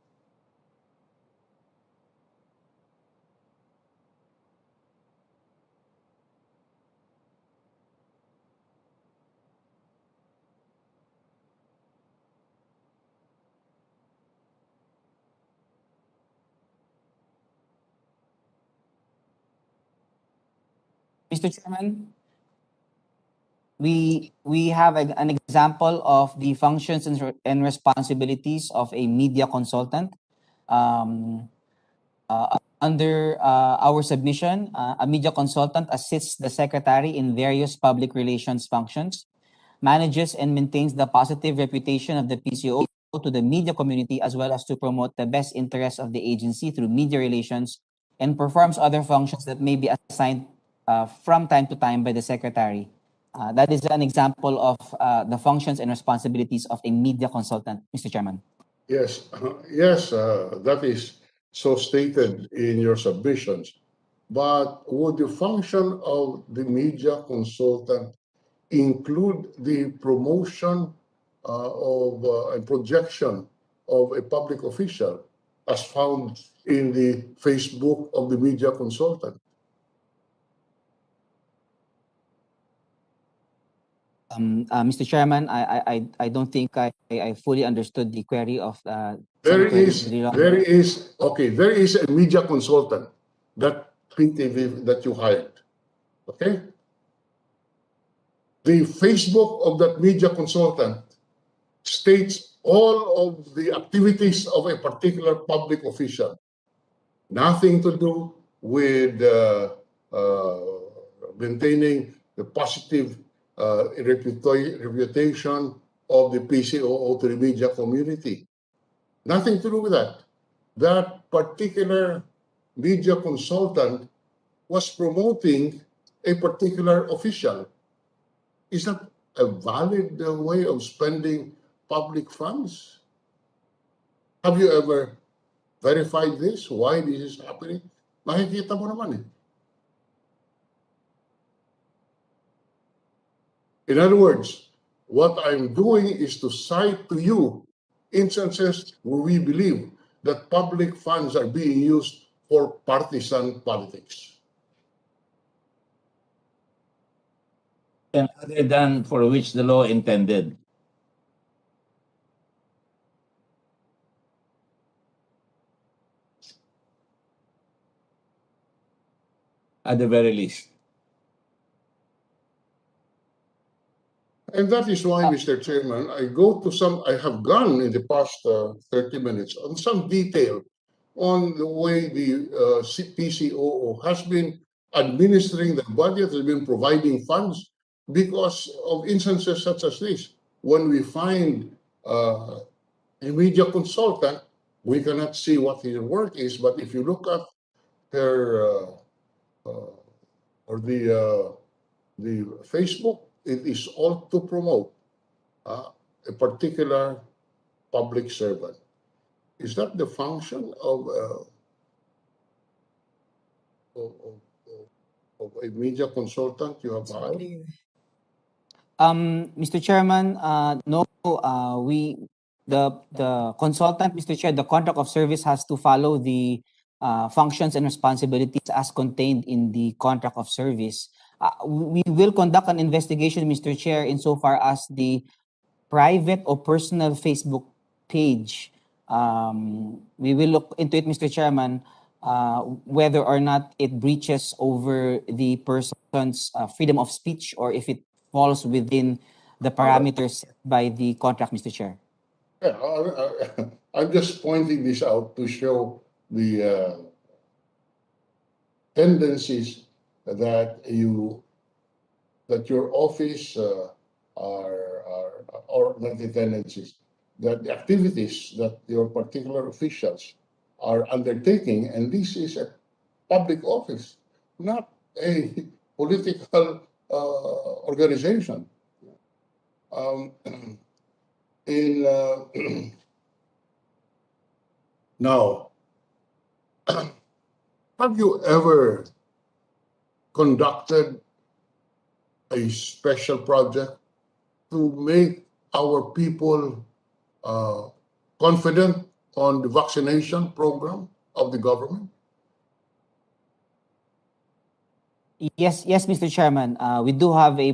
Mr. Chairman, we have an example of the functions and responsibilities of a media consultant. Under our submission, a media consultant assists the secretary in various public relations functions, manages and maintains the positive reputation of the PCO to the media community, as well as to promote the best interests of the agency through media relations, and performs other functions that may be assigned from time to time by the secretary. That is an example of the functions and responsibilities of a media consultant, Mr. Chairman. Yes, yes, that is so stated in your submissions. But would the function of the media consultant include the promotion and projection of a public official as found in the Facebook of the media consultant? Mr. Chairman, I don't think I fully understood the query of There Senator is a media consultant that PTV that you hired. Okay? The Facebook of that media consultant states all of the activities of a particular public official. Nothing to do with maintaining the positive reputation of the PCOO to the media community. Nothing to do with that. That particular media consultant was promoting a particular official. Is that a valid way of spending public funds? Have you ever verified this? Why this is happening? Makikita mo naman eh. In other words, what I'm doing is to cite to you instances where we believe that public funds are being used for partisan politics. And other than for which the law intended. At the very least. And that is why, Mr. Chairman, I have gone in the past 30 minutes on some detail on the way the PCOO has been administering the budget, has been providing funds because of instances such as this. When we find a media consultant, we cannot see what her work is, but if you look at her or the Facebook, it is all to promote a particular public servant. Is that the function of a media consultant you have hired? Mr. Chairman, no, the consultant, Mr. Chair, the contract of service has to follow the functions and responsibilities as contained in the contract of service. We will conduct an investigation, Mr. Chair, insofar as the private or personal Facebook page. We will look into it, Mr. Chairman, whether or not it breaches over the person's freedom of speech or if it falls within the parameters set by the contract, Mr. Chair. Yeah, I'm just pointing this out to show the tendencies that your office are or not the tendencies, that the activities that your particular officials are undertaking, and this is a public office, not a political organization. In now, have you ever conducted a special project to make our people confident on the vaccination program of the government? Yes, Mr. Chairman. We do have a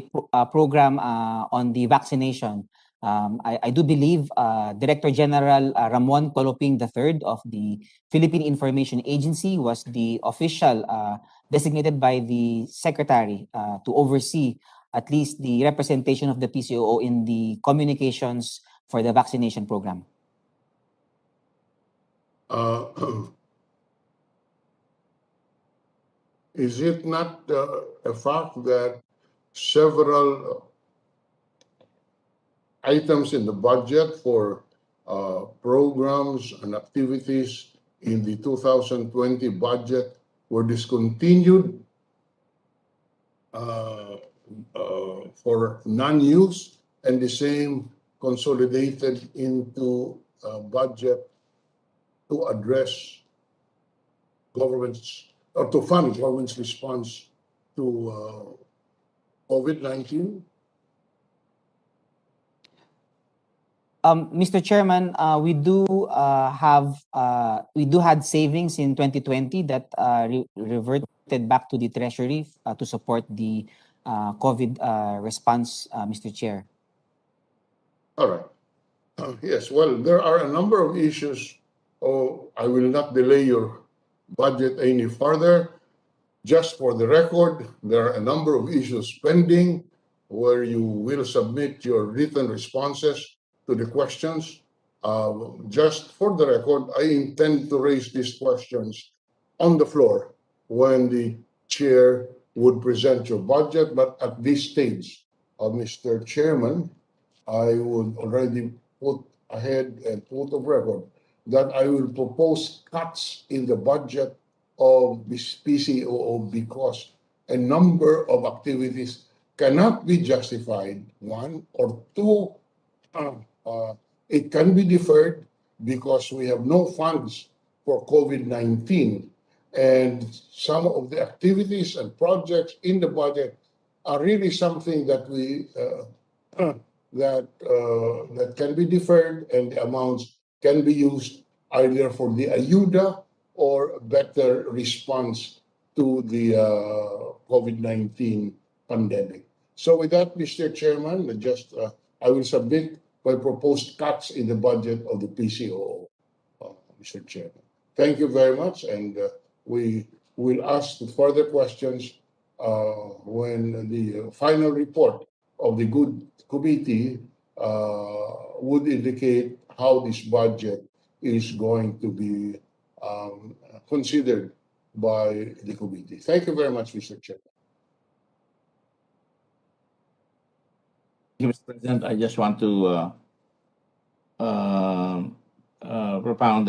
program on the vaccination. I do believe Director General Ramon Coloping III of the Philippine Information Agency was the official designated by the Secretary to oversee at least the representation of the PCOO in the communications for the vaccination program. Is it not a fact that several items in the budget for programs and activities in the 2020 budget were discontinued for non-use, and the same consolidated into budget to address government's or to fund government's response to COVID-19? Mr. Chairman, we do had savings in 2020 that reverted back to the Treasury to support the COVID response, Mr. Chair. All right. Yes, well, there are a number of issues. Oh, I will not delay your budget any further. Just for the record, there are a number of issues pending where you will submit your written responses to the questions. Just for the record, I intend to raise these questions on the floor when the chair would present your budget, but at this stage, Mr. Chairman, I would already put ahead and put of record that I will propose cuts in the budget of this PCOO because a number of activities cannot be justified, one, or two, it can be deferred because we have no funds for COVID-19. And some of the activities and projects in the budget are really something that we that can be deferred, and the amounts can be used either for the ayuda or better response to the COVID-19 pandemic. So with that, Mr. Chairman, I will submit my proposed cuts in the budget of the PCOO, Mr. Chairman. Thank you very much, and we will ask further questions when the final report of the good committee would indicate how this budget is going to be considered by the committee. Thank you very much, Mr. Chairman. Thank you, Mr. President. I just want to propound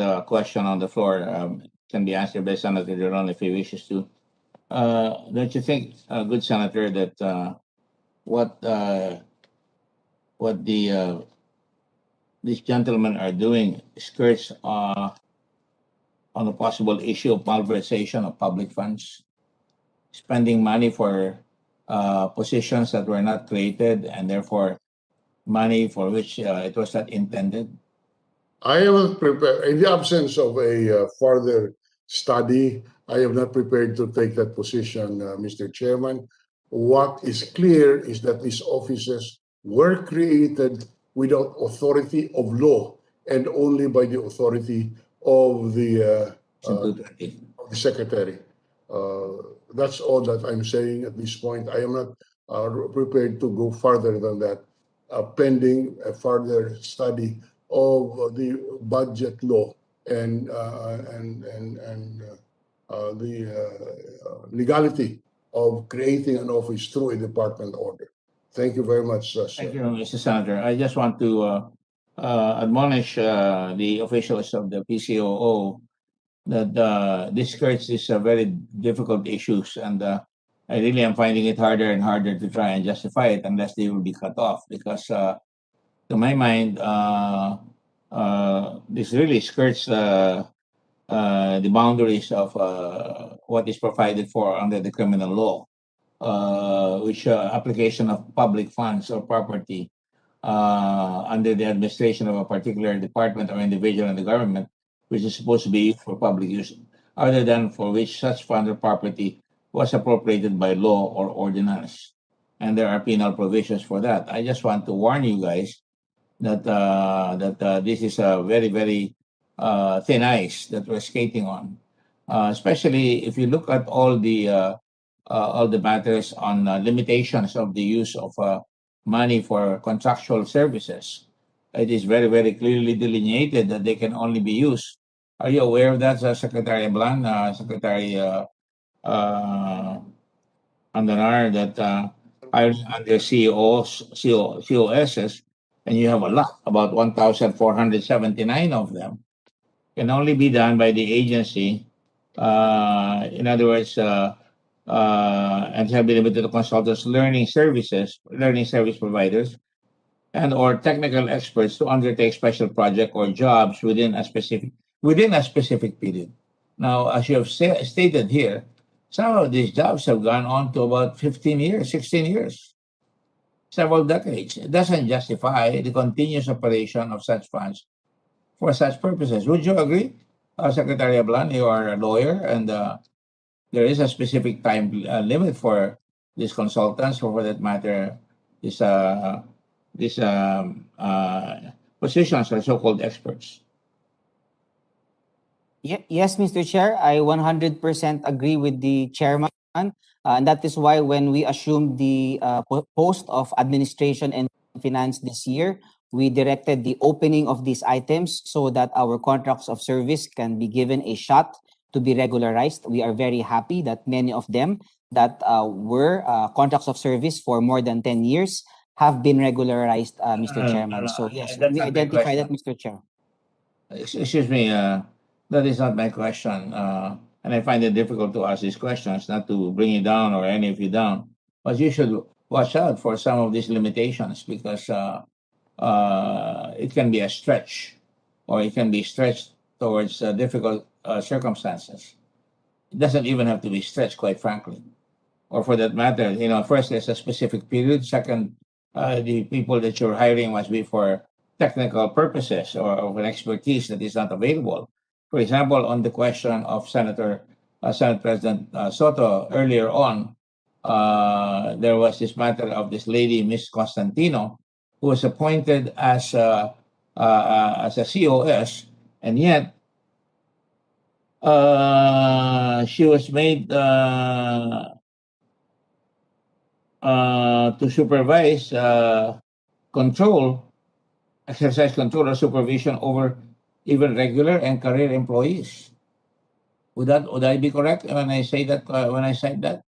a question on the floor. Can be answered by Senator Duran if he wishes to. Don't you think, good senator, that what what these gentlemen are doing skirts on a possible issue of malversation of public funds, spending money for positions that were not created and therefore money for which it was not intended? I haven't prepared, in the absence of a further study, I am not prepared to take that position, Mr. Chairman. What is clear is that these offices were created without authority of law and only by the authority of the secretary. That's all that I'm saying at this point. I am not prepared to go further than that, pending a further study of the budget law and the legality of creating an office through a department order. Thank you very much, sir. Thank you, Mr. Senator. I just want to admonish the officials of the PCOO that this skirts is a very difficult issues, and I really am finding it harder and harder to try and justify it unless they will be cut off, because to my mind, this really skirts the boundaries of what is provided for under the criminal law, which application of public funds or property under the administration of a particular department or individual in the government, which is supposed to be used for public use, other than for which such fund or property was appropriated by law or ordinance. And there are penal provisions for that. I just want to warn you guys that this is a very, very thin ice that we're skating on, especially if you look at all the matters on limitations of the use of money for contractual services. It is very, very clearly delineated that they can only be used. Are you aware of that, Secretary Blan, Secretary Andanar, that under COSs, and you have a lot, about 1,479 of them, can only be done by the agency. In other words, and shall be limited to consultants, learning service providers, and or technical experts to undertake special project or jobs within a specific period. Now, as you have stated here, some of these jobs have gone on to about 15 years, 16 years, several decades. It doesn't justify the continuous operation of such funds for such purposes. Would you agree, Secretary Ablan? You are a lawyer, and there is a specific time limit for these consultants, or for that matter, these positions are so-called experts. Yes, Mr. Chair, I 100% agree with the chairman. And that is why when we assumed the post of administration and finance this year, we directed the opening of these items so that our contracts of service can be given a shot to be regularized. We are very happy that many of them that were contracts of service for more than 10 years have been regularized, Mr. Chairman. So yes, that's we not my identify that, question. Mr. Chair. Excuse me, that is not my question. And I find it difficult to ask these questions, not to bring you down or any of you down. But you should watch out for some of these limitations, because it can be a stretch, or it can be stretched towards difficult circumstances. It doesn't even have to be stretched, quite frankly. Or for that matter, first there's a specific period. Second, the people that you're hiring must be for technical purposes or of an expertise that is not available. For example, on the question of Senate President Soto earlier on, there was this matter of this lady, Miss Constantino, who was appointed as a COS, and yet she was made to supervise, exercise control or supervision over even regular and career employees. Would I be correct when I say that, when I cite that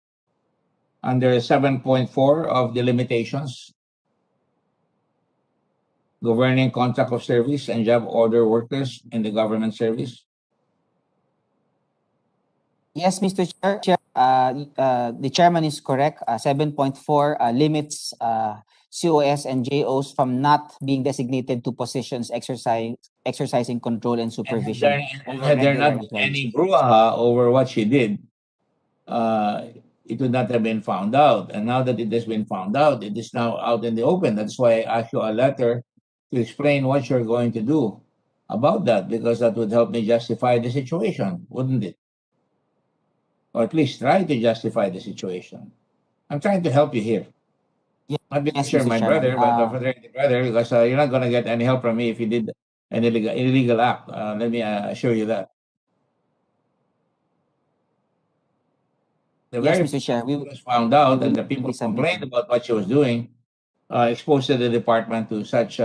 under 7.4 of the limitations? governing contract of service and job order workers in the government service? Yes, Mr. Chair, the chairman is correct. 7.4 limits COS and JOs from not being designated to positions exercising control and supervision over Had there regular not been employees. any brouhaha over what she did, it would not have been found out. And now that it has been found out, it is now out in the open. That's why I asked you a letter to explain what you're going to do about that, because that would help me justify the situation, wouldn't it? Or at least try to justify the situation. I'm trying to help you here. Not because Yes, you're Mr. my Chairman. brother, but a fraternity brother, because you're not going to get any help from me if you did an illegal act. Let me assure you that. The Yes, very Mr. Chair. We was found out will and the people be submitting. complained about what she was doing, exposed the department to such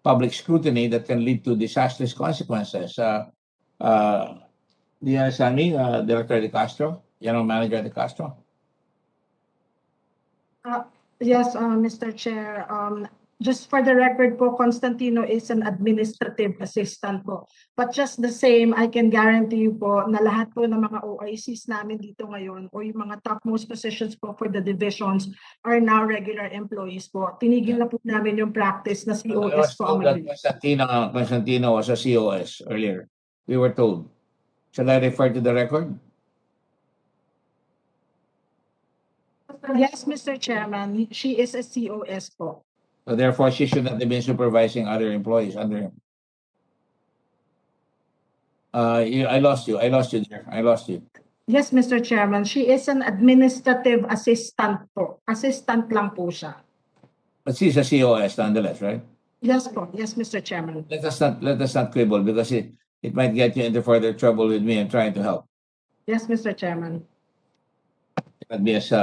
public scrutiny that can lead to disastrous consequences. Do you understand me, Director De Castro, General Manager De Castro? Yes, Mr. Chair. Just for the record po, Constantino is an administrative assistant po. But just the same, I can guarantee you po na lahat po ng mga OICs namin dito ngayon o yung mga topmost positions po for the divisions are now regular employees po. Tinigil na po namin yung practice na I COS was po ang told that Constantino was a COS earlier. We were told. Shall I refer to the record? Yes, Mr. Chairman, she is a COS po. So therefore, she should not have been supervising other employees under him. I lost you. I lost you there. I lost you. Yes, Mr. Chairman, she is an administrative assistant po. Assistant lang po siya. But she's a COS nonetheless, right? Yes po. Yes, Mr. Chairman. Let us not quibble, because it might get you into further trouble with me and trying to help. Yes, Mr. Chairman. That be as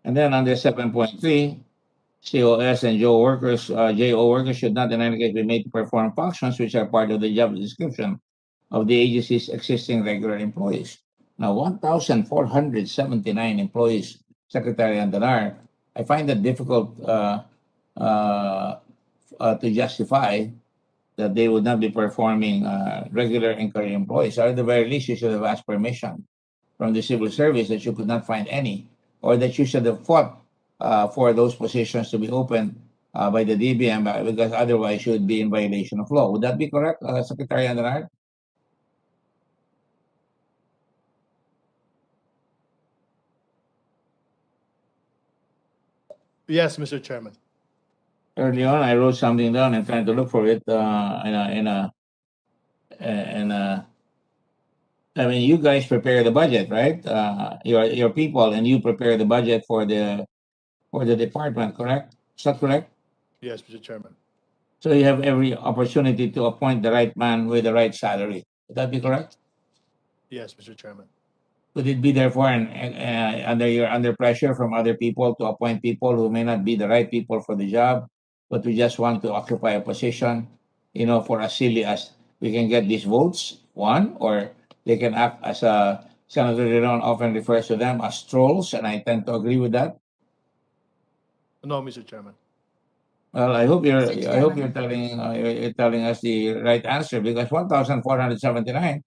and then under 7.3, COS and JO workers should not in any case be made to perform functions which are part of the job description of the agency's existing regular employees. Now, 1,479 employees, Secretary Andanar, I find it difficult to justify that they would not be performing regular inquiry employees. Or at the very least, you should have asked permission from the civil service that you could not find any, or that you should have fought for those positions to be opened by the DBM, because otherwise you would be in violation of law. Would that be correct, Secretary Andanar? Yes, Mr. Chairman. Early on, I wrote something down and trying to look for it I mean, you guys prepare the budget, right? Your people, and you prepare the budget for the department, correct? Is that correct? Yes, Mr. Chairman. So you have every opportunity to appoint the right man with the right salary. Would that be correct? Yes, Mr. Chairman. Would it be therefore under pressure from other people to appoint people who may not be the right people for the job, but we just want to occupy a position, for as silly as we can get these votes, one, or they can act as Senator Ridon often refers to them as trolls, and I tend to agree with that. No, Mr. Chairman. Well, I hope you're Mr. I hope Chairman. you're telling us the right answer, because 1,479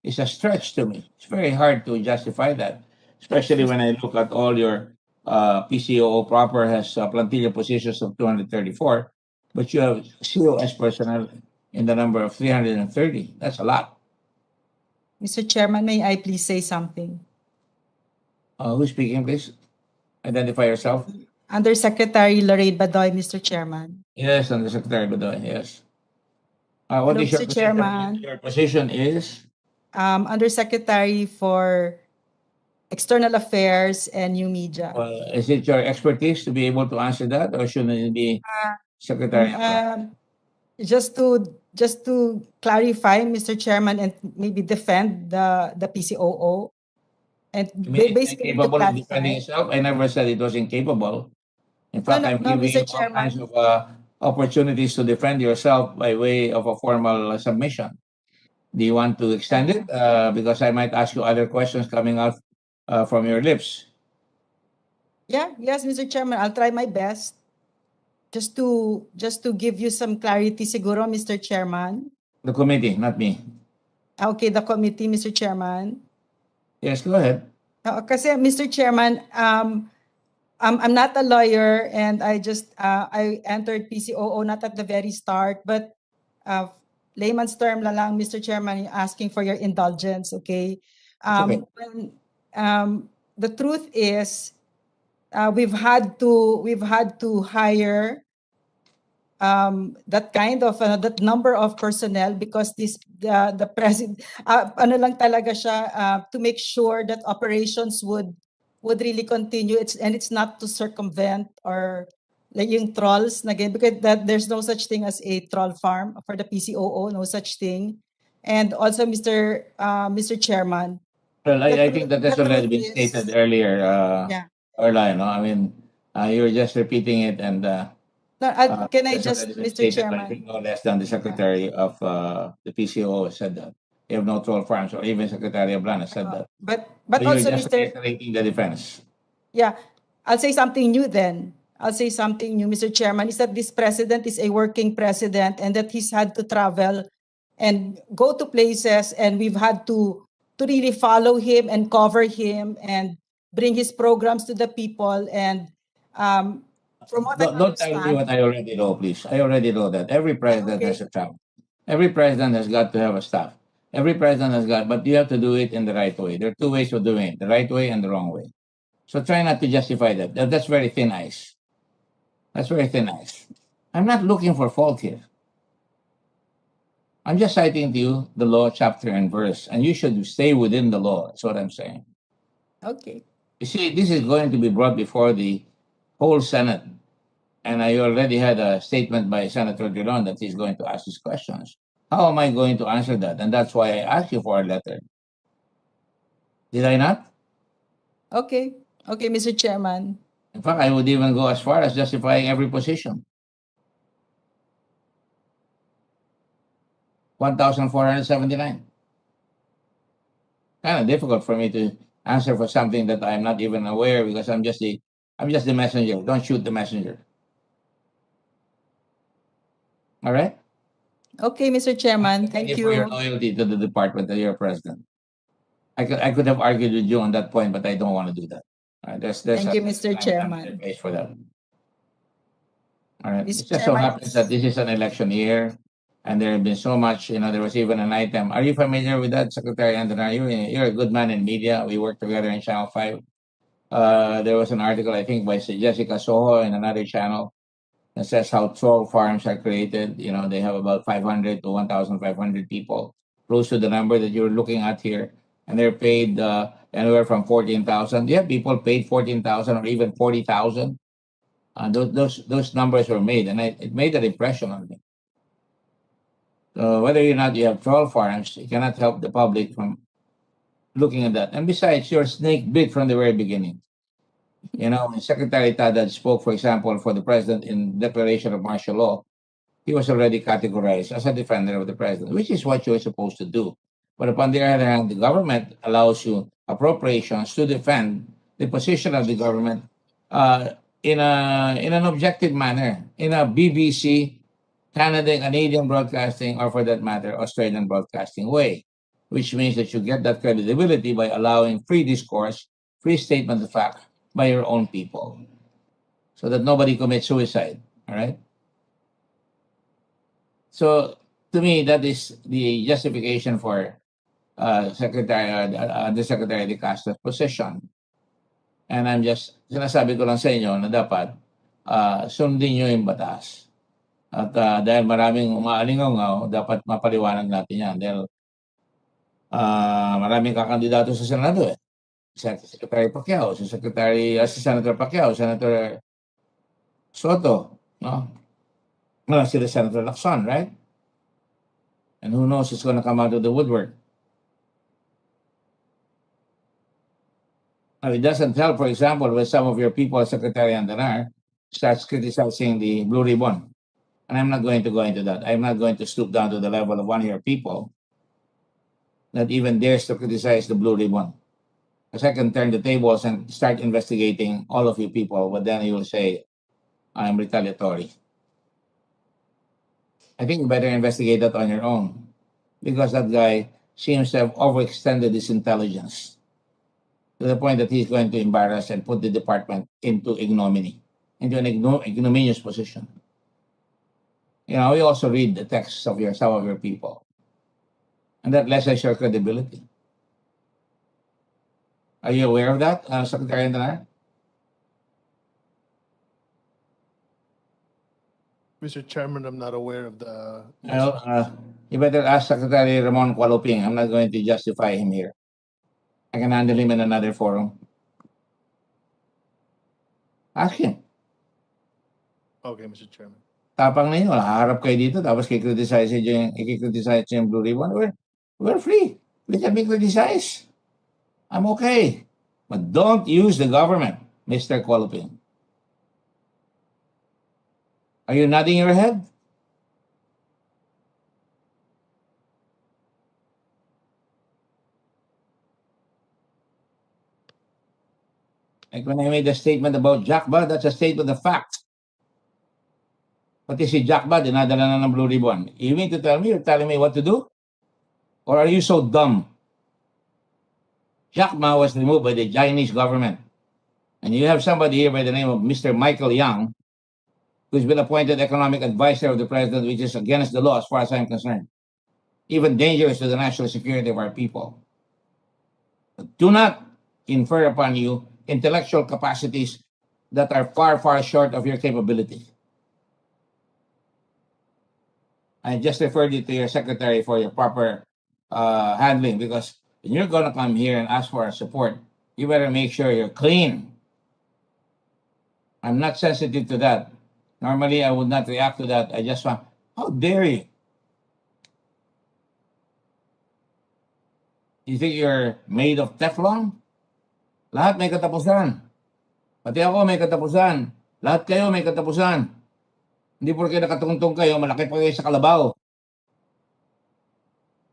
is a stretch to me. It's very hard to justify that, especially when I look at all your PCOO proper has plantilla positions of 234, but you have COS personnel in the number of 330. That's a lot. Mr. Chairman, may I please say something? Who's speaking, please? Identify yourself. Undersecretary Lorraine Badoy, Mr. Chairman. Yes, Undersecretary Badoy, yes. What Hello, is your Mr. position? Chairman. Your position is? Undersecretary for External Affairs and New Media. Is it your expertise to be able to answer that, or should it be Secretary? Just to clarify, Mr. Chairman, and maybe defend the PCOO, and You mean it's basically to incapable of clarify. defending itself? I never said it was incapable. In fact, I'm No, giving you Mr. all kinds Chairman. of opportunities to defend yourself by way of a formal submission. Do you want to extend it? Because I might ask you other questions coming out from your lips. Yes, Mr. Chairman, I'll try my best. Just to give you some clarity siguro, Mr. Chairman. The committee, not me. Okay, the committee, Mr. Chairman. Yes, go ahead. Kasi Mr. Chairman, I'm not a lawyer and I entered PCOO not at the very start, but layman's term la lang, Mr. Chairman, asking for your indulgence, okay? Okay. The truth is, we've had to hire that kind of that number of personnel because the president ano lang talaga siya to make sure that operations would really continue. It's not to circumvent or like yung trolls again, because that there's no such thing as a troll farm for the PCOO, no such thing. And also Mr. Chairman, Well, the I think that has the already truth been is, stated earlier, yeah. Erla, no? I mean, you're just repeating it and No, can I that's just, already been Mr. stated by I think Chairman? no less than the Secretary of the PCO said that. You have no troll farms, or even Secretary of Lana said that. But So you're also, just Mr. reiterating the defense. Yeah, I'll say something new then. I'll say something new, Mr. Chairman, is that this president is a working president and that he's had to travel and go to places, and we've had to really follow him and cover him and bring his programs to the people. And from what I Don't tell me what understand, I already know, please. I already know that every president has a staff. Every president has got to have a staff. Every president has got, but you have to do it in the right way. There are two ways of doing it: the right way and the wrong way. So try not to justify that. That's very thin ice. That's very thin ice. I'm not looking for fault here. I'm just citing to you the law, chapter, and verse, and you should stay within the law. That's what I'm saying. okay. You see, this is going to be brought before the whole Senate, and I already had a statement by Senator Dillon that he's going to ask these questions. How am I going to answer that? And that's why I asked you for a letter. Did I not? Okay, Mr. Chairman. In fact, I would even go as far as justifying every position. 1,479. Kind of difficult for me to answer for something that I'm not even aware because I'm just the messenger. Don't shoot the messenger. All right? Okay, Mr. Chairman, Thank thank you for your you. loyalty to the department that you're president. I could have argued with you on that point, but I don't want to do that. All right, there's Thank you, a Mr. time and Chairman. place for that. All right. Mr. It just so Chairman, happens that this is an election year, and there have been so much. There was even an item. Are you familiar with that, Secretary Antonar? You're a good man in media. We worked together in Channel 5. There was an article, I think, by Jessica Soho in another channel that says how troll farms are created. They have about 500 to 1,500 people, close to the number that you're looking at here, and they're paid anywhere from 14,000. Yeah, people paid 14,000 or even 40,000. Those numbers were made, and it made an impression on me. So whether or not you have troll farms, you cannot help the public from looking at that. And besides, you're snake bit from the very beginning. When Secretary Tadad spoke, for example, for the president in declaration of martial law, he was already categorized as a defender of the president, which is what you're supposed to do. But upon the other hand, the government allows you appropriations to defend the position of the government in an objective manner, in a BBC, Canadian broadcasting, or for that matter, Australian broadcasting way, which means that you get that credibility by allowing free discourse, free statement of fact by your own people, so that nobody commits suicide. All right. So to me, that is the justification for the Secretary de Castro's position. And I'm just, sinasabi ko lang sa inyo na dapat sundin nyo yung batas. At dahil maraming umaalingaw, dapat mapaliwanag natin yan. Dahil maraming kakandidato sa Senado eh. Secretary Pacquiao, si Senator Pacquiao, Senator Soto, no? Sila Senator Lacson, right? And who knows who's going to come out of the woodwork. It doesn't help, for example, when some of your people, Secretary Andanar, starts criticizing the Blue Ribbon. And I'm not going to go into that. I'm not going to stoop down to the level of one of your people that even dares to criticize the Blue Ribbon. Because I can turn the tables and start investigating all of you people, but then you will say, retaliatory. I think you better investigate that on your own, because that guy seems to have overextended his intelligence to the point that he's going to embarrass and put the department into ignominy, into an ignominious position. You know, we also read the texts of some of your people, and that lessens your credibility. Are you aware of that, Secretary Andanar? Mr. Chairman, I'm not aware of the. Well, you better ask Secretary Ramon Kualuping. I'm not going to justify him here. I can handle him in another forum. Ask him. Okay, Mr. Chairman. Tapang ninyo, haharap kayo dito, tapos i-criticize yung Blue Ribbon. We're free. We can be criticized. I'm okay. But don't use the government, Mr. Kualuping. Are you nodding your head? Like when I made a statement about Jacba, that's a statement of fact. Pati si Jacba, dinadala na ng Blue Ribbon. You mean to tell me, you're telling me what to do? Or are you so dumb? Jack Ma was removed by the Chinese government. And you have somebody here by the name of Mr. Michael Yang, who's been appointed economic advisor of the president, which is against the law as far as I'm concerned. Even dangerous to the national security of our people. But do not infer upon you intellectual capacities that are far, far short of your capability. I just referred you to your secretary for your proper handling, because when you're going to come here and ask for our support, you better make sure you're clean. I'm not sensitive to that. Normally, I would not react to that. I just want, how dare you? You think you're made of Teflon? Lahat may katapusan. Pati ako may katapusan. Lahat kayo may katapusan. Hindi porke nakatungtong kayo, malaki pa kayo sa kalabaw.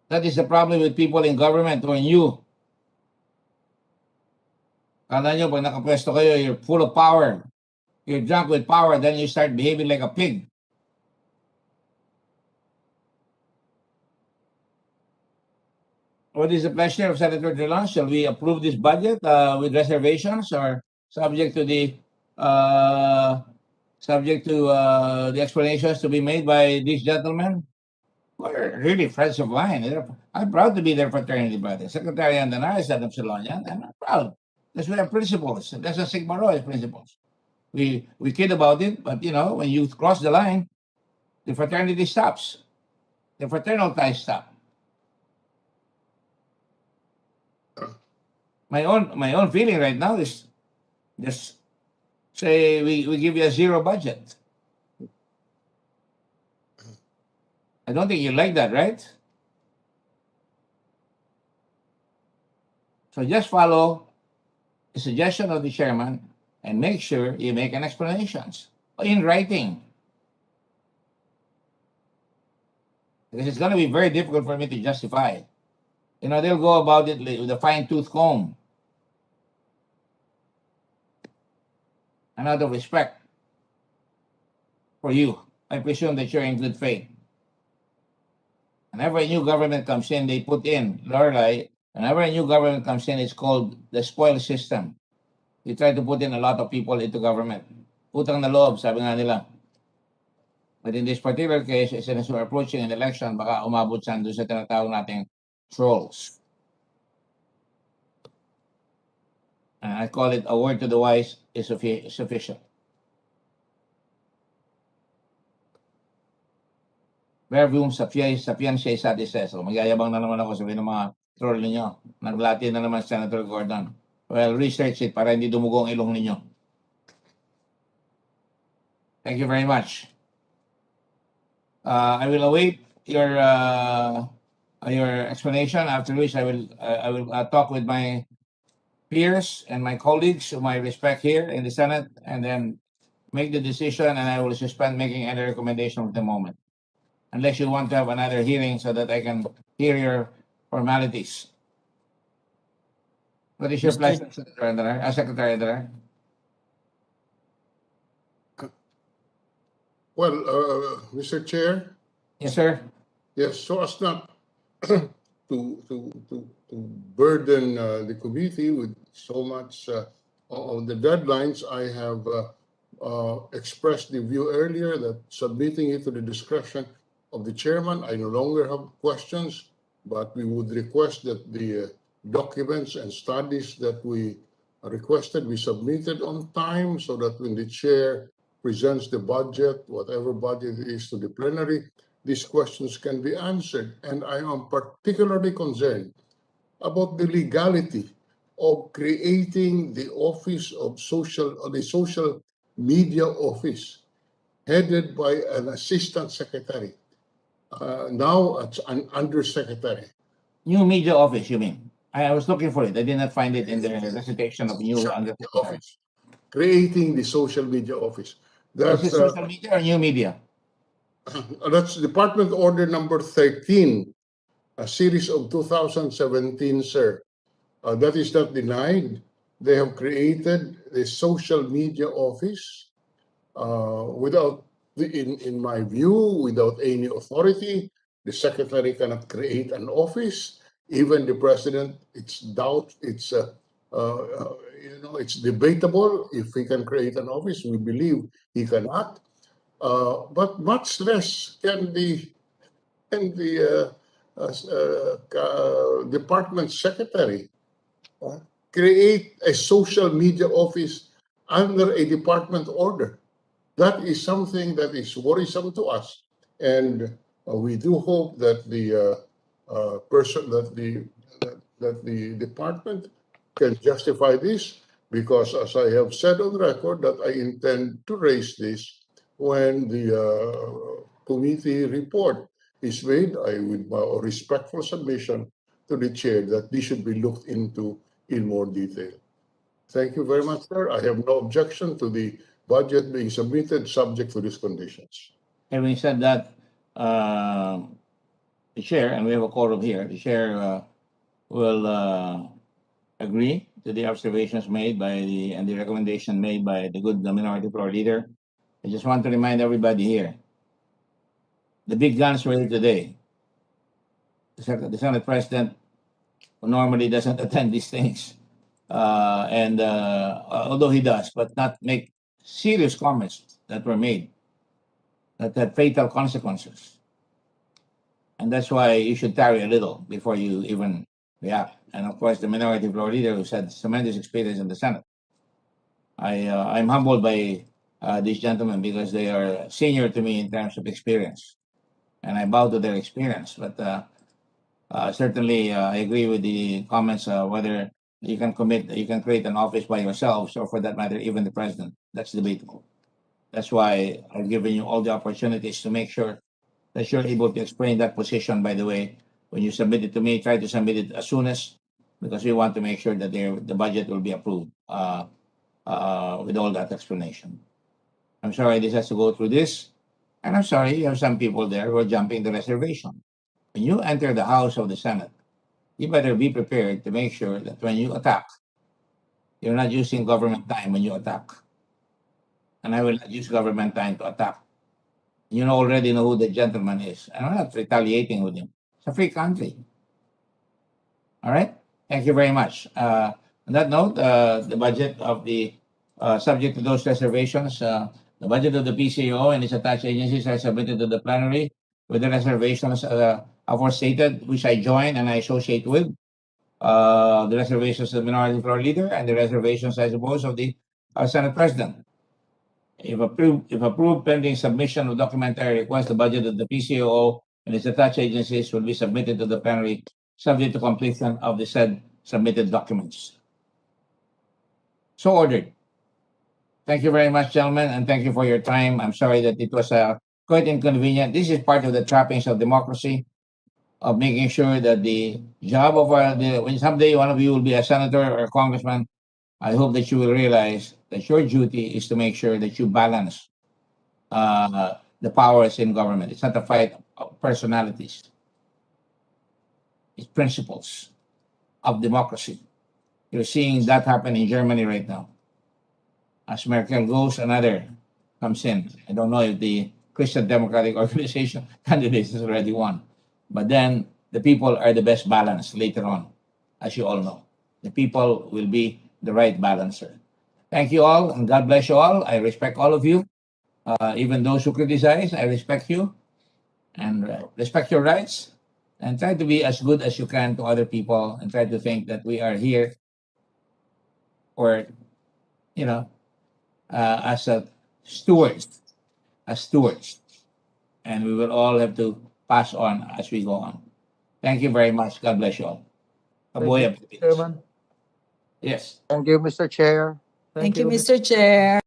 That is the problem with people in government. When you, kala nyo, pag nakapwesto kayo, you're full of power. You're drunk with power, then you start behaving like a pig. What is the pleasure of Senator Drilon? Shall we approve this budget with reservations, or subject to the explanations to be made by these gentlemen? We're really friends of mine. I'm proud to be their fraternity brother. Secretary Andanar is an Epsilonian, and I'm proud. That's we have principles. That's a Sigma Rho principles. We kid about it, but you know, when you cross the line, the fraternity stops. The fraternal ties stop. My own feeling right now is just say we give you a zero budget. I don't think you like that, right? So just follow the suggestion of the chairman and make sure you make an explanations in writing. Because it's going to be very difficult for me to justify. You know, they'll go about it with a fine-tooth comb. And out of respect for you, I presume that you're in good faith. Whenever a new government comes in, they put in, Lorelai, whenever a new government comes in, it's called the spoil system. You try to put in a lot of people into government. Utang na loob, sabi nga nila. But in this particular case, since we're approaching an election, baka umabot siya doon sa tinatawag nating trolls. And I call it a word to the wise is sufficient. Verbum sapientia satis. So magyayabang na naman ako sabihin ng mga troll ninyo. Naglati na naman Senator Gordon. Well, research it para hindi dumugo ang ilong ninyo. Thank you very much. I will await your explanation, after which I will talk with my peers and my colleagues whom I respect here in the Senate, and then make the decision, and I will suspend making any recommendation at the moment. Unless you want to have another hearing so that I can hear your formalities. What is your pleasure, Secretary Andanar? Secretary Andanar? Well, Mr. Chair, Yes, sir. yes, so as not to burden the committee with so much of the deadlines, I have expressed the view earlier that submitting it to the discretion of the chairman, I no longer have questions, but we would request that the documents and studies that we requested be submitted on time so that when the chair presents the budget, whatever budget it is to the plenary, these questions can be answered. And I am particularly concerned about the legality of creating the office of the social media office headed by an assistant secretary. Now it's an undersecretary. New media office, you mean? I was looking for it. I did not find it in the recitation of new undersecretary. Office. Creating the social media office. Is it That's social media or new media? that's Department Order number 13, a series of 2017, sir. That is not denied. They have created a social media office without, in my view, without any authority. The secretary cannot create an office. Even the president, it's it's debatable if he can create an office. We believe he cannot. But much less can the department secretary create a social media office under a department order. That is something that is worrisome to us, and we do hope that the person that the department can justify this, because as I have said on record that I intend to raise this when the committee report is made. I with my respectful submission to the chair that this should be looked into in more detail. Thank you very much, sir. I have no objection to the budget being submitted subject to these conditions. Having said that, the chair, and we have a quorum here, the chair will agree to the observations made by and the recommendation made by the good minority floor leader. I just want to remind everybody here, the big guns were here today. The Senate President, who normally doesn't attend these things, and although he does, but not make serious comments that were made that had fatal consequences. And that's why you should tarry a little before you even react. And of course, the minority floor leader who's had tremendous experience in the Senate. I'm humbled by these gentlemen because they are senior to me in terms of experience, and I bow to their experience. But certainly, I agree with the comments whether you can create an office by yourselves, or for that matter, even the president. That's debatable. That's why I've given you all the opportunities to make sure that you're able to explain that position. By the way, when you submit it to me, try to submit it as soon as, because we want to make sure that the budget will be approved with all that explanation. I'm sorry this has to go through this, and I'm sorry you have some people there who are jumping the reservation. When you enter the House of the Senate, you better be prepared to make sure that when you attack, you're not using government time when you attack. And I will not use government time to attack. You already know who the gentleman is. And I'm not retaliating with him. It's a free country. All right? Thank you very much. On that note, the budget of the, subject to those reservations, the budget of the PCOO and its attached agencies are submitted to the plenary with the reservations aforestated, which I join and I associate with. The reservations of the minority floor leader and the reservations, I suppose, of the Senate President. If approved pending submission of documentary request, the budget of the PCOO and its attached agencies will be submitted to the plenary subject to completion of the said submitted documents. So ordered. Thank you very much, gentlemen, and thank you for your time. I'm sorry that it was quite inconvenient. This is part of the trappings of democracy, of making sure that the job of when someday one of you will be a senator or a congressman, I hope that you will realize that your duty is to make sure that you balance the powers in government. It's not a fight of personalities. It's principles of democracy. You're seeing that happen in Germany right now. As Merkel goes, another comes in. I don't know if the Christian Democratic Organization candidates has already won. But then the people are the best balance later on, as you all know. The people will be the right balancer. Thank you all, and God bless you all. I respect all of you. Even those who criticize, I respect you and respect your rights, and try to be as good as you can to other people, and try to think that we are here or as a stewards, and we will all have to pass on as we go on. Thank you very much. God bless you all. Mabuhay ang Pilipinas. Chairman. Yes. Thank you, Mr. Chair. Thank you, Mr. Chair.